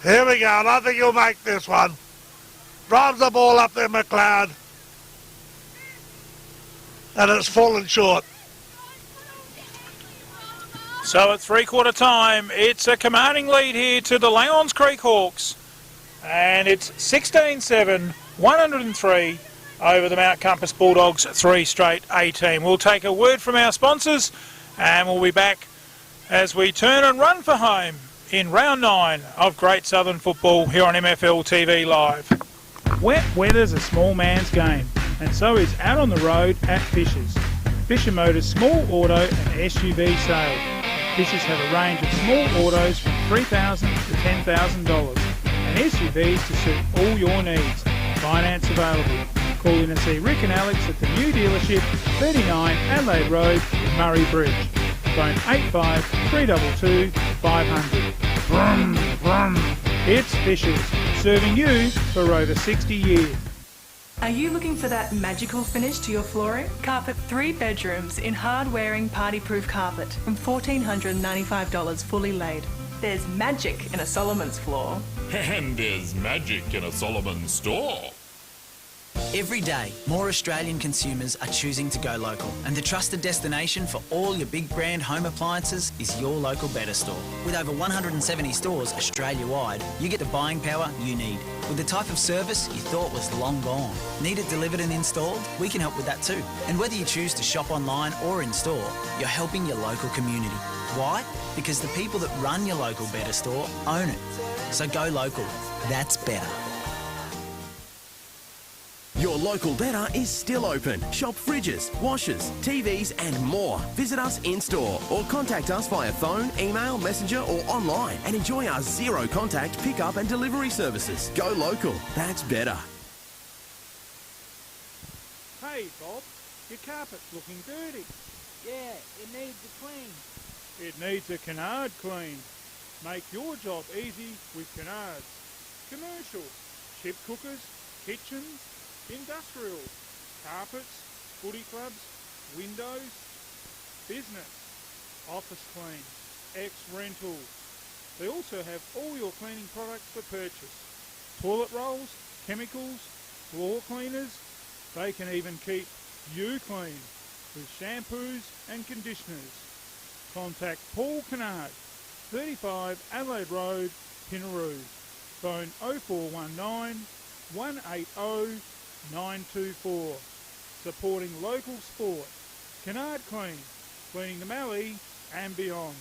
Here we go, and I think he'll make this one. Drives the ball up there, McLeod. And it's fallen short. So at three-quarter time, it's a commanding lead here to the Langhorne Creek Hawks. And it's 16-7, 103 over the Mount Compass Bulldogs, 3 straight 18. We'll take a word from our sponsors, and we'll be back as we turn and run for home in round 9 of Great Southern Football here on MFL TV Live. Wet weather's a small man's game, and so is out on the road at Fisher's. Fisher Motors small auto and SUV sale. Fisher's have a range of small autos from $3,000 to $10,000 and SUVs to suit all your needs. Finance available. Call in and see Rick and Alex at the new dealership, 39 Adelaide Road, Murray Bridge. Phone 85 322 500. Vroom, vroom. It's Fisher's, serving you for over 60 years. Are you looking for that magical finish to your flooring? Carpet 3 bedrooms in hard-wearing party-proof carpet from $1,495 fully laid. There's magic in a Solomon's floor. And there's magic in a Solomon's store. Every day, more Australian consumers are choosing to go local, and the trusted destination for all your big brand home appliances is your local Betta store. With over 170 stores Australia-wide, you get the buying power you need, with the type of service you thought was long gone. Need it delivered and installed? We can help with that too. And whether you choose to shop online or in store, you're helping your local community. Why? Because the people that run your local Betta store own it. So go local. That's better. Your local Betta is still open. Shop fridges, washers, TVs and more. Visit us in-store or contact us via phone, email, messenger or online and enjoy our zero contact pick-up and delivery services. Go local. That's better. Hey Bob, your carpet's looking dirty. Yeah, it needs a clean. It needs a canard clean. Make your job easy with canards. Commercial, chip cookers, kitchens, industrial, carpets, footy clubs, windows, business, office clean, X Rental. They also have all your cleaning products for purchase. Toilet rolls, chemicals, floor cleaners. They can even keep you clean with shampoos and conditioners. Contact Paul Kennard, 35 Adelaide Road, Pinaroo. Phone 0419 180 924. Supporting local sport. Kennard Clean, cleaning the Mallee and beyond.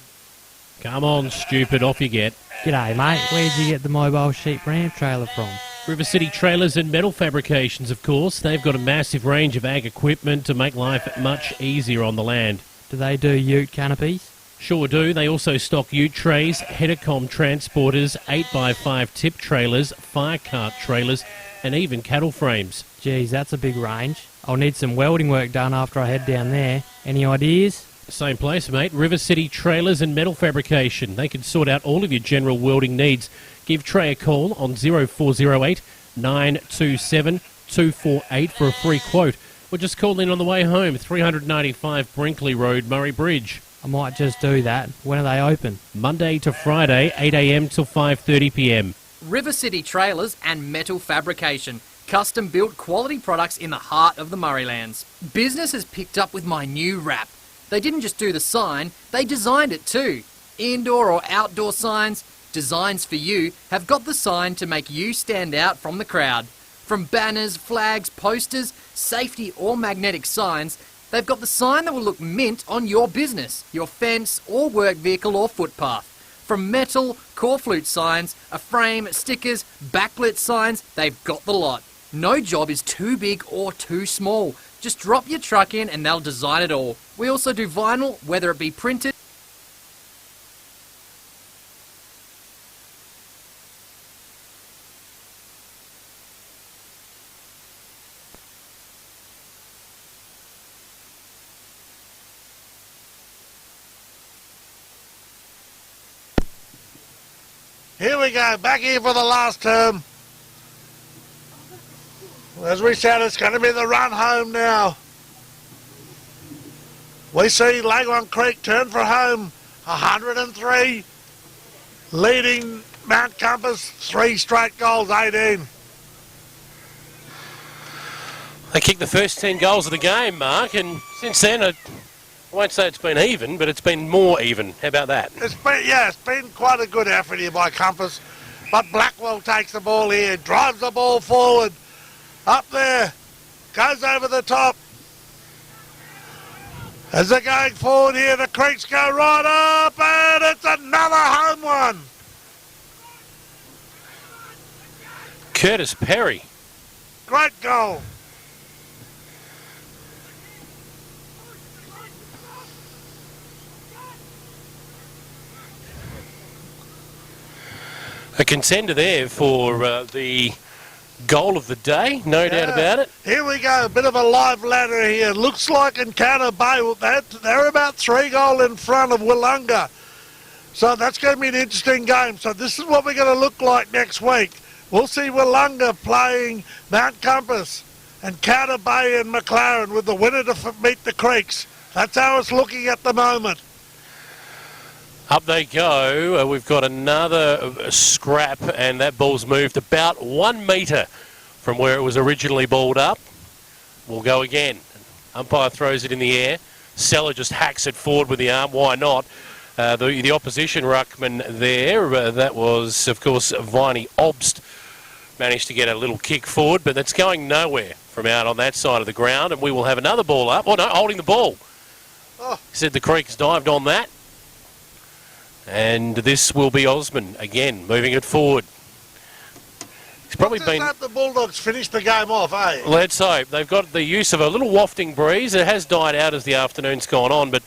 Come on, stupid, off you get. G'day, mate. Where'd you get the mobile sheep ram trailer from? River City Trailers and Metal Fabrications, of course. They've got a massive range of ag equipment to make life much easier on the land. Do they do ute canopies? Sure do. They also stock ute trays, headercom transporters, 8x5 tip trailers, fire cart trailers, and even cattle frames. Geez, that's a big range. I'll need some welding work done after I head down there. Any ideas? Same place, mate. River City Trailers and Metal Fabrication. They can sort out all of your general welding needs. Give Trey a call on 0408 927 248 for a free quote. Or just call in on the way home, 395 Brinkley Road, Murray Bridge. I might just do that. When are they open? Monday to Friday, 8 a.m. till 5:30 p.m. River City Trailers and Metal Fabrication. Custom-built quality products in the heart of the Murraylands. Business has picked up with my new wrap. They didn't just do the sign, they designed it too. Indoor or outdoor signs, Designs for You have got the sign to make you stand out from the crowd. From banners, flags, posters, safety or magnetic signs, they've got the sign that will look mint on your business, your fence or work vehicle or footpath. From metal, core flute signs, a frame, stickers, backlit signs, they've got the lot. No job is too big or too small. Just drop your truck in and they'll design it all. We also do vinyl, whether it be printed. Here we go, back here for the last term. As we said, it's going to be the run home now. We see Langhorne Creek turn for home, 103, leading Mount Compass, 3 straight goals, 18. They kicked the first 10 goals of the game, Mark, and since then, I won't say it's been even, but it's been more even. How about that? It's been quite a good effort here by Compass, but Blackwell takes the ball here, drives the ball forward, up there, goes over the top. As they're going forward here, the Creeks go right up, and it's another home one. Curtis Perry. Great goal. A contender there for the goal of the day, no doubt about it. Here we go, a bit of a live ladder here. Looks like Encounter Bay, they're about 3 goals in front of Wollonga. So that's going to be an interesting game. So this is what we're going to look like next week. We'll see Wollonga playing Mount Compass, Encounter Bay and McLaren with the winner to meet the Creeks. That's how it's looking at the moment. Up they go. We've got another scrap, and that ball's moved about 1 metre from where it was originally balled up. We'll go again. Umpire throws it in the air. Seller just hacks it forward with the arm. Why not? The opposition ruckman there, that was, of course, Viney Obst, managed to get a little kick forward, but that's going nowhere from out on that side of the ground, and we will have another ball up. Oh, no, holding the ball. Oh. He said the Creeks dived on that. And this will be Osman again, moving it forward. He's probably been. Let's hope the Bulldogs finish the game off, eh? Let's hope. They've got the use of a little wafting breeze. It has died out as the afternoon's gone on, but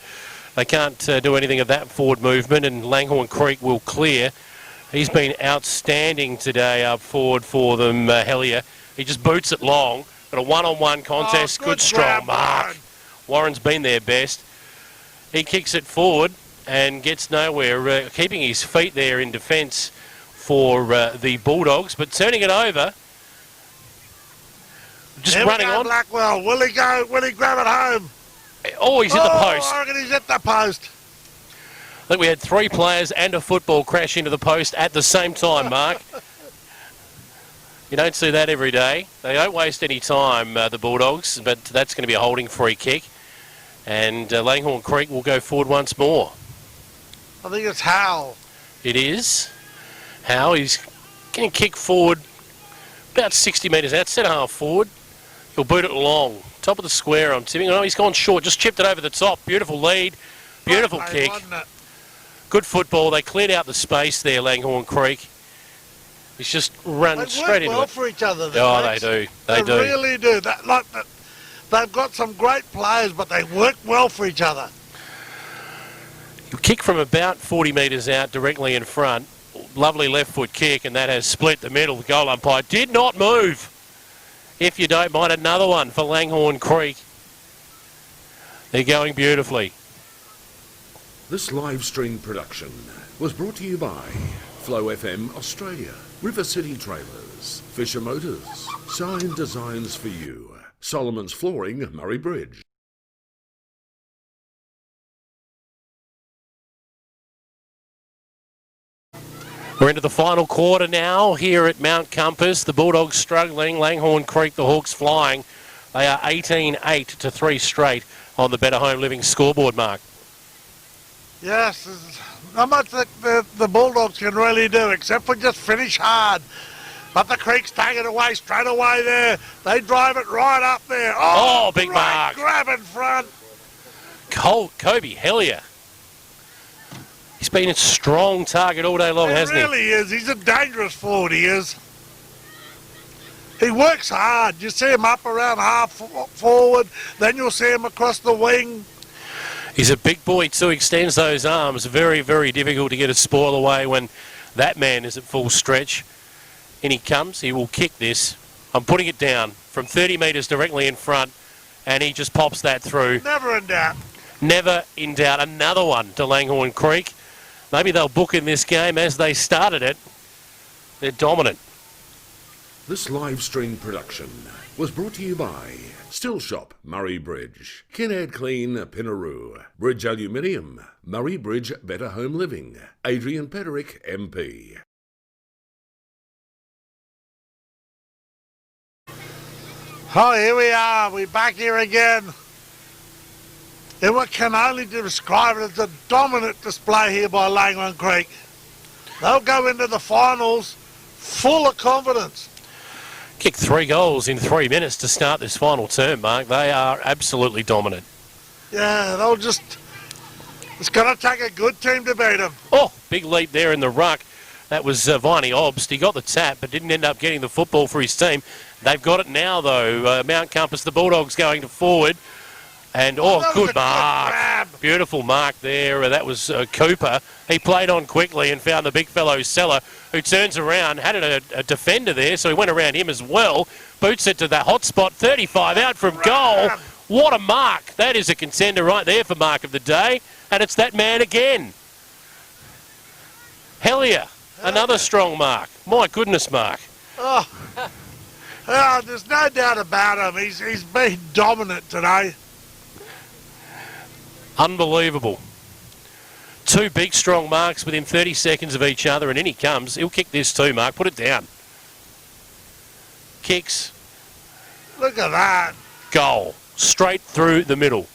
they can't do anything of that forward movement, and Langhorne Creek will clear. He's been outstanding today up forward for them, Hellier. He just boots it long, but a one-on-one contest. Good strong grab, mark. Warren's been their best. He kicks it forward and gets nowhere, keeping his feet there in defence for the Bulldogs, but turning it over. Just Here running we go, on. Blackwell. Will he go? Will he grab it home? Oh, he's hit the post. I reckon he's hit the post. I think we had 3 players and a football crash into the post at the same time, Mark. You don't see that every day. They don't waste any time, the Bulldogs, but that's going to be a holding free kick. And Langhorne Creek will go forward once more. I think it's Howell. It is. Howell, he's going to kick forward about 60 metres out, centre half forward. He'll boot it long. Top of the square, I'm tipping. Oh, he's gone short, just chipped it over the top. Beautiful lead, beautiful kick. Good football. They cleared out the space there, Langhorne Creek. He's just run straight into it. They work well for each other. Oh, they do. They do. Really do. They've got some great players, but they work well for each other. You kick from about 40 metres out, directly in front. Lovely left foot kick, and that has split the middle. The goal umpire did not move. If you don't mind, another one for Langhorne Creek. They're going beautifully. This live stream production was brought to you by Flow FM Australia, River City Trailers, Fisher Motors, Sign Designs for You, Solomon's Flooring, Murray Bridge. We're into the final quarter now here at Mount Compass. The Bulldogs struggling, Langhorne Creek, the Hawks flying. They are 18-8 to 3 straight on the Betta Home Living scoreboard, Mark. Yes, there's not much that the Bulldogs can really do except for just finish hard. But the Creeks take it away straight away there. They drive it right up there. Oh, big mark. Grab in front. Kobe Hellier. He's been a strong target all day long, hasn't he? He really is. He's a dangerous forward, he is. He works hard. You see him up around half forward, then you'll see him across the wing. He's a big boy too, extends those arms. Very, very difficult to get a spoil away when that man is at full stretch. In he comes, he will kick this. I'm putting it down from 30 metres directly in front, and he just pops that through. Never in doubt. Never in doubt. Another one to Langhorne Creek. Maybe they'll book in this game as they started it. They're dominant. This live stream production was brought to you by Still Shop, Murray Bridge, Kinnaird Clean, Pinaroo, Bridge Aluminium, Murray Bridge Better Home Living, Adrian Pederick, MP. Oh, here we are. We're back here again. And what can only describe it as a dominant display here by Langhorne Creek. They'll go into the finals full of confidence. Kicked 3 goals in 3 minutes to start this final term, Mark. They are absolutely dominant. Yeah, they'll just... It's going to take a good team to beat them. Oh, big leap there in the ruck. That was Viney Obst. He got the tap, but didn't end up getting the football for his team. They've got it now, though. Mount Compass, the Bulldogs going to forward. And, good mark. Beautiful mark there. That was Cooper. He played on quickly and found the big fellow Seller, who turns around, had a defender there, so he went around him as well. Boots it to the hot spot, 35 out from goal. What a mark. That is a contender right there for mark of the day. And it's that man again. Hellier, another strong mark. My goodness, Mark. Oh, there's no doubt about him. He's been dominant today. Unbelievable. 2 big, strong marks within 30 seconds of each other, and in he comes. He'll kick this too, Mark. Put it down. Kicks. Look at that. Goal. Straight through the middle.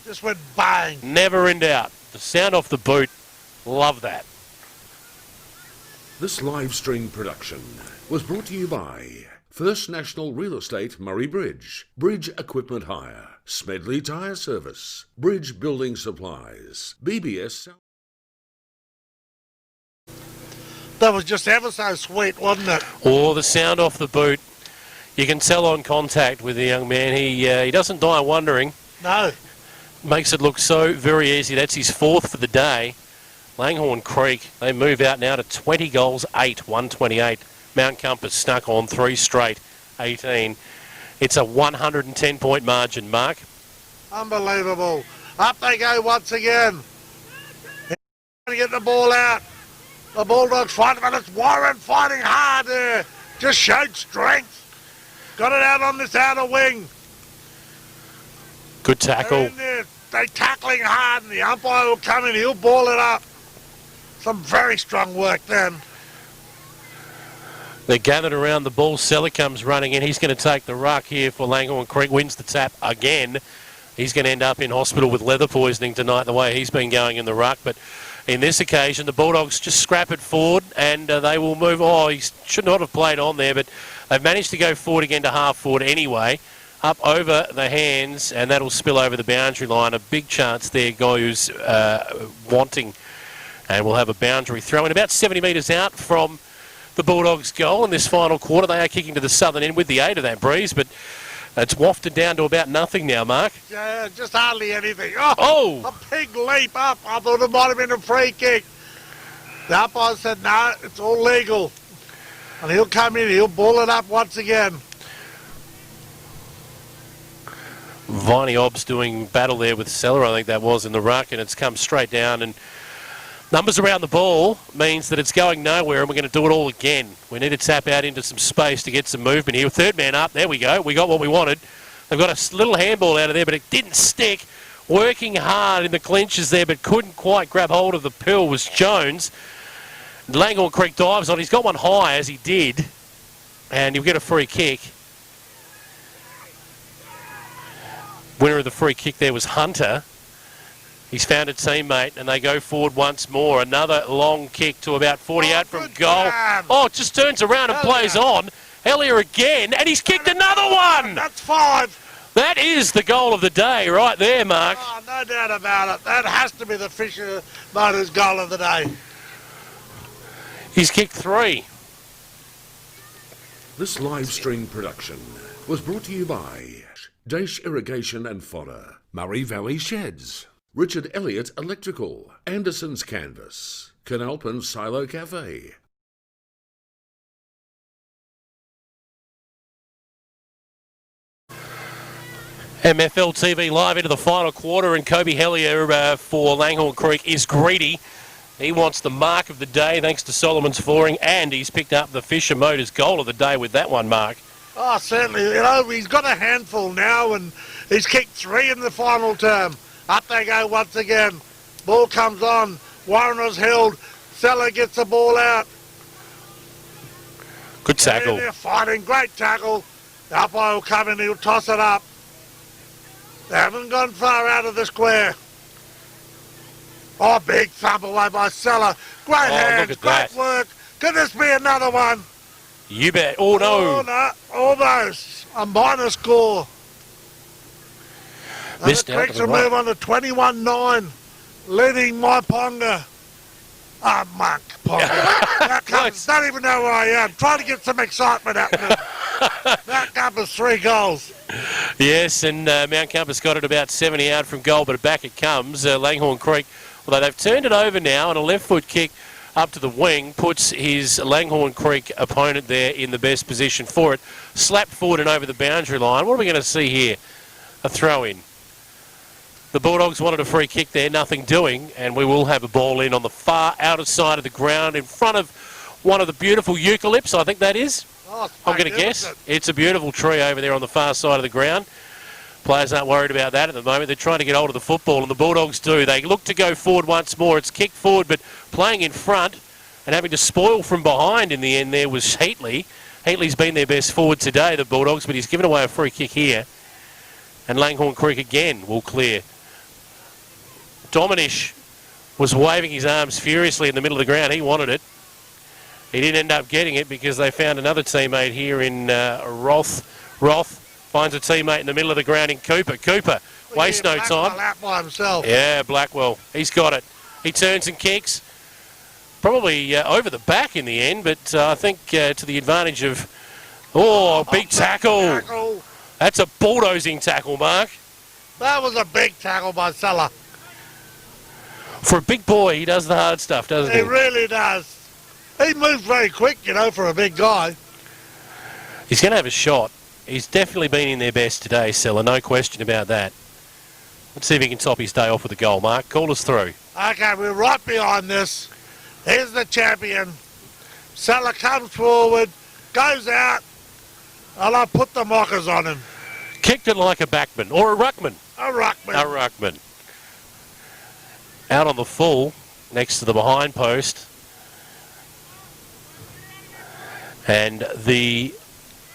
Just went bang. Never in doubt. The sound off the boot. Love that. This live stream production was brought to you by First National Real Estate Murray Bridge, Bridge Equipment Hire, Smedley Tyre Service, Bridge Building Supplies, IBBS. That was just ever so sweet, wasn't it? Oh, the sound off the boot. You can tell on contact with the young man. He doesn't die wondering. No. Makes it look so very easy. That's his 4th for the day. Langhorne Creek, they move out now to 20 goals, 8, 128. Mount Compass snuck on 3 straight, 18. It's a 110-point margin, Mark. Unbelievable. Up they go once again. To get the ball out. The Bulldogs fight, but it's Warren fighting hard there. Just showed strength. Got it out on this outer wing. Good tackle. They're tackling hard, and the umpire will come in. He'll ball it up. some very strong work then. They're gathered around the ball. Seller comes running in. He's going to take the ruck here for Langhorne Creek. Wins the tap again. He's going to end up in hospital with leather poisoning tonight, the way he's been going in the ruck. But in this occasion, the Bulldogs just scrap it forward and they will move. Oh, he should not have played on there, but they've managed to go forward again to half forward anyway. Up over the hands, and that'll spill over the boundary line. A big chance there, Goyu's wanting. And we'll have a boundary throw in about 70 metres out from the Bulldogs' goal in this final quarter. They are kicking to the southern end with the aid of that breeze, but it's wafted down to about nothing now, Mark. Yeah, just hardly anything. Oh! A big leap up. I thought it might have been a free kick. The umpire said, no, it's all legal. And he'll come in, he'll ball it up once again. Viney Obbs doing battle there with Seller, I think that was, in the ruck, and it's come straight down. And numbers around the ball means that it's going nowhere, and we're going to do it all again. We need to tap out into some space to get some movement here. Third man up. There we go. We got what we wanted. They've got a little handball out of there, but it didn't stick. Working hard in the clinches there, but couldn't quite grab hold of the pill was Jones. Langhorne Creek dives on. He's got one high, as he did, and he'll get a free kick. Winner of the free kick there was Hunter. He's found a teammate, and they go forward once more. Another long kick to about 40 out from goal. Oh, it just turns around and plays on. Hellier again, and he's kicked another one. That's 5. That is the goal of the day right there, Mark. Oh, no doubt about it. That has to be the Fisher Motors goal of the day. He's kicked 3. This live stream production was brought to you by Dash Irrigation and Fodder, Murray Valley Sheds, Richard Elliott Electrical, Anderson's Canvas, Coonalpyn Silo Cafe. MFL TV live into the final quarter, and Kobe Hellier for Langhorne Creek is greedy. He wants the mark of the day thanks to Solomon's Flooring, and he's picked up the Fisher Motors goal of the day with that one, Mark. Oh, certainly. You know, he's got a handful now, and he's kicked 3 in the final term. Up they go once again. Ball comes on. Warrener's held. Seller gets the ball out. Good tackle. They're fighting. Great tackle. The umpire will come in. He'll toss it up. They haven't gone far out of the square. Oh, big thump away by Seller. Great hands. Look at Great that. work. Could this be another one? You bet. Oh, no. Oh, no. Almost. A minor score. Missed the out to Creeks the will right. move on to 21-9, leading Ponga. Monk Ponga. Don't even know where I am. Trying to get some excitement happening. Mount Compass 3 goals. Yes, and Mount Compass got it about 70 out from goal, but back it comes. Langhorne Creek, although they've turned it over now, and a left foot kick up to the wing puts his Langhorne Creek opponent there in the best position for it. Slapped forward and over the boundary line. What are we going to see here? A throw in. The Bulldogs wanted a free kick there, nothing doing, and we will have a ball in on the far outer side of the ground in front of one of the beautiful eucalypts, I think that is. Oh, I'm going to guess. It's a beautiful tree over there on the far side of the ground. Players aren't worried about that at the moment. They're trying to get hold of the football, and the Bulldogs do. They look to go forward once more. It's kicked forward, but playing in front and having to spoil from behind in the end there was Heatley. Heatley's been their best forward today, the Bulldogs, but he's given away a free kick here. And Langhorne Creek again will clear. Dominish was waving his arms furiously in the middle of the ground. He wanted it. He didn't end up getting it because they found another teammate here in Roth. Roth finds a teammate in the middle of the ground in Cooper. Cooper, waste no time. Out by himself. Yeah, Blackwell. He's got it. He turns and kicks. Probably over the back in the end, but I think to the advantage of... Oh, big tackle. That's a bulldozing tackle, Mark. That was a big tackle by Seller. For a big boy, he does the hard stuff, doesn't he? He really does. He moves very quick, you know, for a big guy. He's going to have a shot. He's definitely been in their best today, Seller, no question about that. Let's see if he can top his day off with a goal, Mark. Call us through. Okay, we're right behind this. Here's the champion. Seller comes forward, goes out, and I put the mockers on him. Kicked it like a backman, or a ruckman. A ruckman. A ruckman. Out on the full. next to the behind post. And the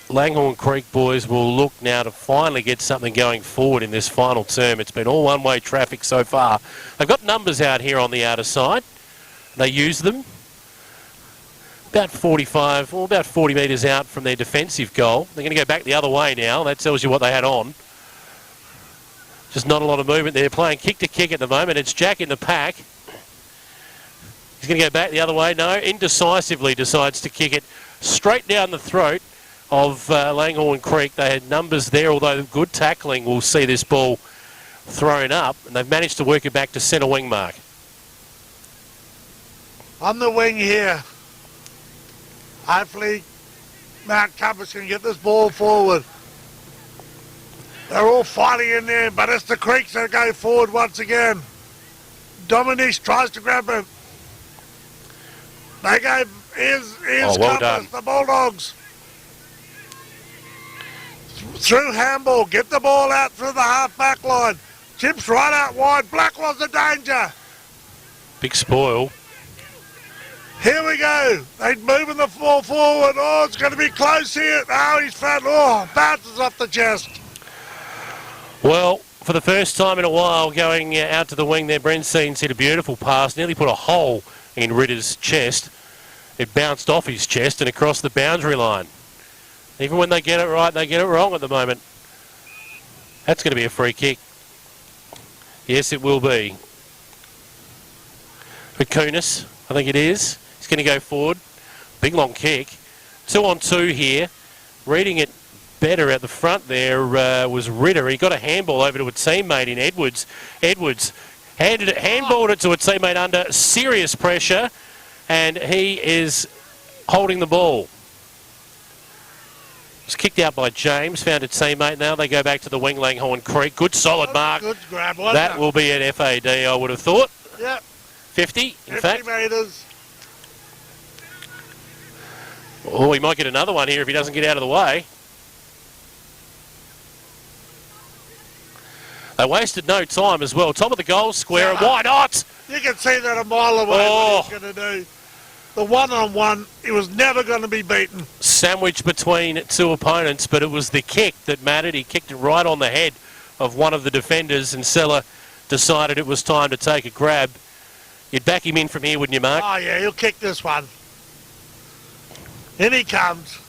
Langhorne Creek boys will look now to finally get something going forward in this final term. It's been all one-way traffic so far. They've got numbers out here on the outer side. They use them. About 45, or about 40 metres out from their defensive goal. They're going to go back the other way now. That tells you what they had on. Just not a lot of movement there. Playing kick to kick at the moment. It's Jack in the pack. He's going to go back the other way. No, indecisively decides to kick it straight down the throat of Langhorne Creek. They had numbers there, although good tackling will see this ball thrown up. And they've managed to work it back to centre wing mark. On the wing here. Hopefully Mount Compass can get this ball forward. They're all fighting in there, but it's the Creeks that go forward once again. Dominique tries to grab it. They go, here's well Compass, done. the Bulldogs. Through handball, get the ball out through the half-back line. Chips right out wide, Blackwell's the danger. Big spoil. Here we go. They're moving the ball forward. Oh, it's going to be close here. Oh, he's found. Oh, bounces off the chest. Well, for the first time in a while, going out to the wing there, Brenstein's hit a beautiful pass, nearly put a hole in Ritter's chest. It bounced off his chest and across the boundary line. Even when they get it right, they get it wrong at the moment. That's going to be a free kick. Yes, it will be. For Kunis, I think it is. He's going to go forward. Big long kick. 2 on 2 here. Reading it better at the front there was Ritter. He got a handball over to a teammate in Edwards. Edwards handballed it to a teammate under serious pressure, and he is holding the ball. It's kicked out by James, found a teammate. Now they go back to the wing, Langhorne Creek. Good solid mark. Good grab. That will be an FAD, I would have thought. Yep. 50, in 50 fact. metres. Oh, he might get another one here if he doesn't get out of the way. They wasted no time as well. Top of the goal square, and why not? You can see that a mile away what he's going to do. The one-on-one, he was never going to be beaten. Sandwiched between two opponents, but it was the kick that mattered. He kicked it right on the head of one of the defenders, and Seller decided it was time to take a grab. You'd back him in from here, wouldn't you, Mark? Oh, yeah, he'll kick this one. In he comes.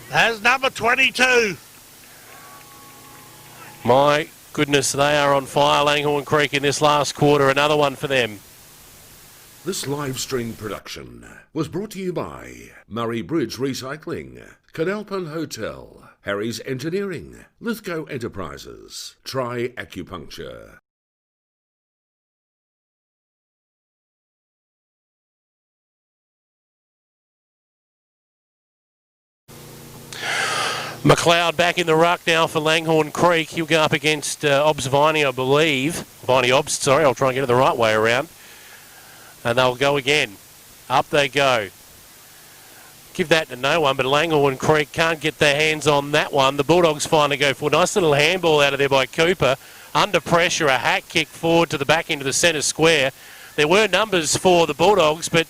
There's number 22. My goodness, they are on fire, Langhorne Creek, in this last quarter. Another one for them. This live stream production was brought to you by Murray Bridge Recycling, Coonalpyn Hotel, Harry's Engineering, Lithgow Enterprises, Try Acupuncture. McLeod back in the ruck now for Langhorne Creek. He'll go up against Obs Viney, I believe. Viney Obs, sorry, I'll try and get it the right way around. And they'll go again. Up they go. Give that to no one, but Langhorne Creek can't get their hands on that one. The Bulldogs finally go forward. Nice little handball out of there by Cooper. Under pressure, a hack kick forward to the back into the centre square. There were numbers for the Bulldogs, but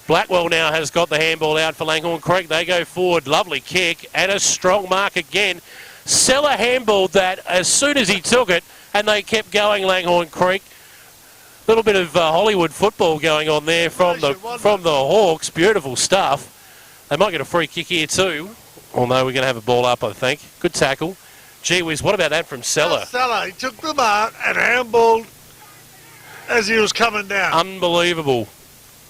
Blackwell now has got the handball out for Langhorne Creek. They go forward. Lovely kick and a strong mark again. Seller handballed that as soon as he took it, and they kept going, Langhorne Creek. A little bit of Hollywood football going on there from the Hawks. Beautiful stuff. They might get a free kick here too. Although we're going to have a ball up, I think. Good tackle. Gee whiz, what about that from Seller? Seller, he took the mark and handballed as he was coming down. Unbelievable.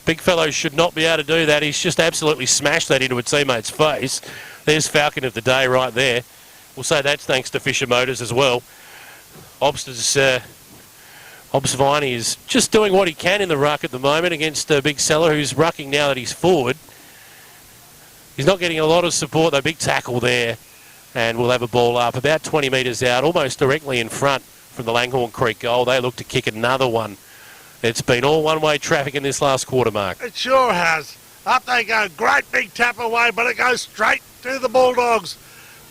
Big fellow should not be able to do that. He's just absolutely smashed that into a teammate's face. There's Falcon of the day right there. We'll say that's thanks to Fisher Motors as well. Obs Viney is just doing what he can in the ruck at the moment against Big Seller, who's rucking now that he's forward. He's not getting a lot of support, though. Big tackle there. And we'll have a ball up about 20 metres out, almost directly in front from the Langhorne Creek goal. They look to kick another one. It's been all one-way traffic in this last quarter, Mark. It sure has. Up they go. Great big tap away, but it goes straight to the Bulldogs.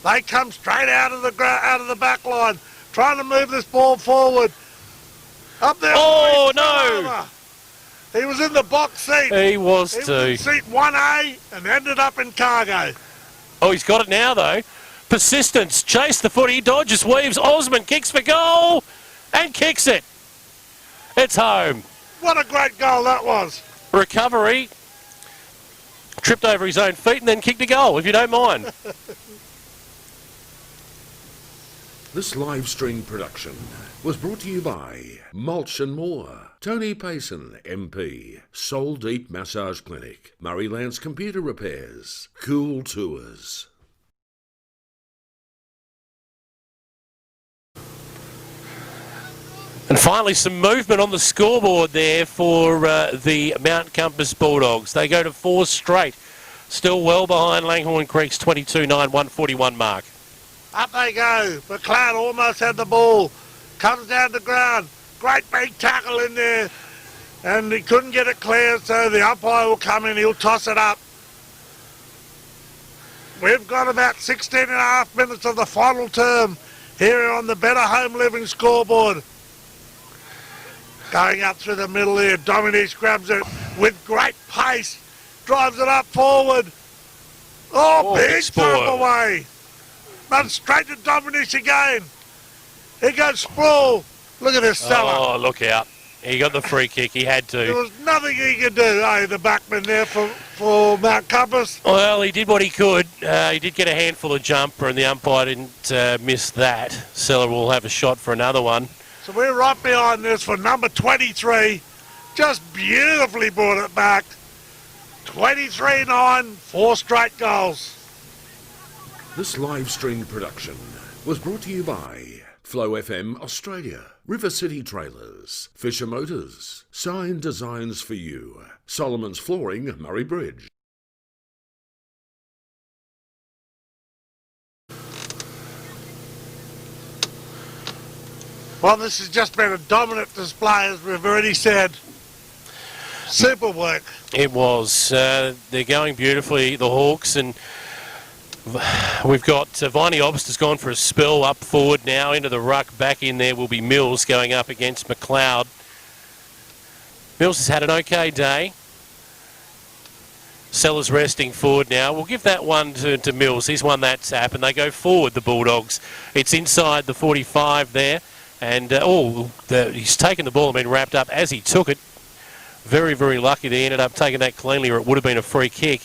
They come straight out of the back line, trying to move this ball forward. Up there. Oh, no. He was in the box seat. He was He was too. in seat 1A and ended up in cargo. Oh, he's got it now, though. Persistence. Chase the footy. Dodges, weaves. Osman kicks for goal and kicks it. It's home. What a great goal that was. Recovery. Tripped over his own feet and then kicked a goal, if you don't mind. This live stream production was brought to you by Mulch and More, Tony Payson, MP, Soul Deep Massage Clinic, Murray Lance Computer Repairs, Cool Tours. And finally, some movement on the scoreboard there for the Mount Compass Bulldogs. They go to 4 straight, still well behind Langhorne Creek's 22-9, 141 mark. Up they go. McLeod almost had the ball. Comes down the ground. Great big tackle in there. And he couldn't get it clear, so the umpire will come in. He'll toss it up. We've got about 16 and a half minutes of the final term here on the Betta Home Living scoreboard. Going up through the middle here. Dominic grabs it with great pace. Drives it up forward. Oh, big thump away. But straight to Dominic again. Here goes Sproul. Look at this Seller. Oh, look out. He got the free kick. He had There to. was nothing he could do, the backman there for Mount Compass. Well, he did what he could. He did get a handful of jumper, and the umpire didn't miss that. Seller will have a shot for another one. So we're right behind this for number 23. Just beautifully brought it back. 23-9, 4 straight goals. This live stream production was brought to you by Flow FM Australia, River City Trailers, Fisher Motors, Sign Designs for You, Solomon's Flooring, Murray Bridge. Well, this has just been a dominant display, as we've already said. Super work. It was. They're going beautifully, the Hawks, and we've got Viney Obst has gone for a spell up forward now into the ruck. Back in there will be Mills going up against McLeod. Mills has had an okay day. Sellers resting forward now. We'll give that one to Mills. He's won that tap, and they go forward, the Bulldogs. It's inside the 45 there, and he's taken the ball and been wrapped up as he took it. Very, very lucky they ended up taking that cleanly, or it would have been a free kick.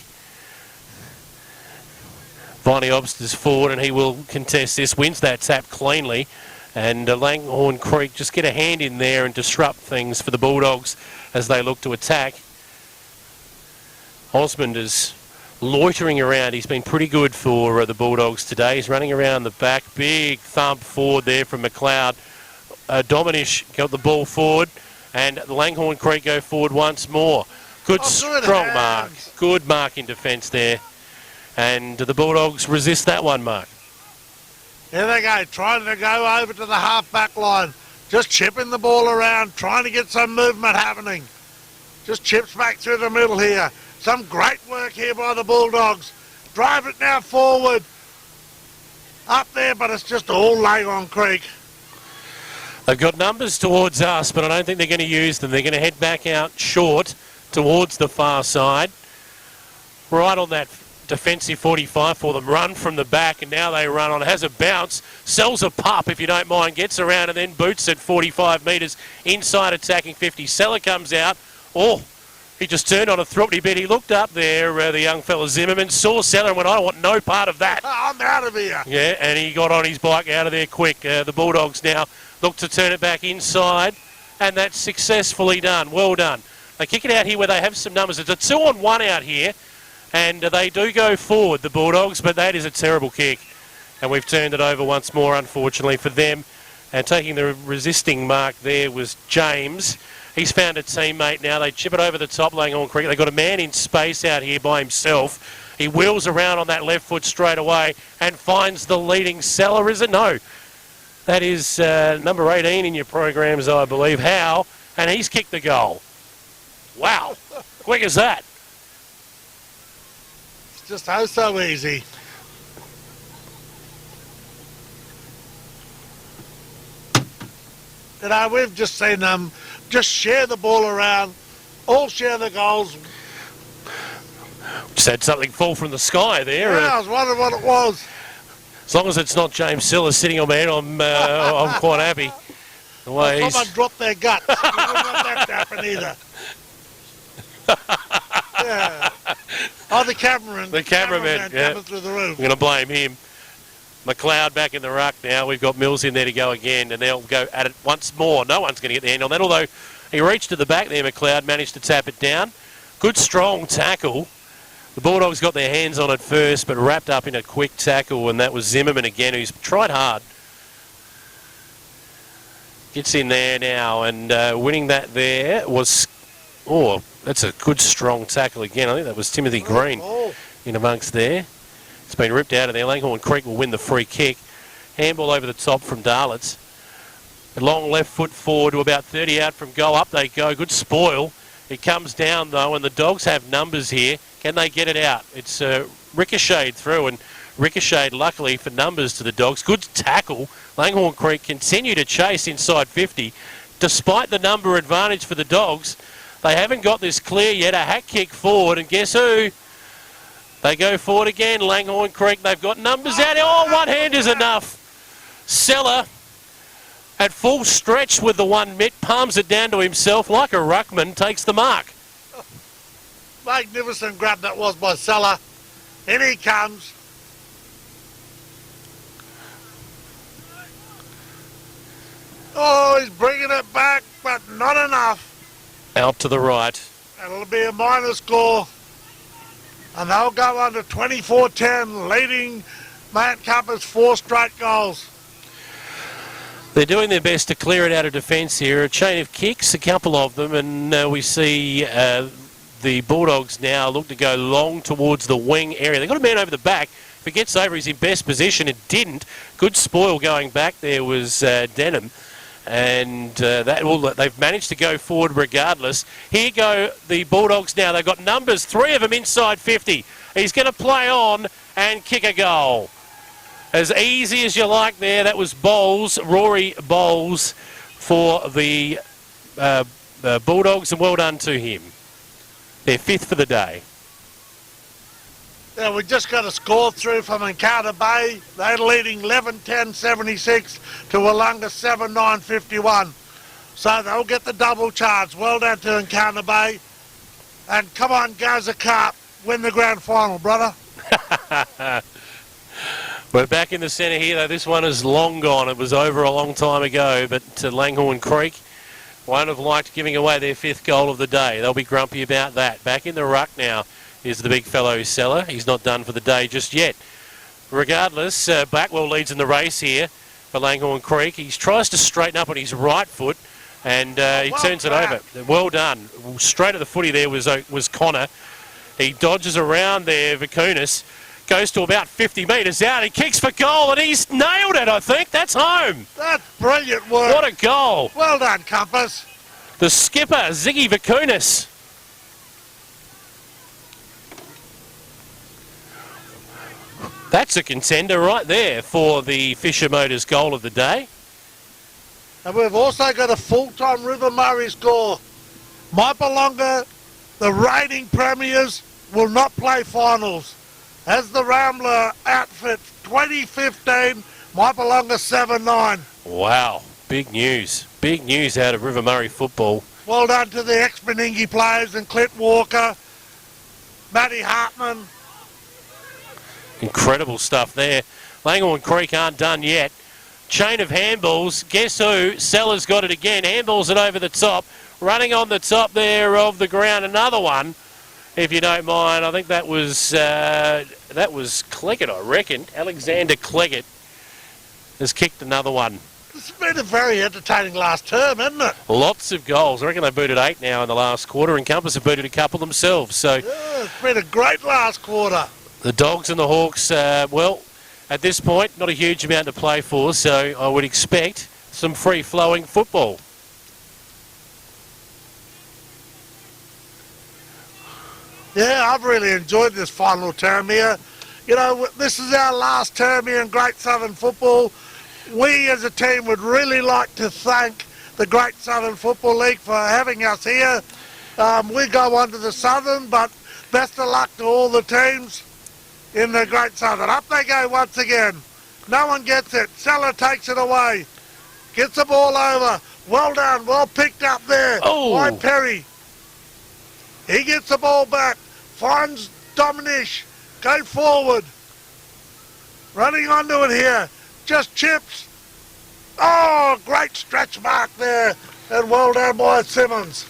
Viney Obst is forward, and he will contest this, wins that tap cleanly, and Langhorne Creek just get a hand in there and disrupt things for the Bulldogs as they look to attack. Osmond is loitering around. He's been pretty good for the Bulldogs today. He's running around the back. Big thump forward there from McLeod. Dominic got the ball forward, and the Langhorne Creek go forward once more. Good strong mark. Good mark in defence there. And the Bulldogs resist that one, Mark. Here they go, trying to go over to the half-back line. Just chipping the ball around, trying to get some movement happening. Just chips back through the middle here. Some great work here by the Bulldogs. Drive it now forward. Up there, but it's just all Langhorne Creek. They've got numbers towards us, but I don't think they're going to use them. They're going to head back out short towards the far side. Right on that defensive 45 for them. Run from the back, and now they run on. Has a bounce. Sells a pup, if you don't mind. Gets around and then boots at 45 metres. Inside attacking 50. Seller comes out. Oh, he just turned on a throbbity bit. He looked up there, the young fella Zimmerman, saw Seller and went, I want no part of that. I'm out of here. Yeah, and he got on his bike out of there quick. The Bulldogs now look to turn it back inside, and that's successfully done. Well done. They kick it out here where they have some numbers. It's a 2-on-1 out here, and they do go forward, the Bulldogs, but that is a terrible kick. And we've turned it over once more, unfortunately, for them. And taking the resisting mark there was James. He's found a teammate now. They chip it over the top, Langhorne Creek. They've got a man in space out here by himself. He wheels around on that left foot straight away and finds the leading Seller, is it? No. That is number 18 in your programs, I believe, Howe, and he's kicked the goal. Wow. Quick as that. It's just so easy. You know, we've just seen them just share the ball around, all share the goals. Just had something fall from the sky there. Yeah, I was wondering what it was. As long as it's not James Siller sitting on my head, I'm quite happy. The way Well, someone dropped their guts. We wouldn't want that to happen either. Yeah. Oh, the cameraman. The cameraman, yeah. coming through the roof. I'm going to blame him. McLeod back in the ruck now. We've got Mills in there to go again, and they'll go at it once more. No one's going to get the hand on that, although he reached to the back there, McLeod managed to tap it down. Good, strong tackle. The Bulldogs got their hands on it first, but wrapped up in a quick tackle, and that was Zimmerman again, who's tried hard. Gets in there now, and winning that there was... Oh, that's a good, strong tackle again. I think that was Timothy Green in amongst there. It's been ripped out of there. Langhorne Creek will win the free kick. Handball over the top from Darlitz. A long left foot forward to about 30 out from goal. Up they go. Good spoil. It comes down, though, and the Dogs have numbers here. Can they get it out? It's ricocheted through, and ricocheted, luckily, for numbers to the Dogs. Good tackle. Langhorne Creek continue to chase inside 50. Despite the number advantage for the Dogs, they haven't got this clear yet. A hack kick forward, and guess who? They go forward again. Langhorne Creek, they've got numbers out. Oh, one hand is enough. Seller at full stretch with the one mitt, palms it down to himself like a ruckman, takes the mark. Magnificent grab that was by Seller. In he comes. Oh, he's bringing it back, but not enough. Out to the right. It'll be a minor score. And they'll go under 24-10, leading Mount Compass 4 straight goals. They're doing their best to clear it out of defence here. A chain of kicks, a couple of them, and we see the Bulldogs now look to go long towards the wing area. They've got a man over the back. If it gets over, he's in best position. It didn't. Good spoil going back there was Denham. And they've managed to go forward regardless. Here go the Bulldogs now. They've got numbers, 3 of them inside 50. He's going to play on and kick a goal. As easy as you like there. That was Bowles, Rory Bowles, for the Bulldogs, and well done to him. They're 5th for the day. Yeah, we just got a score through from Encounter Bay. They're leading 11-10-76 to Wollonga 7-9-51. So they'll get the double charge. Well done to Encounter Bay. And come on, Gaza Carp, win the grand final, brother. We're back in the centre here, though. This one is long gone. It was over a long time ago, but Langhorne Creek won't have liked giving away their 5th goal of the day. They'll be grumpy about that. Back in the ruck now. Here's the big fellow Seller. He's not done for the day just yet. Regardless, Blackwell leads in the race here for Langhorne Creek. He tries to straighten up on his right foot, and he turns it over. Well done. Straight at the footy there was Connor. He dodges around there, Vicunis. Goes to about 50 metres out. He kicks for goal, and he's nailed it, I think. That's home. That's brilliant work. What a goal. Well done, Compass. The skipper, Ziggy Vicunis. That's a contender right there for the Fisher Motors goal of the day. And we've also got a full-time River Murray score. Mypolonga, the reigning premiers, will not play finals. As the Rambler outfit 2015, Mypolonga 7-9. Wow, big news. Big news out of River Murray football. Well done to the ex-Meningie players and Clint Walker, Matty Hartman. Incredible stuff there. Langhorne Creek aren't done yet. Chain of handballs. Guess who? Seller's got it again. Handballs it over the top. Running on the top there of the ground. Another one, if you don't mind. I think that was Cleggett, I reckon. Alexander Cleggett has kicked another one. It's been a very entertaining last term, hasn't it? Lots of goals. I reckon they booted 8 now in the last quarter, and Compass have booted a couple themselves. So yeah, it's been a great last quarter. The Dogs and the Hawks, well, at this point, not a huge amount to play for, so I would expect some free-flowing football. Yeah, I've really enjoyed this final term here. You know, this is our last term here in Great Southern Football. We as a team would really like to thank the Great Southern Football League for having us here. We go on to the Southern, but best of luck to all the teams in the Great Southern. Up they go once again. No one gets it. Seller takes it away. Gets the ball over. Well done. Well picked up there by Perry. He gets the ball back. Finds Dominish. Go forward. Running onto it here. Just chips. Oh, great stretch mark there. And well done by Simmons.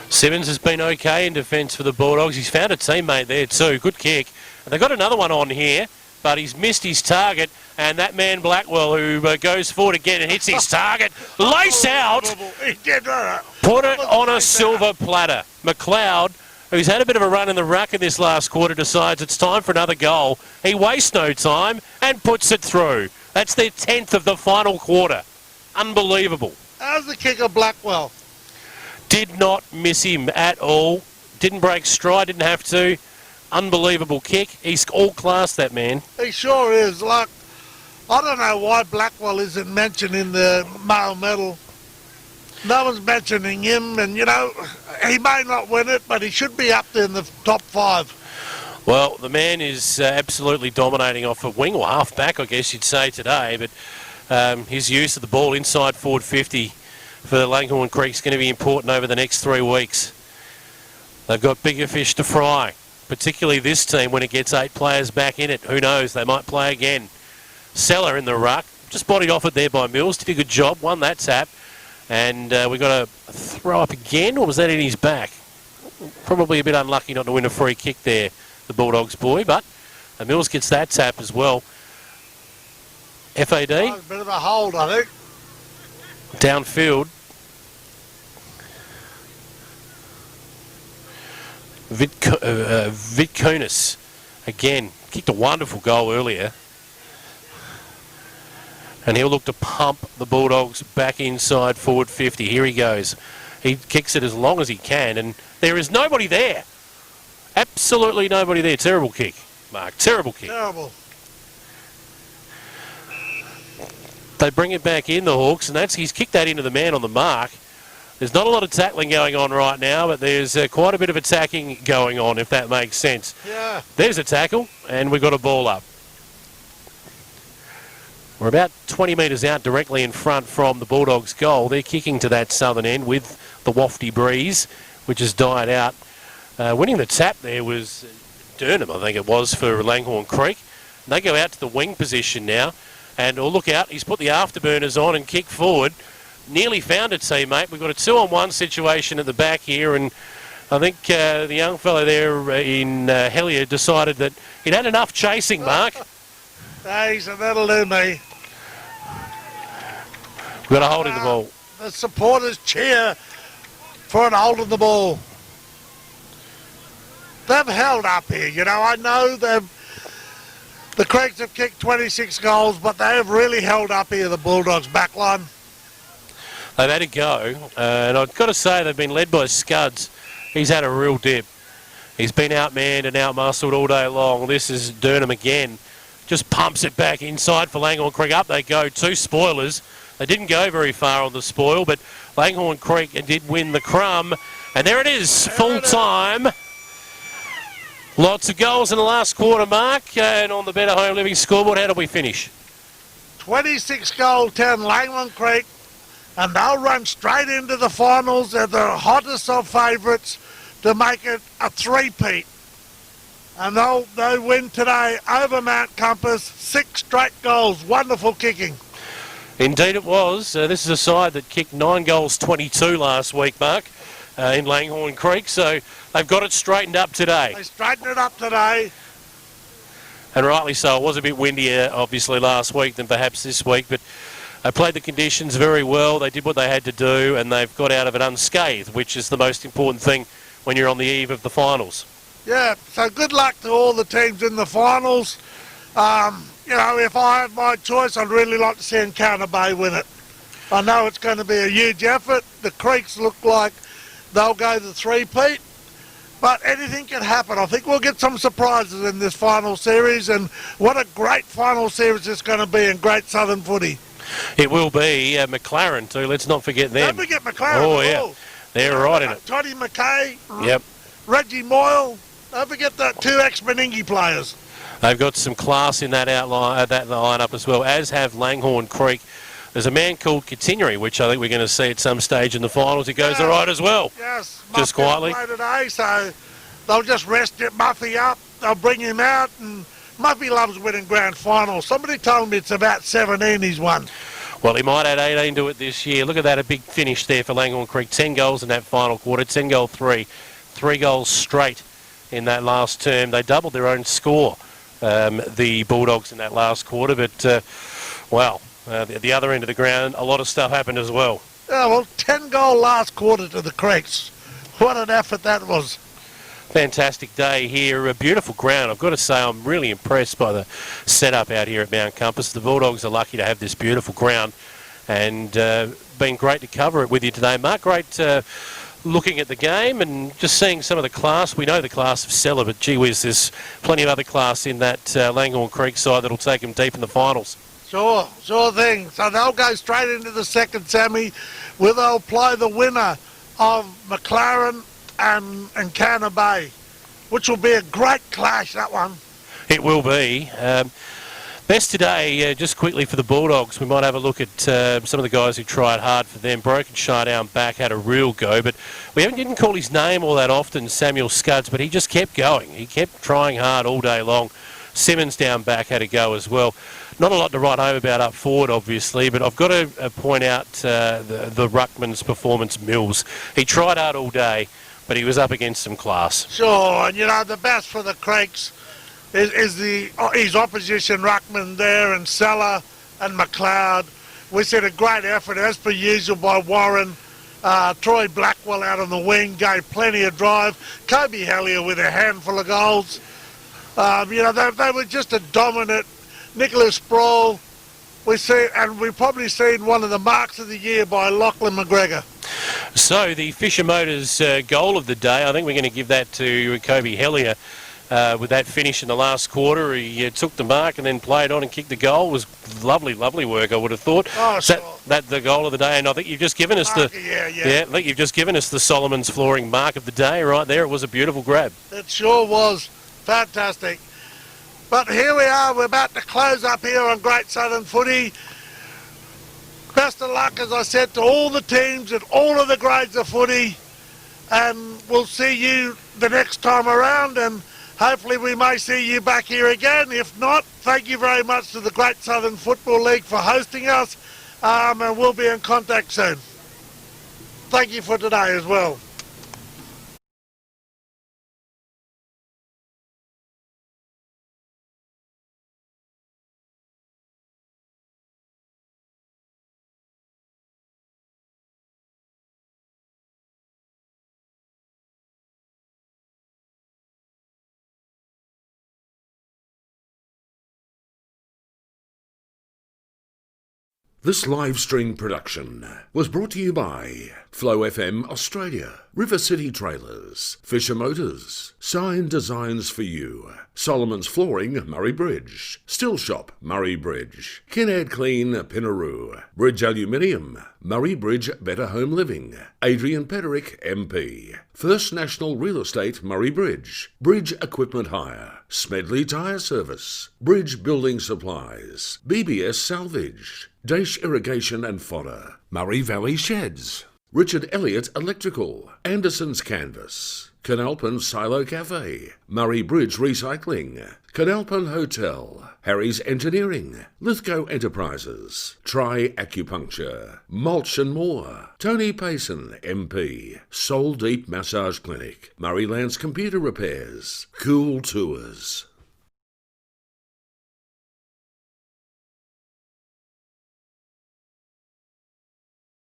Simmons has been okay in defence for the Bulldogs. He's found a teammate there too. Good kick. And they've got another one on here, but he's missed his target. And that man Blackwell, who goes forward again and hits his target, lace out, He did put it on a silver platter. McLeod, who's had a bit of a run in the ruck in this last quarter, decides it's time for another goal. He wastes no time and puts it through. That's their 10th of the final quarter. Unbelievable. How's the kicker, Blackwell? Did not miss him at all. Didn't break stride, didn't have to. Unbelievable kick. He's all class, that man. He sure is. Like, I don't know why Blackwell isn't mentioned in the male medal. No one's mentioning him, and, you know, he may not win it, but he should be up there in the top 5. Well, the man is absolutely dominating off a wing, or half-back, I guess you'd say today, but his use of the ball inside forward 50 for the Langhorne Creek is going to be important over the next 3 weeks. They've got bigger fish to fry, particularly this team when it gets 8 players back in it. Who knows, they might play again. Seller in the ruck, just bodied off it there by Mills, did a good job, won that tap. And we got a throw up again, or was that in his back? Probably a bit unlucky not to win a free kick there, the Bulldogs boy, but Mills gets that tap as well. FAD. Oh, a bit of a hold, I think. Downfield. Vitkunis again kicked a wonderful goal earlier. And he'll look to pump the Bulldogs back inside forward 50. Here he goes. He kicks it as long as he can, and there is nobody there. Absolutely nobody there. Terrible kick, Mark. Terrible kick. Terrible. They bring it back in, the Hawks, and he's kicked that into the man on the mark. There's not a lot of tackling going on right now, but there's quite a bit of attacking going on, if that makes sense. Yeah. There's a tackle, and we've got a ball up. We're about 20 metres out directly in front from the Bulldogs' goal. They're kicking to that southern end with the wafty breeze, which has died out. Winning the tap there was Durham, I think it was, for Langhorne Creek. And they go out to the wing position now. And look out, he's put the afterburners on and kicked forward. Nearly found a teammate. We've got a 2-on-1 situation at the back here, and I think the young fellow there in Hellier decided that he'd had enough chasing, Mark. Hey, so that'll do me. We've got a hold in the ball. The supporters cheer for an hold in the ball. They've held up here, you know. I know the Creeks have kicked 26 goals, but they have really held up here, the Bulldogs' backline. They've had a go, and I've got to say they've been led by Scuds. He's had a real dip. He's been outmanned and outmuscled all day long. This is Durham again. Just pumps it back inside for Langhorne Creek. Up they go, 2 spoilers. They didn't go very far on the spoil, but Langhorne Creek did win the crumb. And there it is, full time. Lots of goals in the last quarter, Mark. And on the Betta Home Living scoreboard, how do we finish? 26 goal, 10 Langhorne Creek, and they'll run straight into the finals. They're the hottest of favourites to make it a three-peat. And they'll win today over Mount Compass, 6 straight goals. Wonderful kicking. Indeed it was. This is a side that kicked 9 goals, 22 last week, Mark, in Langhorne Creek. So they've got it straightened up today. They straightened it up today. And rightly so. It was a bit windier, obviously, last week than perhaps this week. But they played the conditions very well. They did what they had to do, and they've got out of it unscathed, which is the most important thing when you're on the eve of the finals. Yeah, so good luck to all the teams in the finals. You know, if I had my choice, I'd really like to see Encounter Bay win it. I know it's going to be a huge effort. The Creeks look like they'll go the three-peat, but anything can happen. I think we'll get some surprises in this final series, and what a great final series it's going to be in Great Southern footy. It will be McLaren too. Let's not forget them. Don't forget McLaren. Oh, yeah. They're right in it. Toddy McKay. Yep. Reggie Moyle. Don't forget the 2 ex-Meningie players. They've got some class in that lineup as well, as have Langhorne Creek. There's a man called Continuary, which I think we're going to see at some stage in the finals. He goes all right as well. Yes. Just quietly. Play today, so they'll just rest Muffy up. They'll bring him out, and Muffy loves winning grand finals. Somebody told me it's about 17 he's won. Well, he might add 18 to it this year. Look at that, a big finish there for Langhorne Creek. 10 goals in that final quarter, 10 goal 3. 3 goals straight in that last term. They doubled their own score, the Bulldogs, in that last quarter. But, wow, at the other end of the ground, a lot of stuff happened as well. Yeah, well, 10-goal last quarter to the Creeks. What an effort that was. Fantastic day here, a beautiful ground. I've got to say I'm really impressed by the setup out here at Mount Compass. The Bulldogs are lucky to have this beautiful ground, and been great to cover it with you today, Mark. Great looking at the game and just seeing some of the class. We know the class of Seller, but gee whiz, there's plenty of other class in that Langhorne Creek side that'll take them deep in the finals. Sure thing. So they'll go straight into the second semi, where they'll play the winner of McLaren and Canna Bay, which will be a great clash, that one. It will be. Best today, just quickly for the Bulldogs, we might have a look at some of the guys who tried hard for them. Broken down back had a real go, but we didn't call his name all that often, Samuel Scuds, but he just kept going. He kept trying hard all day long. Simmons down back had a go as well. Not a lot to write home about up forward, obviously, but I've got to point out the Ruckman's performance, Mills. He tried hard all day, but he was up against some class. Sure, and you know, the best for the Creeks is his opposition Ruckman there, and Seller and McLeod. We said a great effort, as per usual, by Warren. Troy Blackwell out on the wing gave plenty of drive. Kobe Hellier with a handful of goals. You know, they were just a dominant. Nicholas Sproul, we've probably seen one of the marks of the year by Lachlan McGregor. So the Fisher Motors goal of the day, I think we're going to give that to Kobe Hellier. With that finish in the last quarter, he took the mark and then played on and kicked the goal. It was lovely work, I would have thought. Oh, sure. That the goal of the day, and I think you've just given us I think you've just given us the Solomon's Flooring mark of the day right there. It was a beautiful grab. It sure was fantastic. But here we are, we're about to close up here on Great Southern Footy. Best of luck, as I said, to all the teams and all of the grades of footy. And we'll see you the next time around, and hopefully we may see you back here again. If not, thank you very much to the Great Southern Football League for hosting us, and we'll be in contact soon. Thank you for today as well. This live stream production was brought to you by Flow FM Australia, River City Trailers, Fisher Motors, Sign Designs for You, Solomon's Flooring, Murray Bridge, Still Shop, Murray Bridge, Kinnaird Clean, Pinaroo, Bridge Aluminium, Murray Bridge Better Home Living, Adrian Pederick, MP, First National Real Estate, Murray Bridge, Bridge Equipment Hire, Smedley Tyre Service, Bridge Building Supplies, BBS Salvage, Daesh Irrigation and Fodder, Murray Valley Sheds, Richard Elliott Electrical, Anderson's Canvas, Coonalpyn Silo Cafe, Murray Bridge Recycling, Coonalpyn Hotel, Harry's Engineering, Lithgow Enterprises, Tri Acupuncture, Mulch and More, Tony Payson, MP, Soul Deep Massage Clinic, Murray Lance Computer Repairs, Cool Tours.